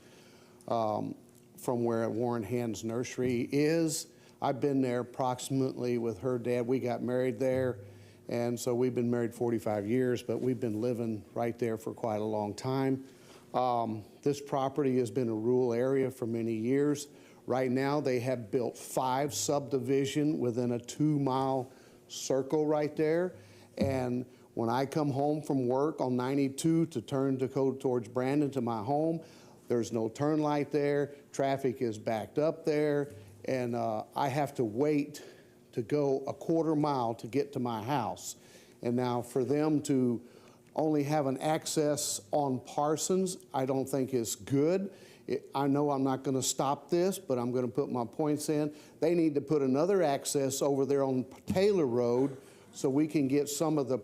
from where Warren Hand's nursery is. I've been there approximately with her dad. We got married there. And so we've been married 45 years, but we've been living right there for quite a long time. This property has been a rural area for many years. Right now, they have built 5 subdivisions within a 2-mile circle right there. And when I come home from work on 92 to turn to go towards Brandon to my home, there's no turn light there. Traffic is backed up there. And I have to wait to go a 1/4 mile to get to my house. And now for them to only have an access on Parsons, I don't think is good. I know I'm not going to stop this, but I'm going to put my points in. They need to put another access over there on Taylor Road so we can get some of the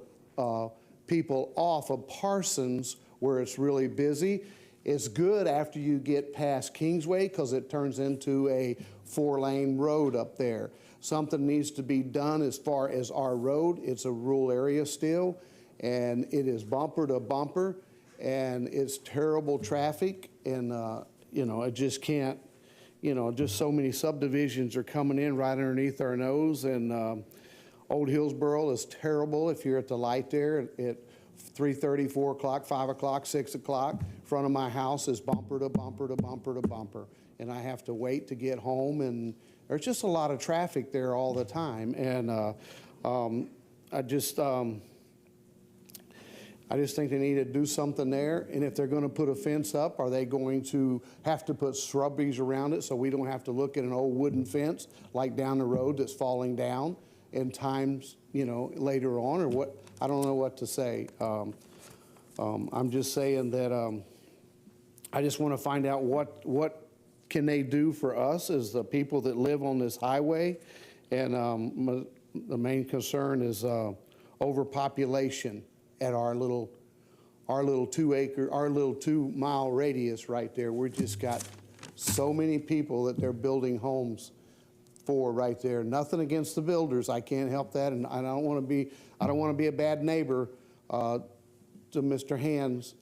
people off of Parsons where it's really busy. It's good after you get past Kingsway because it turns into a 4-lane road up there. Something needs to be done as far as our road. It's a rural area still, and it is bumper to bumper, and it's terrible traffic, and, you know, it just can't, you know, just so many subdivisions are coming in right underneath our nose, and Old Hillsborough is terrible if you're at the light there at 3:30, 4 o'clock, 5 o'clock, 6 o'clock. Front of my house is bumper to bumper to bumper to bumper, and I have to wait to get home, and there's just a lot of traffic there all the time, and I just think they need to do something there. And if they're going to put a fence up, are they going to have to put shrubberies around it so we don't have to look at an old wooden fence like down the road that's falling down in times, you know, later on, or what? I don't know what to say. I'm just saying that I just want to find out what can they do for us as the people that live on this highway? And the main concern is overpopulation at our little 2-mile radius right there. We just got so many people that they're building homes for right there. Nothing against the builders. I can't help that, and I don't want to be a bad neighbor to Mr. Hands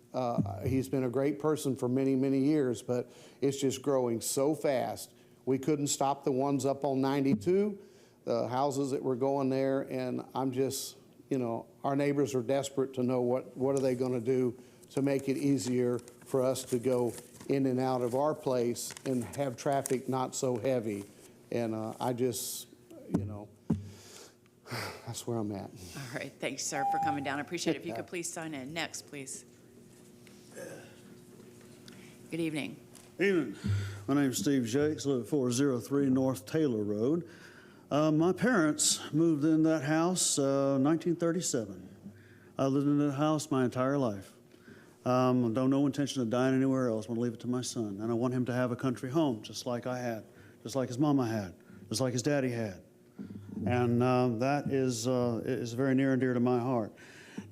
He's been a great person for many, many years, but it's just growing so fast. We couldn't stop the ones up on 92, the houses that were going there, and I'm just, you know, our neighbors are desperate to know what are they going to do to make it easier for us to go in and out of our place and have traffic not so heavy. And I just, you know, that's where I'm at. All right, thanks, sir, for coming down. I appreciate it. If you could please sign in. Next, please. Good evening. Evening. My name is Steve Jakes, live at 403 North Taylor Road. My parents moved in that house 1937. I lived in that house my entire life. Don't no intention of dying anywhere else. I want to leave it to my son. And I want him to have a country home, just like I had, just like his mama had, just like his daddy had. And that is very near and dear to my heart.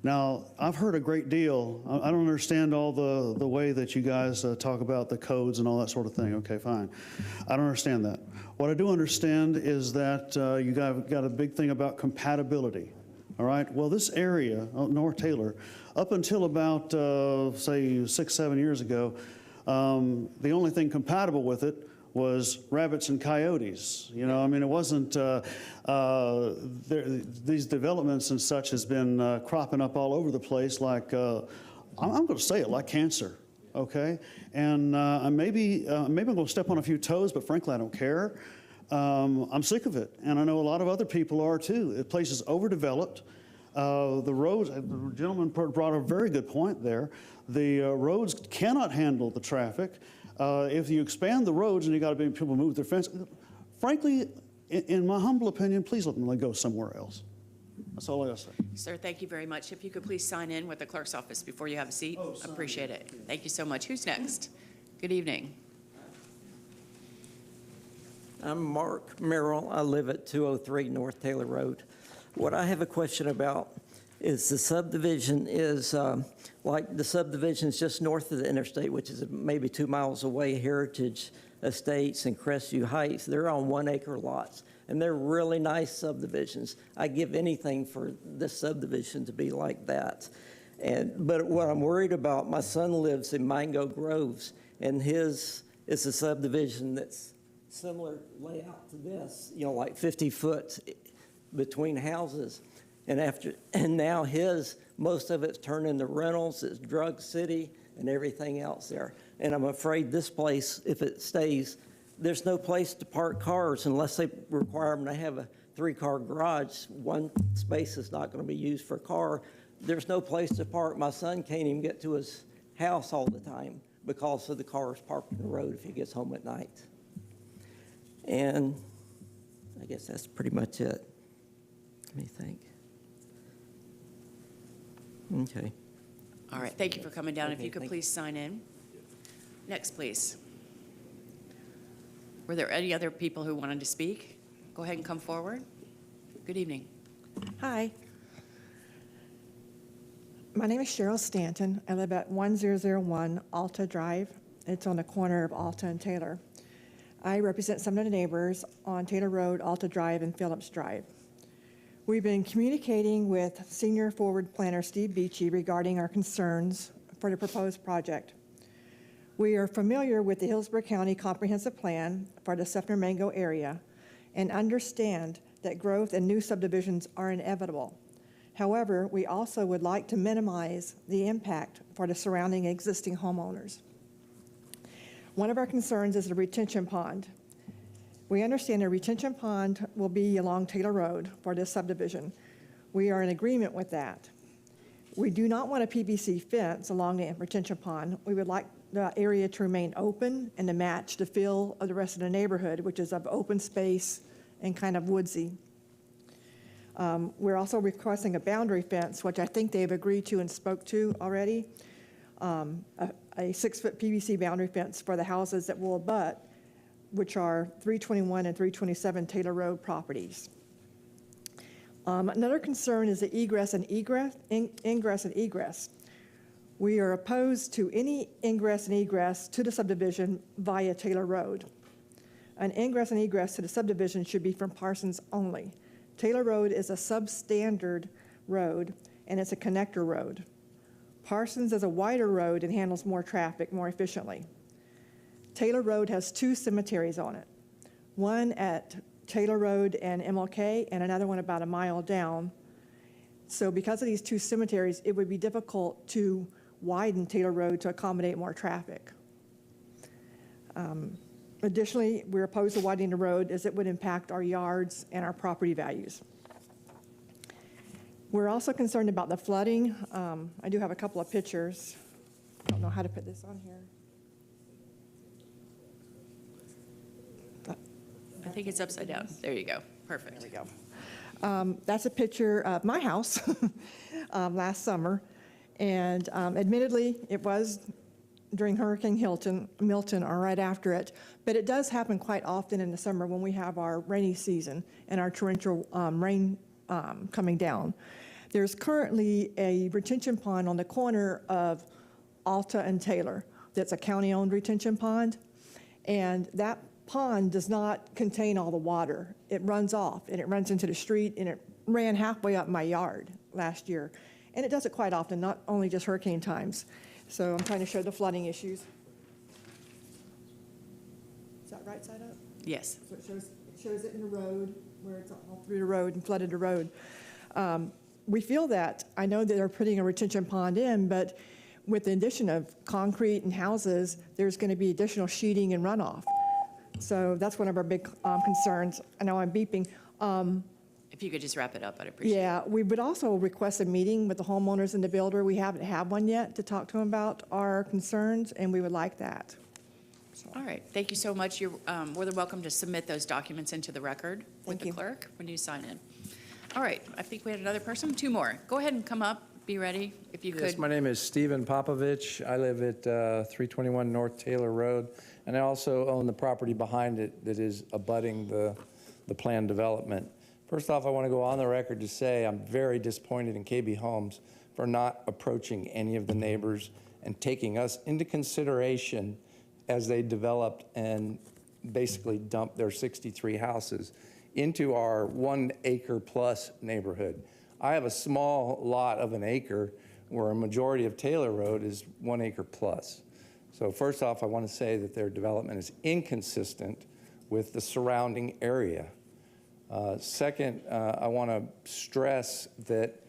Now, I've heard a great deal. I don't understand all the way that you guys talk about the codes and all that sort of thing. Okay, fine. I don't understand that. What I do understand is that you got a big thing about compatibility. All right? Well, this area, North Taylor, up until about, say, 6, 7 years ago, the only thing compatible with it was rabbits and coyotes. You know, I mean, it wasn't, these developments and such has been cropping up all over the place like, I'm going to say it, like cancer, okay? And maybe I'm going to step on a few toes, but frankly, I don't care. I'm sick of it, and I know a lot of other people are too. The place is overdeveloped. The roads, the gentleman brought a very good point there. The roads cannot handle the traffic. If you expand the roads and you got to be people move their fence, frankly, in my humble opinion, please let them go somewhere else. That's all I got to say. Sir, thank you very much. If you could please sign in with the clerk's office before you have a seat. Appreciate it. Thank you so much. Who's next? Good evening. I'm Mark Merrill. I live at 203 North Taylor Road. What I have a question about is the subdivision is like the subdivisions just north of the interstate, which is maybe 2 miles away, Heritage Estates and Crestview Heights. They're on 1 acre lots, and they're really nice subdivisions. I give anything for this subdivision to be like that. But what I'm worried about, my son lives in Mango Groves, and his is a subdivision that's similar layout to this, you know, like 50 foot between houses. And now most of it's turned into rentals, it's drug city and everything else there. And I'm afraid this place, if it stays, there's no place to park cars unless they require them to have a 3-car garage. One space is not going to be used for a car. There's no place to park. My son can't even get to his house all the time because of the cars parked in the road if he gets home at night. And I guess that's pretty much it. Let me think. Okay. All right, thank you for coming down. If you could please sign in. Next, please. Were there any other people who wanted to speak? Go ahead and come forward. Good evening. Hi. My name is Cheryl Stanton. I live at 1001 Alta Drive. It's on the corner of Alta and Taylor. I represent some of the neighbors on Taylor Road, Alta Drive, and Phillips Drive. We've been communicating with Senior Forward Planner Steve Beachy regarding our concerns for the proposed project. We are familiar with the Hillsborough County Comprehensive Plan for the Seffner-Mango area and understand that growth and new subdivisions are inevitable. However, we also would like to minimize the impact for the surrounding existing homeowners. One of our concerns is the retention pond. We understand a retention pond will be along Taylor Road for this subdivision. We are in agreement with that. We do not want a PVC fence along the retention pond. We would like the area to remain open and to match the feel of the rest of the neighborhood, which is of open space and kind of woodsy. We're also requesting a boundary fence, which I think they've agreed to and spoke to already. A 6-foot PVC boundary fence for the houses that will abut, which are 321 and 327 Taylor Road properties. Another concern is the ingress and egress. We are opposed to any ingress and egress to the subdivision via Taylor Road. An ingress and egress to the subdivision should be from Parsons only. Taylor Road is a substandard road, and it's a connector road. Parsons is a wider road and handles more traffic more efficiently. Taylor Road has 2 cemeteries on it, one at Taylor Road and MLK and another one about a mile down. So because of these 2 cemeteries, it would be difficult to widen Taylor Road to accommodate more traffic. Additionally, we're opposed to widening the road as it would impact our yards and our property values. We're also concerned about the flooding. I do have a couple of pictures. I don't know how to put this on here. I think it's upside down. There you go. Perfect. There we go. That's a picture of my house last summer. And admittedly, it was during Hurricane Milton or right after it. But it does happen quite often in the summer when we have our rainy season and our torrential rain coming down. There's currently a retention pond on the corner of Alta and Taylor that's a county-owned retention pond. And that pond does not contain all the water. It runs off and it runs into the street, and it ran halfway up my yard last year. And it does it quite often, not only just hurricane times. So I'm trying to show the flooding issues. Is that right side up? Yes. So it shows it in the road, where it's all through the road and flooded the road. We feel that, I know that they're putting a retention pond in, but with the addition of concrete and houses, there's going to be additional sheeting and runoff. So that's one of our big concerns. I know I'm beeping. If you could just wrap it up, I'd appreciate it. Yeah, we would also request a meeting with the homeowners and the builder. We haven't had one yet to talk to them about our concerns, and we would like that. All right, thank you so much. You're more than welcome to submit those documents into the record with the clerk when you sign in. All right, I think we had another person, 2 more. Go ahead and come up, be ready, if you could. Yes, my name is Stephen Popovich. I live at 321 North Taylor Road, and I also own the property behind it that is abutting the planned development. First off, I want to go on the record to say I'm very disappointed in KB Homes for not approaching any of the neighbors and taking us into consideration as they developed and basically dumped their 63 houses into our 1 acre plus neighborhood. I have a small lot of an acre where a majority of Taylor Road is 1 acre plus. So first off, I want to say that their development is inconsistent with the surrounding area. Second, I want to stress that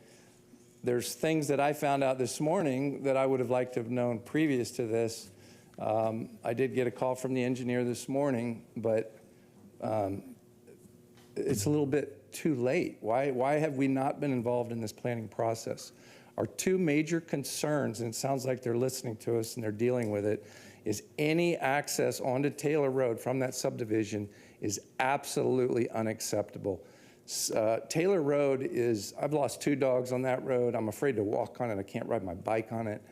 there's things that I found out this morning that I would have liked to have known previous to this. I did get a call from the engineer this morning, but it's a little bit too late. Why have we not been involved in this planning process? Our 2 major concerns, and it sounds like they're listening to us and they're dealing with it, is any access onto Taylor Road from that subdivision is absolutely unacceptable. Taylor Road is, I've lost 2 dogs on that road. I'm afraid to walk on it. I can't ride my bike on it.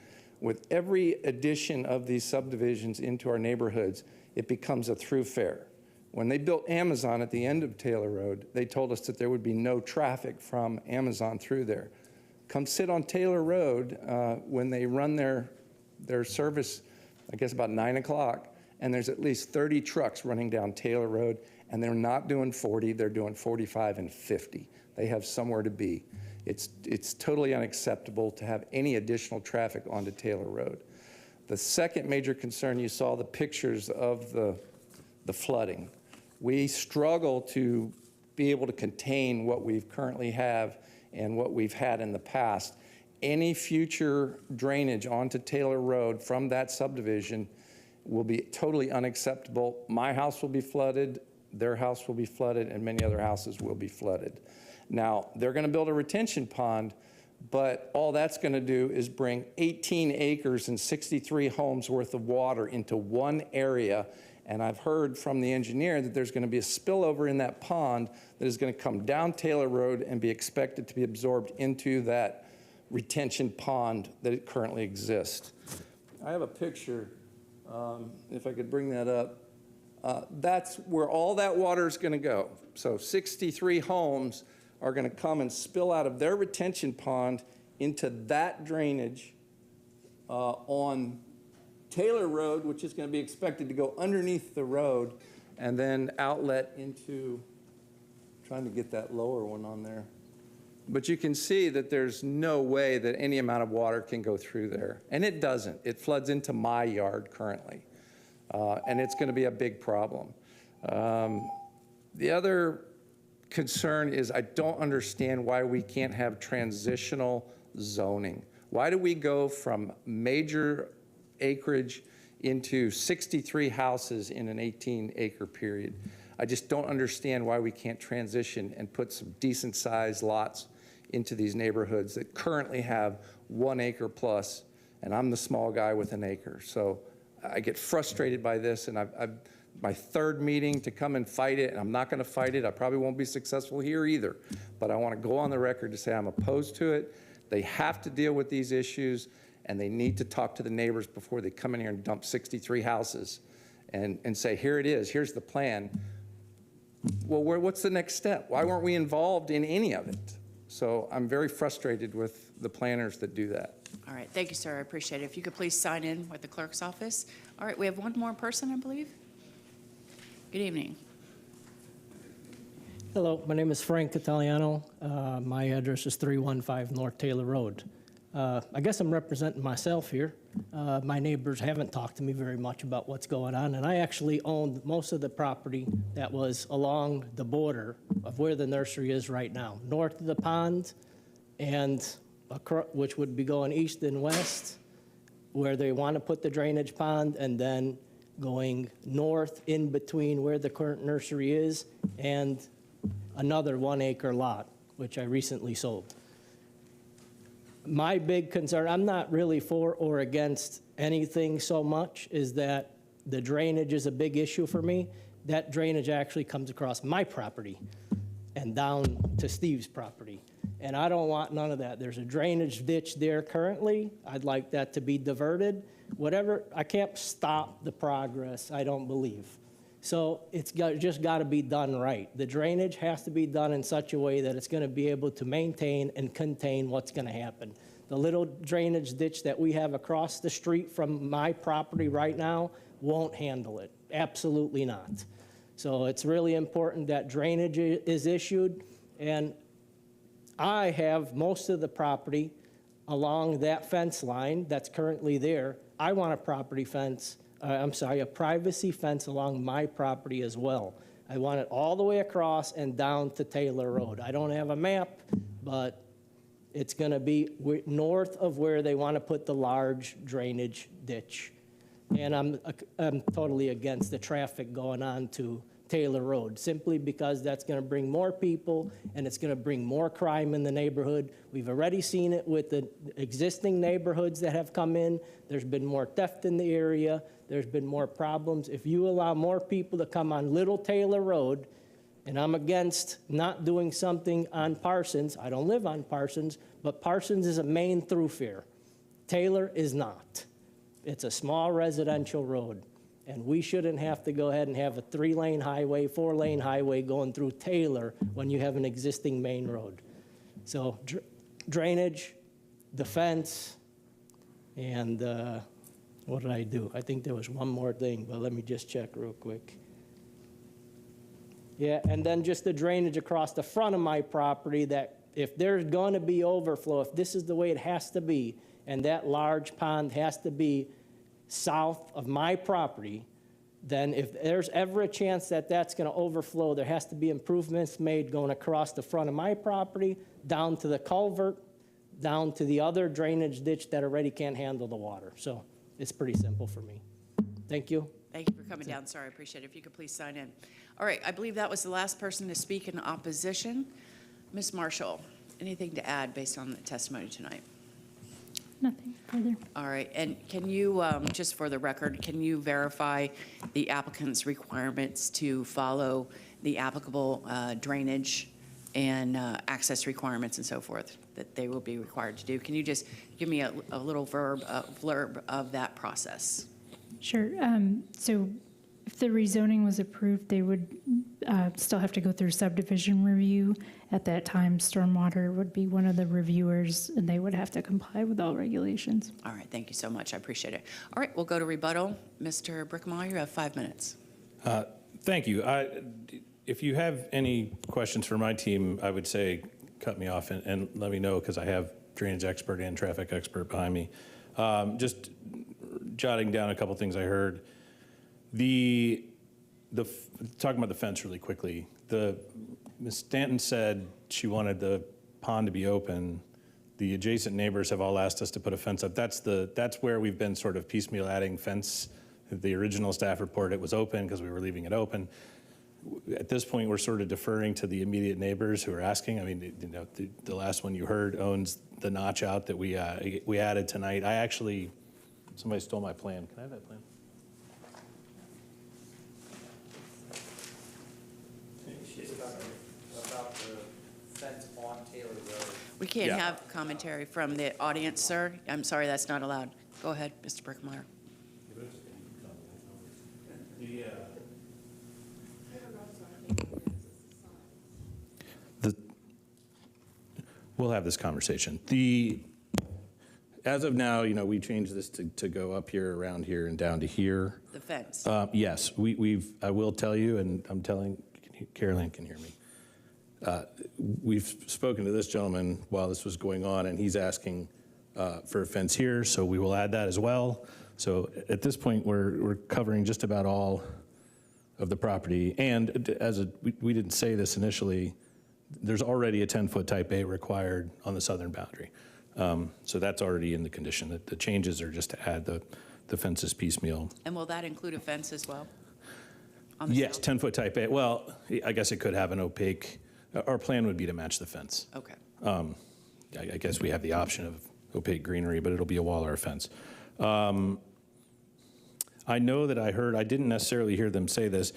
With every addition of these subdivisions into our neighborhoods, it becomes a thoroughfare. When they built Amazon at the end of Taylor Road, they told us that there would be no traffic from Amazon through there. Come sit on Taylor Road when they run their service, I guess about 9 o'clock, and there's at least 30 trucks running down Taylor Road, and they're not doing 40, they're doing 45 and 50. They have somewhere to be. It's totally unacceptable to have any additional traffic onto Taylor Road. The second major concern, you saw the pictures of the flooding. We struggle to be able to contain what we currently have and what we've had in the past. Any future drainage onto Taylor Road from that subdivision will be totally unacceptable. My house will be flooded, their house will be flooded, and many other houses will be flooded. Now, they're going to build a retention pond, but all that's going to do is bring 18 acres and 63 homes worth of water into one area. And I've heard from the engineer that there's going to be a spillover in that pond that is going to come down Taylor Road and be expected to be absorbed into that retention pond that it currently exists. I have a picture, if I could bring that up. That's where all that water is going to go. So 63 homes are going to come and spill out of their retention pond into that drainage on Taylor Road, which is going to be expected to go underneath the road and then outlet into, trying to get that lower one on there. But you can see that there's no way that any amount of water can go through there. And it doesn't. It floods into my yard currently. And it's going to be a big problem. The other concern is I don't understand why we can't have transitional zoning. Why do we go from major acreage into 63 houses in an 18-acre period? I just don't understand why we can't transition and put some decent-sized lots into these neighborhoods that currently have 1 acre plus, and I'm the small guy with an acre. So I get frustrated by this, and I've my third meeting to come and fight it, and I'm not going to fight it. I probably won't be successful here either, but I want to go on the record to say I'm opposed to it. They have to deal with these issues, and they need to talk to the neighbors before they come in here and dump 63 houses and say, here it is, here's the plan. Well, what's the next step? Why weren't we involved in any of it? So I'm very frustrated with the planners that do that. All right, thank you, sir. I appreciate it. If you could please sign in with the clerk's office. All right, we have one more person, I believe. Good evening. Hello, my name is Frank Italiano. My address is 315 North Taylor Road. I guess I'm representing myself here. My neighbors haven't talked to me very much about what's going on, and I actually owned most of the property that was along the border of where the nursery is right now, north of the pond, and which would be going east and west, where they want to put the drainage pond, and then going north in between where the current nursery is and another 1 acre lot, which I recently sold. My big concern, I'm not really for or against anything so much, is that the drainage is a big issue for me. That drainage actually comes across my property and down to Steve's property. And I don't want none of that. There's a drainage ditch there currently. I'd like that to be diverted. Whatever, I can't stop the progress, I don't believe. So it's just got to be done right. The drainage has to be done in such a way that it's going to be able to maintain and contain what's going to happen. The little drainage ditch that we have across the street from my property right now won't handle it. Absolutely not. So it's really important that drainage is issued, and I have most of the property along that fence line that's currently there. I want a a privacy fence along my property as well. I want it all the way across and down to Taylor Road. I don't have a map, but it's going to be north of where they want to put the large drainage ditch. And I'm totally against the traffic going on to Taylor Road, simply because that's going to bring more people and it's going to bring more crime in the neighborhood. We've already seen it with the existing neighborhoods that have come in. There's been more theft in the area. There's been more problems. If you allow more people to come on Little Taylor Road, and I'm against not doing something on Parsons. I don't live on Parsons, but Parsons is a main thoroughfare. Taylor is not. It's a small residential road. And we shouldn't have to go ahead and have a 3-lane highway, 4-lane highway going through Taylor when you have an existing main road. So drainage, defense, and what did I do? I think there was one more thing, but let me just check real quick. Yeah, and then just the drainage across the front of my property, that if there's going to be overflow, if this is the way it has to be, and that large pond has to be south of my property, then if there's ever a chance that that's going to overflow, there has to be improvements made going across the front of my property, down to the culvert, down to the other drainage ditch that already can't handle the water. So it's pretty simple for me. Thank you. Thank you for coming down, sir. I appreciate it. If you could please sign in. All right, I believe that was the last person to speak in opposition. Ms. Marshall, anything to add based on the testimony tonight? Nothing further. All right, and can you, just for the record, can you verify the applicant's requirements to follow the applicable drainage and access requirements and so forth that they will be required to do? Can you just give me a little blurb of that process? Sure. So if the rezoning was approved, they would still have to go through subdivision review. At that time, Stormwater would be one of the reviewers, and they would have to comply with all regulations. All right, thank you so much. I appreciate it. All right, we'll go to rebuttal. Mr. Brickmeyer, you have 5 minutes. Thank you. If you have any questions for my team, I would say cut me off and let me know, because I have drainage expert and traffic expert behind me. Just jotting down a couple things I heard. Talking about the fence really quickly. Ms. Stanton said she wanted the pond to be open. The adjacent neighbors have all asked us to put a fence up. That's where we've been sort of piecemeal adding fence. The original staff report, it was open because we were leaving it open. At this point, we're sort of deferring to the immediate neighbors who are asking. I mean, you know, the last one you heard owns the notch out that we added tonight. Somebody stole my plan. Can I have that plan? About the fence on Taylor Road. We can't have commentary from the audience, sir. I'm sorry, that's not allowed. Go ahead, Mr. Brickmeyer. We'll have this conversation. As of now, you know, we changed this to go up here, around here, and down to here. The fence. Yes, I will tell you, and I'm telling, Carolyn can hear me. We've spoken to this gentleman while this was going on, and he's asking for a fence here, so we will add that as well. So at this point, we're covering just about all of the property. And we didn't say this initially, there's already a 10-foot type A required on the southern boundary. So that's already in the condition. The changes are just to add the fences piecemeal. And will that include a fence as well? Yes, 10-foot type A. Well, I guess it could have an opaque. Our plan would be to match the fence. Okay. I guess we have the option of opaque greenery, but it'll be a wall or a fence. I know that I didn't necessarily hear them say this.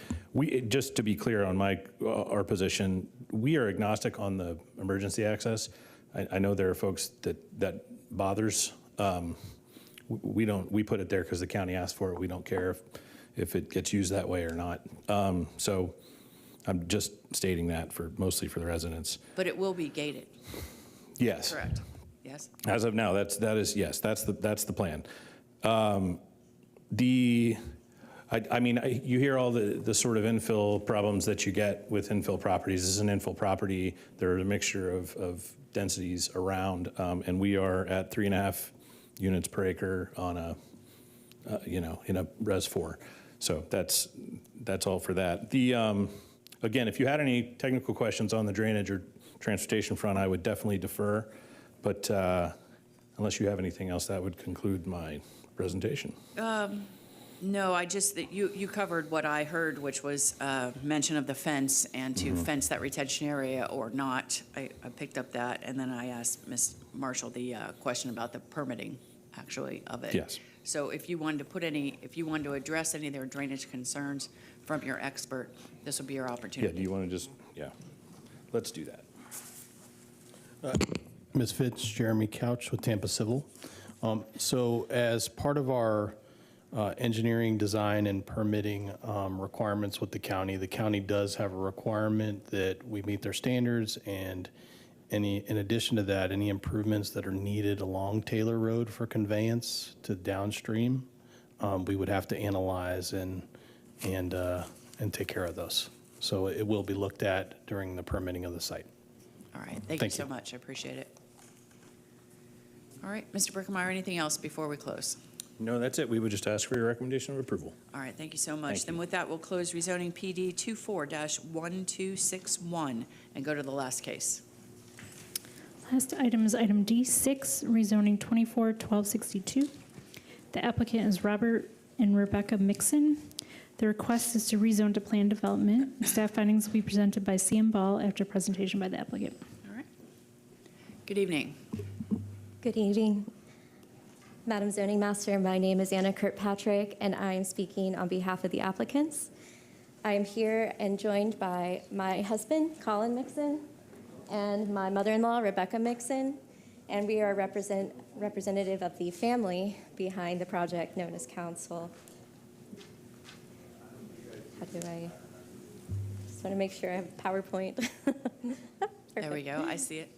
Just to be clear on our position, we are agnostic on the emergency access. I know there are folks that bothers. We put it there because the county asked for it. We don't care if it gets used that way or not. So I'm just stating that mostly for the residents. But it will be gated. Yes. Correct. Yes. As of now, that's the plan. You hear all the sort of infill problems that you get with infill properties. This is an infill property. There are a mixture of densities around, and we are at 3.5 units per acre on in a Res 4. So that's all for that. Again, if you had any technical questions on the drainage or transportation front, I would definitely defer. But unless you have anything else, that would conclude my presentation. No, that you covered what I heard, which was mention of the fence and to fence that retention area or not. I picked up that, and then I asked Ms. Marshall the question about the permitting, actually, of it. Yes. So if you wanted to address any of their drainage concerns from your expert, this would be your opportunity. Yeah, do you want to let's do that. Ms. Fitz, Jeremy Couch with Tampa Civil. So as part of our engineering, design, and permitting requirements with the county does have a requirement that we meet their standards, and in addition to that, any improvements that are needed along Taylor Road for conveyance to downstream, we would have to analyze and take care of those. So it will be looked at during the permitting of the site. All right, thank you so much. I appreciate it. All right, Mr. Brickmeyer, anything else before we close? No, that's it. We would just ask for your recommendation of approval. All right, thank you so much. Then with that, we'll close rezoning PD 24-1261 and go to the last case. Last item is item D6, rezoning 24-1262. The applicant is Robert and Rebecca Mixon. The request is to rezone to planned development. Staff findings will be presented by CM Ball after presentation by the applicant. All right. Good evening. Good evening, Madam Zoning Master. My name is Anna Kirkpatrick, and I am speaking on behalf of the applicants. I am here and joined by my husband, Colin Mixon, and my mother-in-law, Rebecca Mixon, and we are representative of the family behind the project known as Council. How do I just want to make sure I have PowerPoint. There we go. I see it.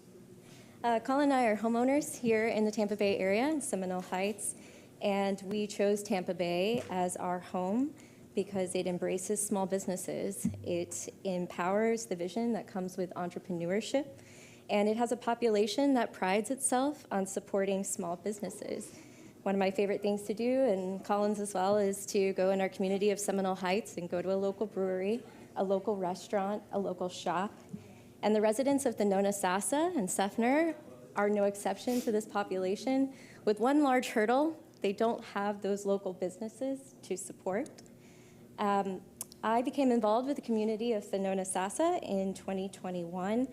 Colin and I are homeowners here in the Tampa Bay area, in Seminole Heights, and we chose Tampa Bay as our home because it embraces small businesses. It empowers the vision that comes with entrepreneurship, and it has a population that prides itself on supporting small businesses. One of my favorite things to do, and Collins as well, is to go in our community of Seminole Heights and go to a local brewery, a local restaurant, a local shop. And the residents of the Nonasassa and Seffner are no exception to this population. With one large hurdle, they don't have those local businesses to support. I became involved with the community of the Nonasassa in 2021.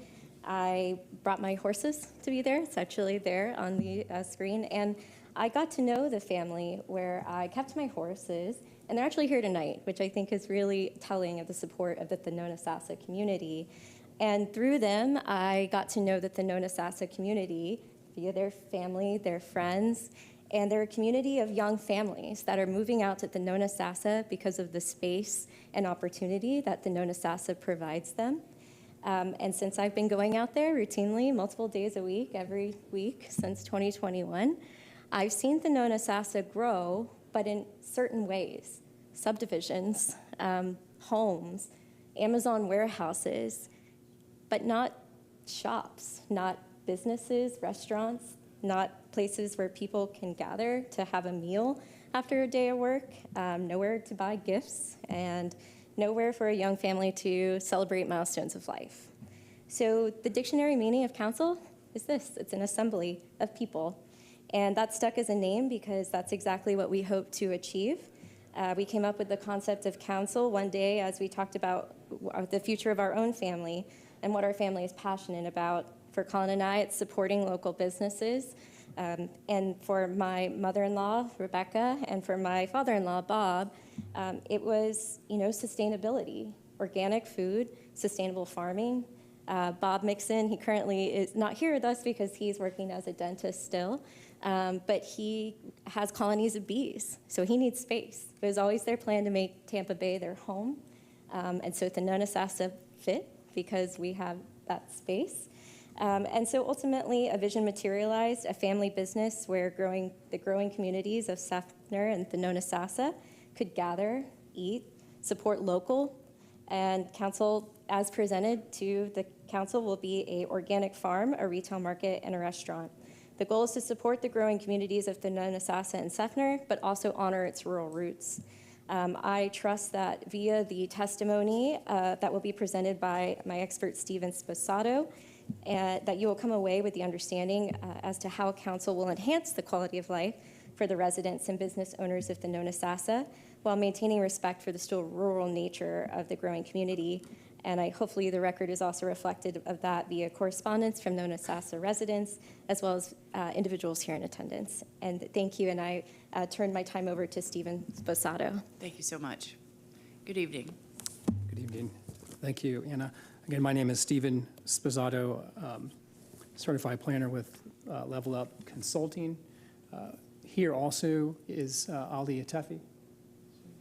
I brought my horses to be there. It's actually there on the screen. And I got to know the family where I kept my horses, and they're actually here tonight, which I think is really telling of the support of the Nonasassa community. And through them, I got to know that the Nonasassa community, via their family, their friends, and they're a community of young families that are moving out to the Nonasassa because of the space and opportunity that the Nonasassa provides them. And since I've been going out there routinely, multiple days a week, every week since 2021, I've seen the Nonasassa grow, but in certain ways. Subdivisions, homes, Amazon warehouses, but not shops, not businesses, restaurants, not places where people can gather to have a meal after a day of work, nowhere to buy gifts, and nowhere for a young family to celebrate milestones of life. So the dictionary meaning of council is this: it's an assembly of people. And that stuck as a name because that's exactly what we hope to achieve. We came up with the concept of council one day as we talked about the future of our own family and what our family is passionate about. For Colin and I, it's supporting local businesses. And for my mother-in-law, Rebecca, and for my father-in-law, Bob, it was, sustainability, organic food, sustainable farming. Bob Mixon, he currently is not here with us because he's working as a dentist still, but he has colonies of bees, so he needs space. It was always their plan to make Tampa Bay their home, and so the Nonasassa fit because we have that space. And so ultimately, a vision materialized, a family business where the growing communities of Seffner and the Nonasassa could gather, eat, support local, and council, as presented to the council, will be an organic farm, a retail market, and a restaurant. The goal is to support the growing communities of the Nonasassa and Seffner, but also honor its rural roots. I trust that via the testimony that will be presented by my expert, Steven Sposato, that you will come away with the understanding as to how council will enhance the quality of life for the residents and business owners of the Nonasassa while maintaining respect for the still rural nature of the growing community. And hopefully the record is also reflected of that via correspondence from Nonasassa residents as well as individuals here in attendance. And thank you, and I turn my time over to Steven Sposato. Thank you so much. Good evening. Good evening. Thank you, Anna. Again, my name is Steven Sposato, certified planner with Level Up Consulting. Here also is Ali Atefi.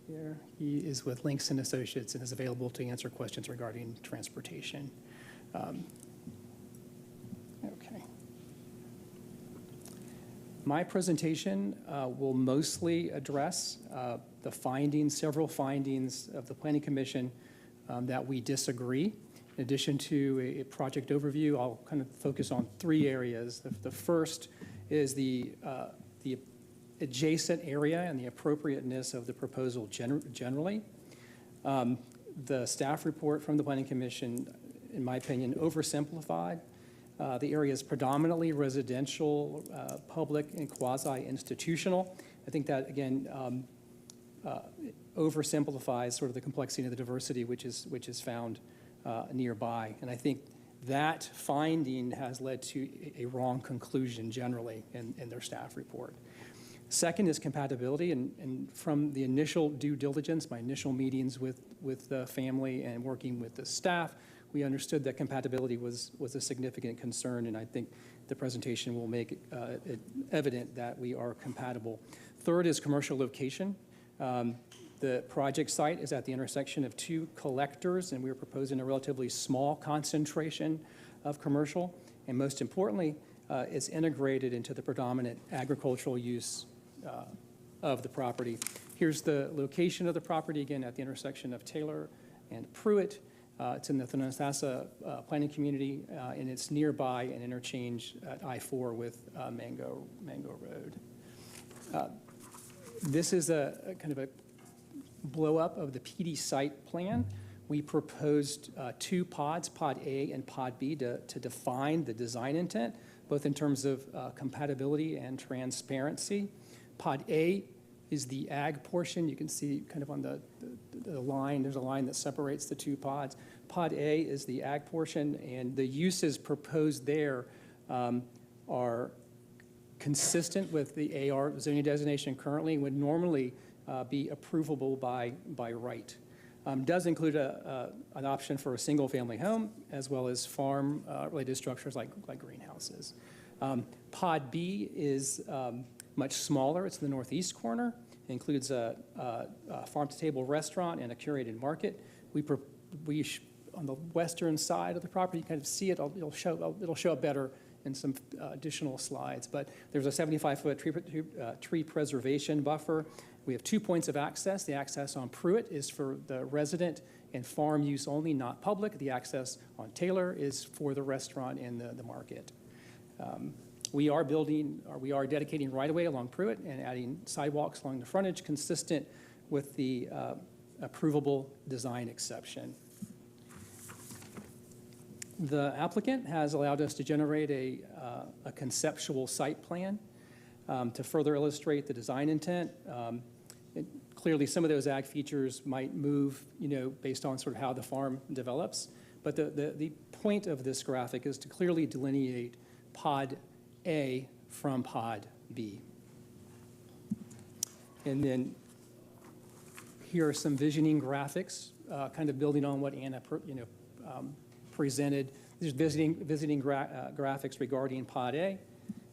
Here. He is with Links and Associates and is available to answer questions regarding transportation. Okay. My presentation will mostly address the findings, several findings of the Planning Commission that we disagree. In addition to a project overview, I'll kind of focus on three areas. The first is the adjacent area and the appropriateness of the proposal generally. The staff report from the Planning Commission, in my opinion, oversimplified. The area is predominantly residential, public, and quasi-institutional. I think that, again, oversimplifies sort of the complexity and the diversity which is found nearby. And I think that finding has led to a wrong conclusion generally in their staff report. Second is compatibility, and from the initial due diligence, my initial meetings with the family and working with the staff, we understood that compatibility was a significant concern, and I think the presentation will make it evident that we are compatible. Third is commercial location. The project site is at the intersection of two collectors, and we are proposing a relatively small concentration of commercial, and most importantly, it's integrated into the predominant agricultural use of the property. Here's the location of the property, again, at the intersection of Taylor and Pruitt. It's in the Thonotasa planning community, and it's nearby an interchange at I-4 with Mango Road. This is a kind of a blow-up of the PD site plan. We proposed two pods, Pod A and Pod B, to define the design intent, both in terms of compatibility and transparency. Pod A is the ag portion. You can see kind of on the line, there's a line that separates the two pods. Pod A is the ag portion, and the uses proposed there are consistent with the AR zoning designation currently, would normally be approvable by right. Does include an option for a single-family home, as well as farm-related structures like greenhouses. Pod B is much smaller. It's in the northeast corner. It includes a farm-to-table restaurant and a curated market. On the western side of the property, you kind of see it. It'll show up better in some additional slides. But there's a 75-foot tree preservation buffer. We have 2 points of access. The access on Pruitt is for the resident and farm use only, not public. The access on Taylor is for the restaurant and the market. We are dedicating right-of-way along Pruitt and adding sidewalks along the frontage consistent with the approvable design exception. The applicant has allowed us to generate a conceptual site plan to further illustrate the design intent. Clearly, some of those ag features might move, based on sort of how the farm develops. But the point of this graphic is to clearly delineate Pod A from Pod B. And then here are some visioning graphics, kind of building on what Anna presented. There's visiting graphics regarding Pod A.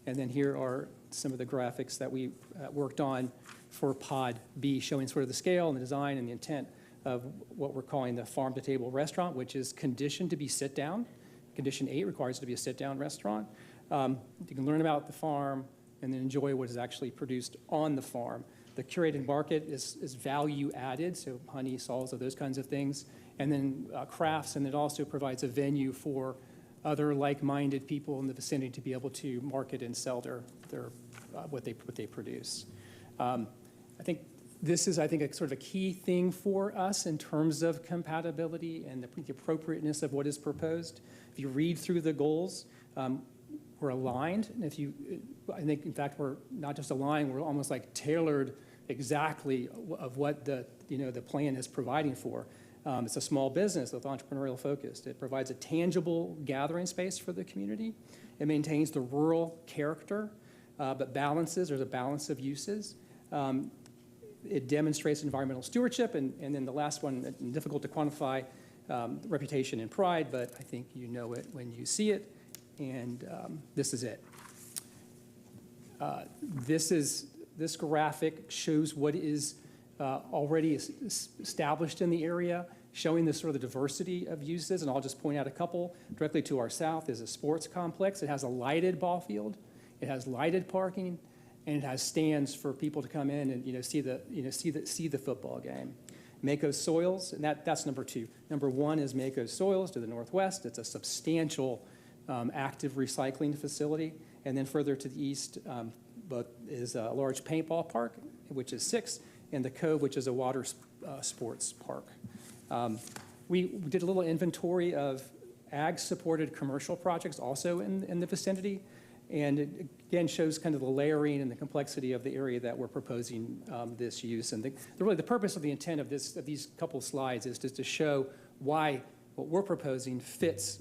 And then here are some of the graphics that we worked on for Pod B, showing sort of the scale and the design and the intent of what we're calling the farm-to-table restaurant, which is conditioned to be sit-down. Condition 8 requires it to be a sit-down restaurant. You can learn about the farm and then enjoy what is actually produced on the farm. The curated market is value added, so honey, salsa, those kinds of things. And then crafts, and it also provides a venue for other like-minded people in the vicinity to be able to market and sell what they produce. I think this is, a sort of a key thing for us in terms of compatibility and the appropriateness of what is proposed. If you read through the goals, we're aligned. And I think, in fact, we're not just aligned, we're almost like tailored exactly of what the plan is providing for. It's a small business with entrepreneurial focus. It provides a tangible gathering space for the community. It maintains the rural character, but there's a balance of uses. It demonstrates environmental stewardship, and then the last one, difficult to quantify, reputation and pride, but I think you know it when you see it, and this is it. This graphic shows what is already established in the area, showing the sort of the diversity of uses, and I'll just point out a couple. Directly to our south is a sports complex. It has a lighted ball field, it has lighted parking, and it has stands for people to come in and see the football game. Mako Soils, and that's number 2. Number 1 is Mako Soils to the northwest. It's a substantial active recycling facility, and then further to the east is a large paintball park, which is 6, and the Cove, which is a water sports park. We did a little inventory of ag-supported commercial projects also in the vicinity, and it again shows kind of the layering and the complexity of the area that we're proposing this use. And really the purpose of the intent of these couple slides is to show why what we're proposing fits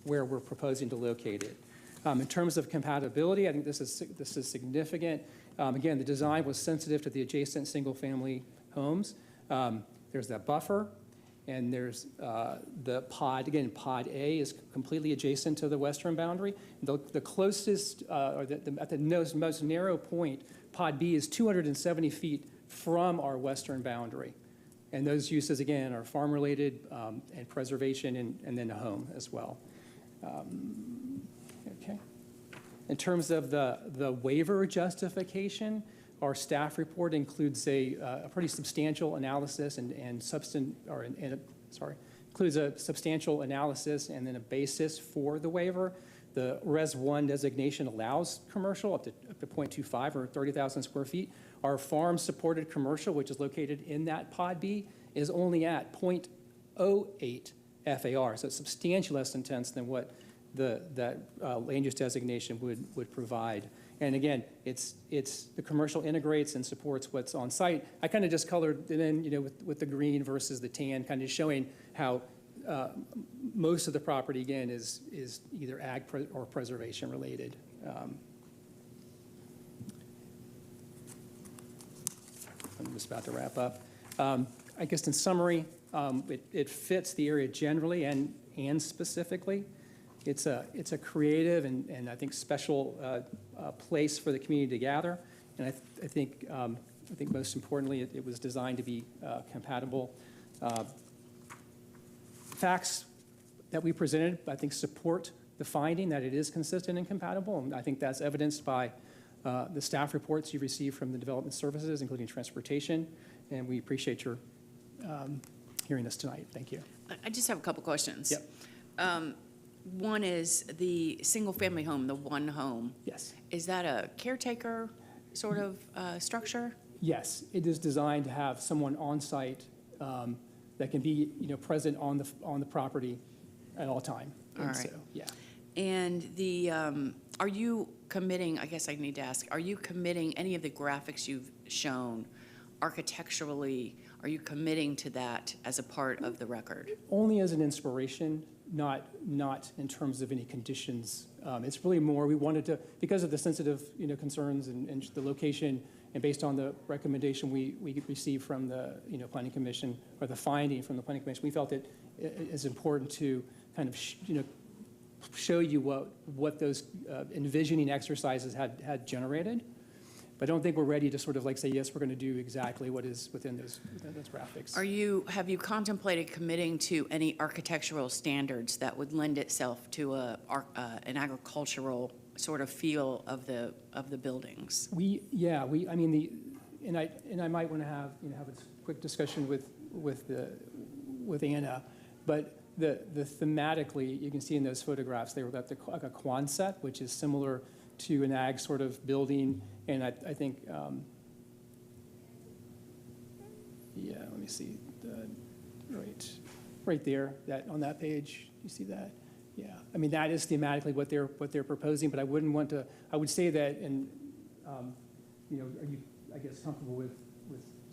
where we're proposing to locate it. In terms of compatibility, I think this is significant. Again, the design was sensitive to the adjacent single-family homes. There's that buffer, and there's the pod. Again, Pod A is completely adjacent to the western boundary. The closest, at the most narrow point, Pod B is 270 feet from our western boundary. And those uses, again, are farm-related and preservation, and then a home as well. Okay. In terms of the waiver justification, our staff report includes a substantial analysis and then a basis for the waiver. The Res 1 designation allows commercial up to 0.25 or 30,000 square feet. Our farm-supported commercial, which is located in that Pod B, is only at 0.08 FAR, so it's substantially less intense than what that land use designation would provide. And again, it's the commercial integrates and supports what's on site. I kind of just colored it in, with the green versus the tan, kind of showing how most of the property, again, is either ag or preservation related. I'm just about to wrap up. I guess in summary, it fits the area generally and specifically. It's a creative and I think special place for the community to gather. And I think most importantly, it was designed to be compatible. Facts that we presented, I think, support the finding that it is consistent and compatible. And I think that's evidenced by the staff reports you received from the development services, including transportation. And we appreciate your hearing us tonight. Thank you. I just have a couple questions. Yep. One is the single-family home, the one home. Yes. Is that a caretaker sort of structure? Yes, it is designed to have someone on site that can be, present on the property at all time. All right. So, yeah. And the are you committing? I guess I need to ask: are you committing any of the graphics you've shown architecturally? Are you committing to that as a part of the record? Only as an inspiration, not in terms of any conditions. It's really more, we wanted to, because of the sensitive concerns and the location, and based on the recommendation we received from the Planning Commission, or the finding from the Planning Commission, we felt it is important to kind of show you what those envisioning exercises had generated. But I don't think we're ready to sort of say, yes, we're going to do exactly what is within those graphics. Have you contemplated committing to any architectural standards that would lend itself to an agricultural sort of feel of the buildings? I might want to have a quick discussion with Anna, but the thematically, you can see in those photographs, they were like a Quonset, which is similar to an ag sort of building. And I think, let me see, right there, on that page, you see that? Yeah, I mean, that is thematically what they're proposing, but I wouldn't want to, I would say that, and, are you, I guess, comfortable with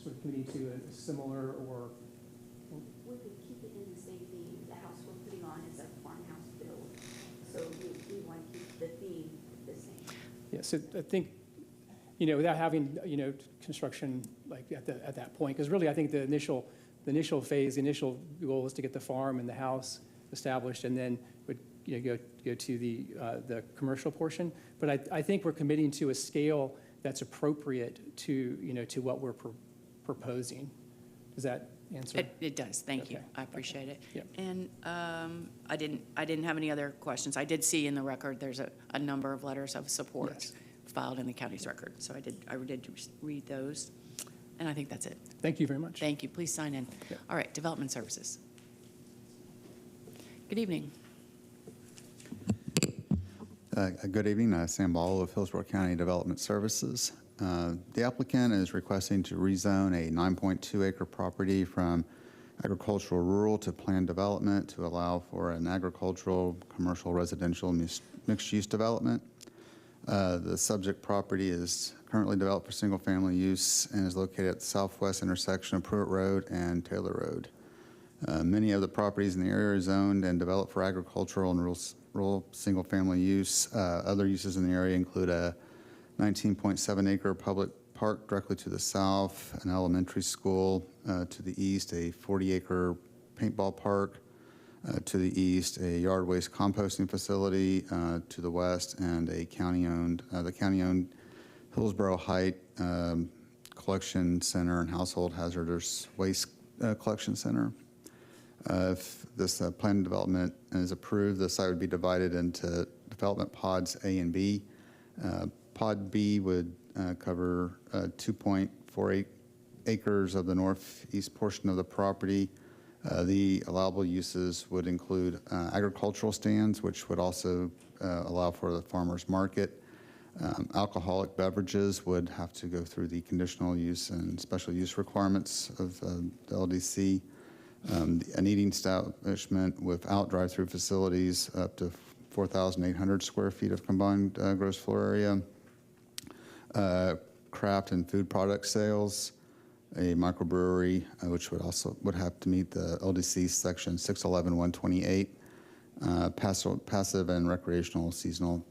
sort of committing to a similar or? We could keep it in the same theme. The house we're putting on is a farmhouse build, so we want to keep the theme the same. Yeah, so I think, without having, construction like at that point, because really I think the initial phase, the initial goal is to get the farm and the house established, and then would go to the commercial portion. But I think we're committing to a scale that's appropriate to what we're proposing. Does that answer? It does. Thank you. Okay. I appreciate it. Yep. And I didn't have any other questions. I did see in the record there's a number of letters of support. Yes. Filed in the county's record. So I did read those, and I think that's it. Thank you very much. Thank you. Please sign in. Yep. All right, Development Services. Good evening. Good evening. Sam Ball of Hillsborough County Development Services. The applicant is requesting to rezone a 9.2 acre property from agricultural rural to planned development to allow for an agricultural, commercial, residential mixed-use development. The subject property is currently developed for single-family use and is located at the southwest intersection of Pruitt Road and Taylor Road. Many of the properties in the area are zoned and developed for agricultural and rural single-family use. Other uses in the area include a 19.7 acre public park directly to the south, an elementary school to the east, a 40 acre paintball park to the east, a yard waste composting facility to the west, and a county-owned Hillsborough Height Collection Center and Household Hazardous Waste Collection Center. If this planned development is approved, the site would be divided into development pods A and B. Pod B would cover 2.48 acres of the northeast portion of the property. The allowable uses would include agricultural stands, which would also allow for the farmer's market. Alcoholic beverages would have to go through the conditional use and special use requirements of the LDC. An eating establishment without drive-through facilities up to 4,800 square feet of combined gross floor area. Craft and food product sales, a microbrewery, which would have to meet the LDC section 611-128. Passive and recreational seasonal,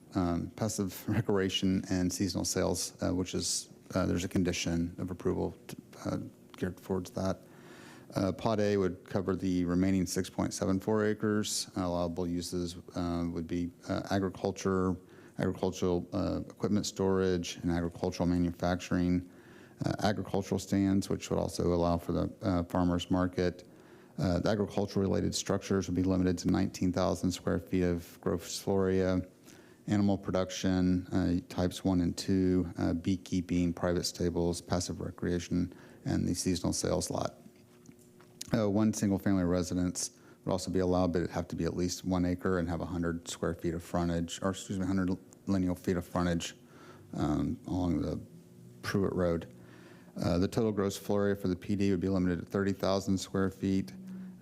passive recreation and seasonal sales, which is, there's a condition of approval geared towards that. Pod A would cover the remaining 6.74 acres. Allowable uses would be agricultural equipment storage and agricultural manufacturing. Agricultural stands, which would also allow for the farmer's market. The agricultural-related structures would be limited to 19,000 square feet of gross floor area. Animal production, types 1 and 2, beekeeping, private stables, passive recreation, and the seasonal sales lot. One single-family residence would also be allowed, but it'd have to be at least 1 acre and have 100 square feet of frontage, or excuse me, 100 lineal feet of frontage along the Pruitt Road. The total gross floor area for the PD would be limited to 30,000 square feet.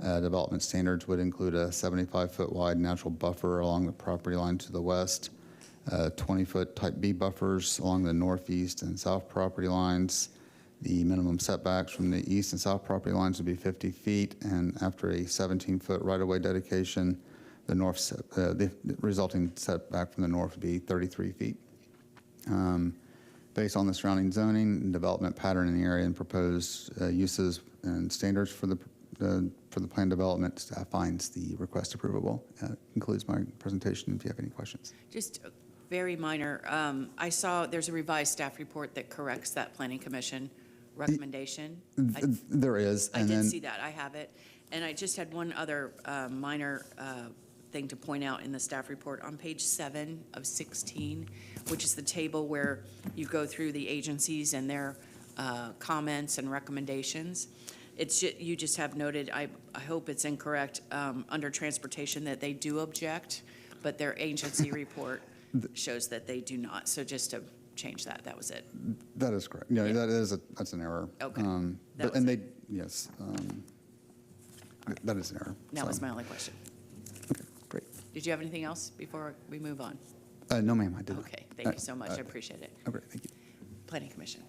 Development standards would include a 75-foot wide natural buffer along the property line to the west, 20-foot type B buffers along the northeast and south property lines. The minimum setbacks from the east and south property lines would be 50 feet, and after a 17-foot right-of-way dedication, the resulting setback from the north would be 33 feet. Based on the surrounding zoning and development pattern in the area and proposed uses and standards for the plan development, staff finds the request approvable. Concludes my presentation if you have any questions. Just very minor. I saw there's a revised staff report that corrects that planning commission recommendation. There is. I did see that. I have it. And I just had one other minor thing to point out in the staff report on page 7 of 16, which is the table where you go through the agencies and their comments and recommendations. You just have noted, I hope it's incorrect, under transportation that they do object, but their agency report shows that they do not. So just to change that, that was it. That is correct. Yeah, that's an error. Okay. Yes, that is an error. That was my only question. Okay, great. Did you have anything else before we move on? No, ma'am, I didn't. Okay, thank you so much. I appreciate it. Okay, thank you. Planning Commission.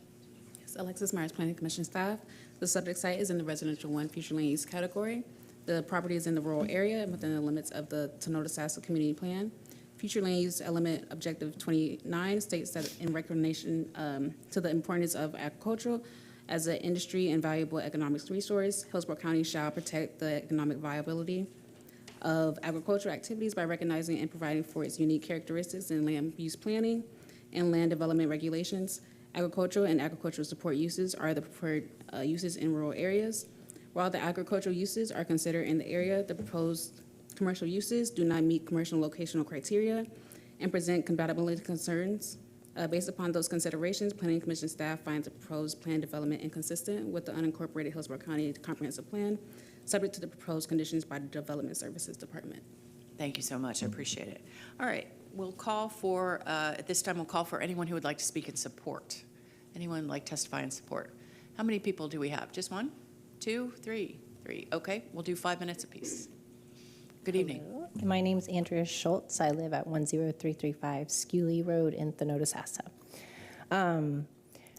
Yes, Alexis Myers, Planning Commission staff. The subject site is in the residential 1 future land use category. The property is in the rural area and within the limits of the Tonota-Sassa Community Plan. Future land use element objective 29 states that in recognition to the importance of agriculture as an industry and valuable economic resource, Hillsborough County shall protect the economic viability of agricultural activities by recognizing and providing for its unique characteristics in land use planning and land development regulations. Agricultural and agricultural support uses are the preferred uses in rural areas. While the agricultural uses are considered in the area, the proposed commercial uses do not meet commercial locational criteria and present compatibility concerns. Based upon those considerations, Planning Commission staff finds the proposed plan development inconsistent with the unincorporated Hillsborough County Comprehensive Plan, subject to the proposed conditions by the Development Services Department. Thank you so much. I appreciate it. All right, we'll call for, at this time, we'll call for anyone who would like to speak in support. Anyone like testify in support? How many people do we have? Just 1, 2, 3? 3. Okay, we'll do 5 minutes apiece. Good evening. Hello. My name's Andrea Schultz. I live at 10335 Scully Road in Tonota-Sassa.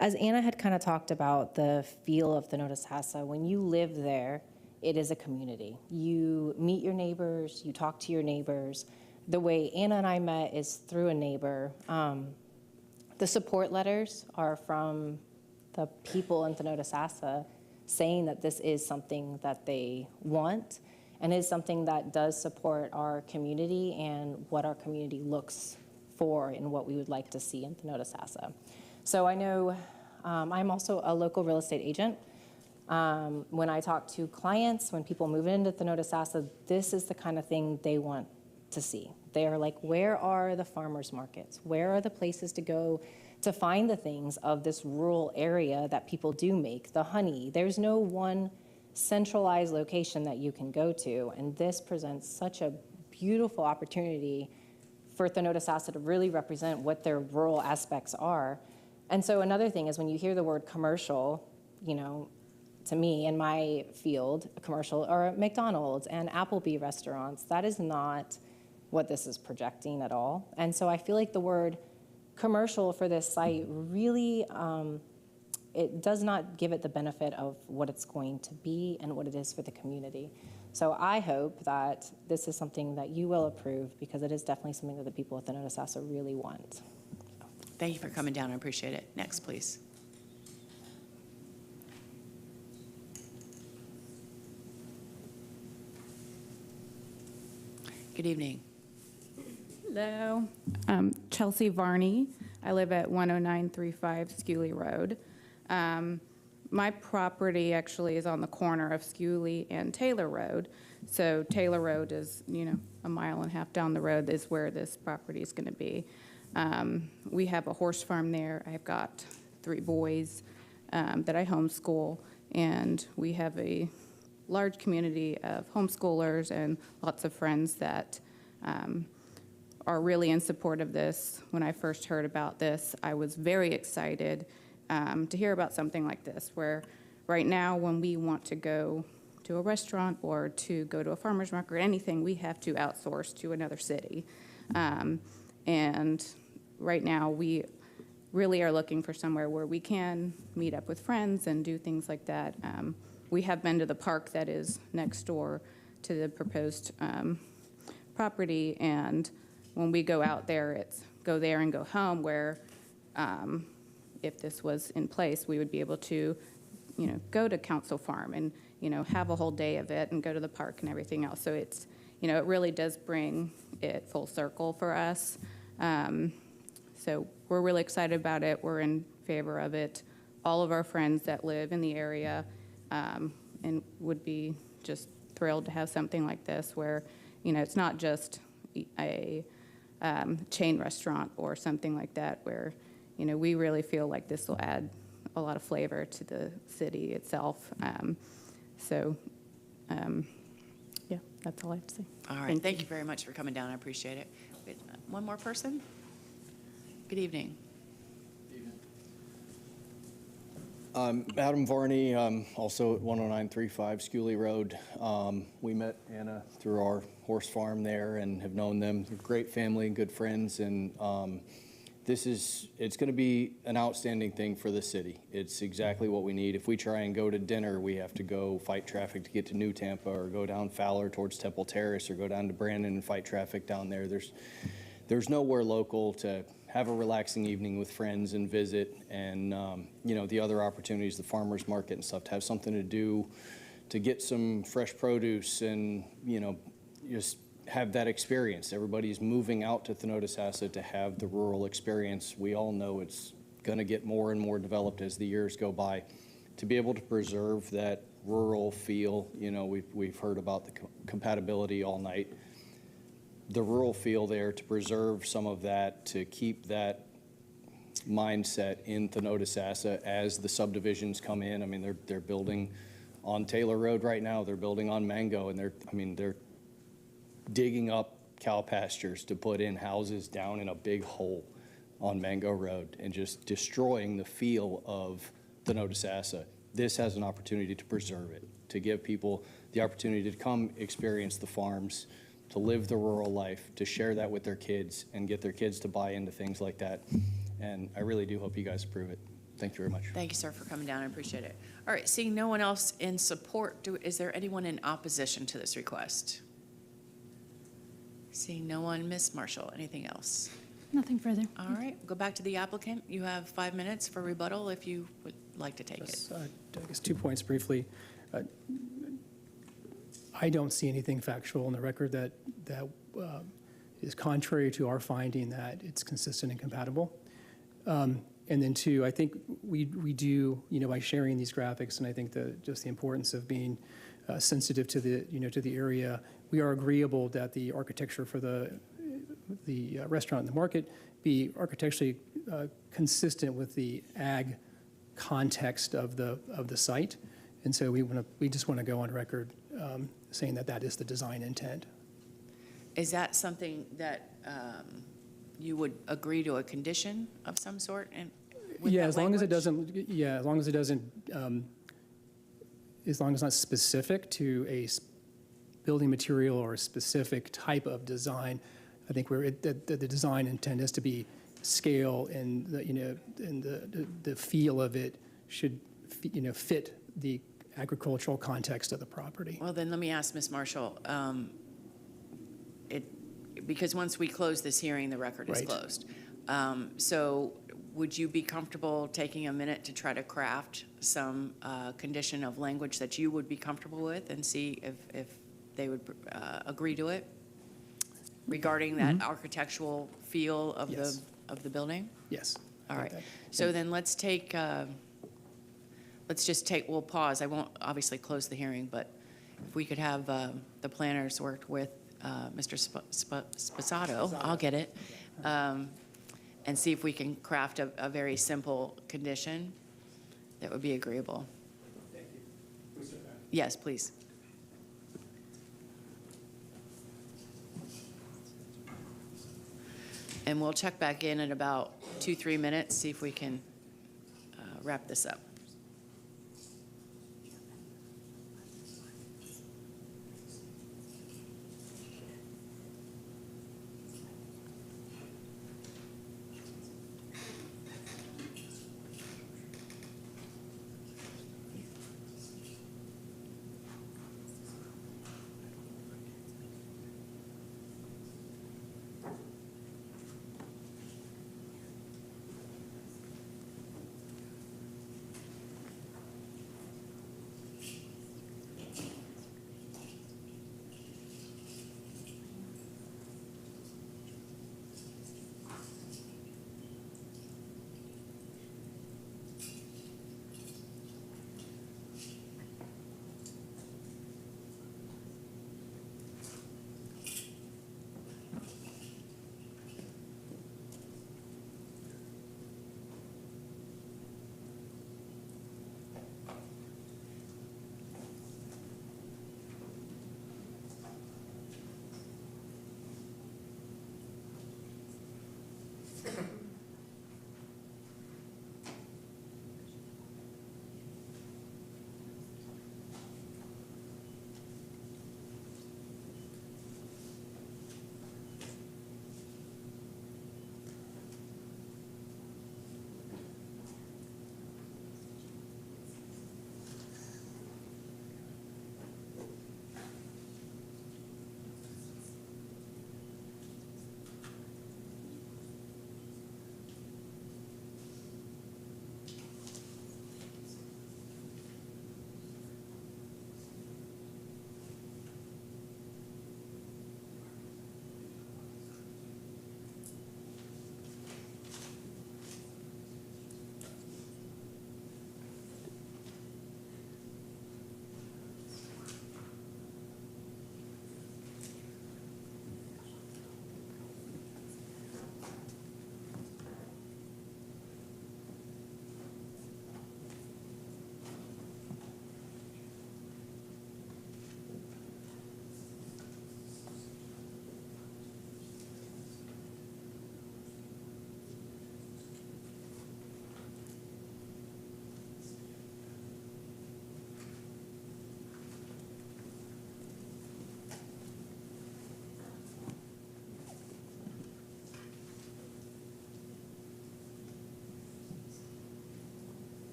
As Anna had kind of talked about the feel of Tonota-Sassa, when you live there, it is a community. You meet your neighbors, you talk to your neighbors. The way Anna and I met is through a neighbor. The support letters are from the people in Tonota-Sassa saying that this is something that they want and is something that does support our community and what our community looks for and what we would like to see in Tonota-Sassa. So I know I'm also a local real estate agent. When I talk to clients, when people move into Tonota-Sassa, this is the kind of thing they want to see. They're like, where are the farmers markets? Where are the places to go to find the things of this rural area that people do make? The honey. There's no one centralized location that you can go to. And this presents such a beautiful opportunity for Thonotosassa to really represent what their rural aspects are. And so another thing is when you hear the word commercial, you know, to me in my field, a commercial or McDonald's and Applebee restaurants, that is not what this is projecting at all. And so I feel like the word commercial for this site really, it does not give it the benefit of what it's going to be and what it is for the community. So I hope that this is something that you will approve because it is definitely something that the people of Thonotosassa really want. Thank you for coming down. I appreciate it. Next, please. Good evening. Hello. Chelsea Varney. I live at 10935 Scully Road. My property actually is on the corner of Scully and Taylor Road. So Taylor Road is, you know, a mile and a half down the road is where this property is going to be. We have a horse farm there. I've got 3 boys that I homeschool, and we have a large community of homeschoolers and lots of friends that are really in support of this. When I first heard about this, I was very excited to hear about something like this, where right now when we want to go to a restaurant or to go to a farmer's market or anything, we have to outsource to another city. And right now we really are looking for somewhere where we can meet up with friends and do things like that. We have been to the park that is next door to the proposed property, and when we go out there, it's go there and go home, where if this was in place, we would be able to, you know, go to Council Farm and, you know, have a whole day of it and go to the park and everything else. So it's, you know, it really does bring it full circle for us. So we're really excited about it. We're in favor of it. All of our friends that live in the area and would be just thrilled to have something like this where, you know, it's not just a chain restaurant or something like that, where, you know, we really feel like this will add a lot of flavor to the city itself. Yeah, that's all I have to say. All right. Thank you very much for coming down. I appreciate it. Wait, one more person? Good evening. Adam Varney, also at 10935 Scully Road. We met Anna through our horse farm there and have known them. They're a great family and good friends, and it's going to be an outstanding thing for the city. It's exactly what we need. If we try and go to dinner, we have to go fight traffic to get to New Tampa, or go down Fowler towards Temple Terrace, or go down to Brandon and fight traffic down there. There's nowhere local to have a relaxing evening with friends and visit, and you know, the other opportunities, the farmers market and stuff, to have something to do, to get some fresh produce, and, you know, just have that experience. Everybody's moving out to Thonotosassa to have the rural experience. We all know it's going to get more and more developed as the years go by. To be able to preserve that rural feel, you know, we've heard about the compatibility all night. The rural feel there, to preserve some of that, to keep that mindset in Thonotosassa as the subdivisions come in. I mean, they're building on Taylor Road right now. They're building on Mango, and they're digging up cow pastures to put in houses down in a big hole on Mango Road, and just destroying the feel of Thonotosassa. This has an opportunity to preserve it, to give people the opportunity to come experience the farms, to live the rural life, to share that with their kids and get their kids to buy into things like that. And I really do hope you guys approve it. Thank you very much. Thank you, sir, for coming down. I appreciate it. All right, seeing no one else in support, is there anyone in opposition to this request? Seeing no one, Ms. Marshall, anything else? Nothing further. All right, we'll go back to the applicant. You have 5 minutes for rebuttal if you would like to take it. I guess 2 points briefly. I don't see anything factual in the record that is contrary to our finding that it's consistent and compatible. And then 2, I think we do, you know, by sharing these graphics, and I think just the importance of being sensitive to the, you know, to the area, we are agreeable that the architecture for the restaurant and the market be architecturally consistent with the ag context of the site. And so we just want to go on record saying that that is the design intent. Is that something that you would agree to a condition of some sort? And with Yeah, that as long as it language? doesn't, yeah, as long as it doesn't, as long as it's not specific to a building material or a specific type of design, I think the design intent is to be scale, and the feel of it should fit the agricultural context of the property. Well, then let me ask Ms. Marshall, because once we close this hearing, the record is Right. closed. So would you be comfortable taking a minute to try to craft some condition of language that you would be comfortable with and see if they would agree to it regarding that architectural feel of Yes. the building? Yes. All right. So then let's just take, we'll pause. I won't obviously close the hearing, but if we could have the planners work with Mr. Sposato, I'll get it, and see if we can craft a very simple condition that would be agreeable. Thank you. Yes, please. And we'll check back in about 2-3 minutes, see if we can wrap this up.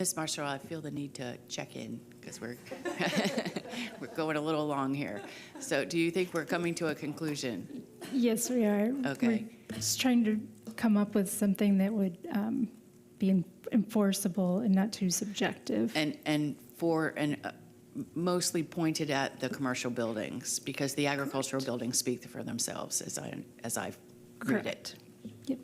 Ms. Marshall, I feel the need to check in because we're we're going a little long here. So do you think we're coming to a conclusion? Yes, we are. Okay. We're just trying to come up with something that would be enforceable and not too subjective. And mostly pointed at the commercial buildings because the agricultural buildings speak for themselves as I read it. Yep.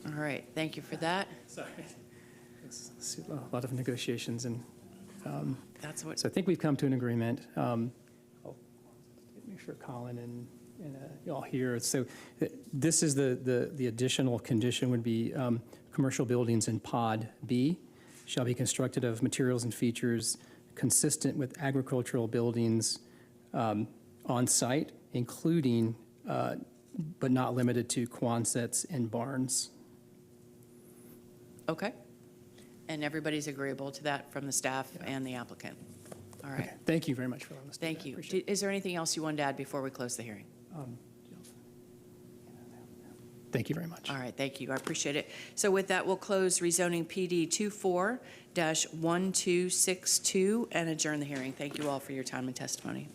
All right, thank you for that. Sorry. It's a lot of negotiations, and That's what. so I think we've come to an agreement. I'll make sure Colin and y'all here. So this is the additional condition would be commercial buildings in Pod B shall be constructed of materials and features consistent with agricultural buildings on site, including but not limited to Quonsets and barns. Okay. And everybody's agreeable to that from the staff and the applicant? All right. Okay. Thank you very much for letting us do Thank that. you. Appreciate it. Is there anything else you wanted to add before we close the hearing? Thank you very much. All right, thank you. I appreciate it. So with that, we'll close rezoning PD 24-1262 and adjourn the hearing. Thank you all for your time and testimony.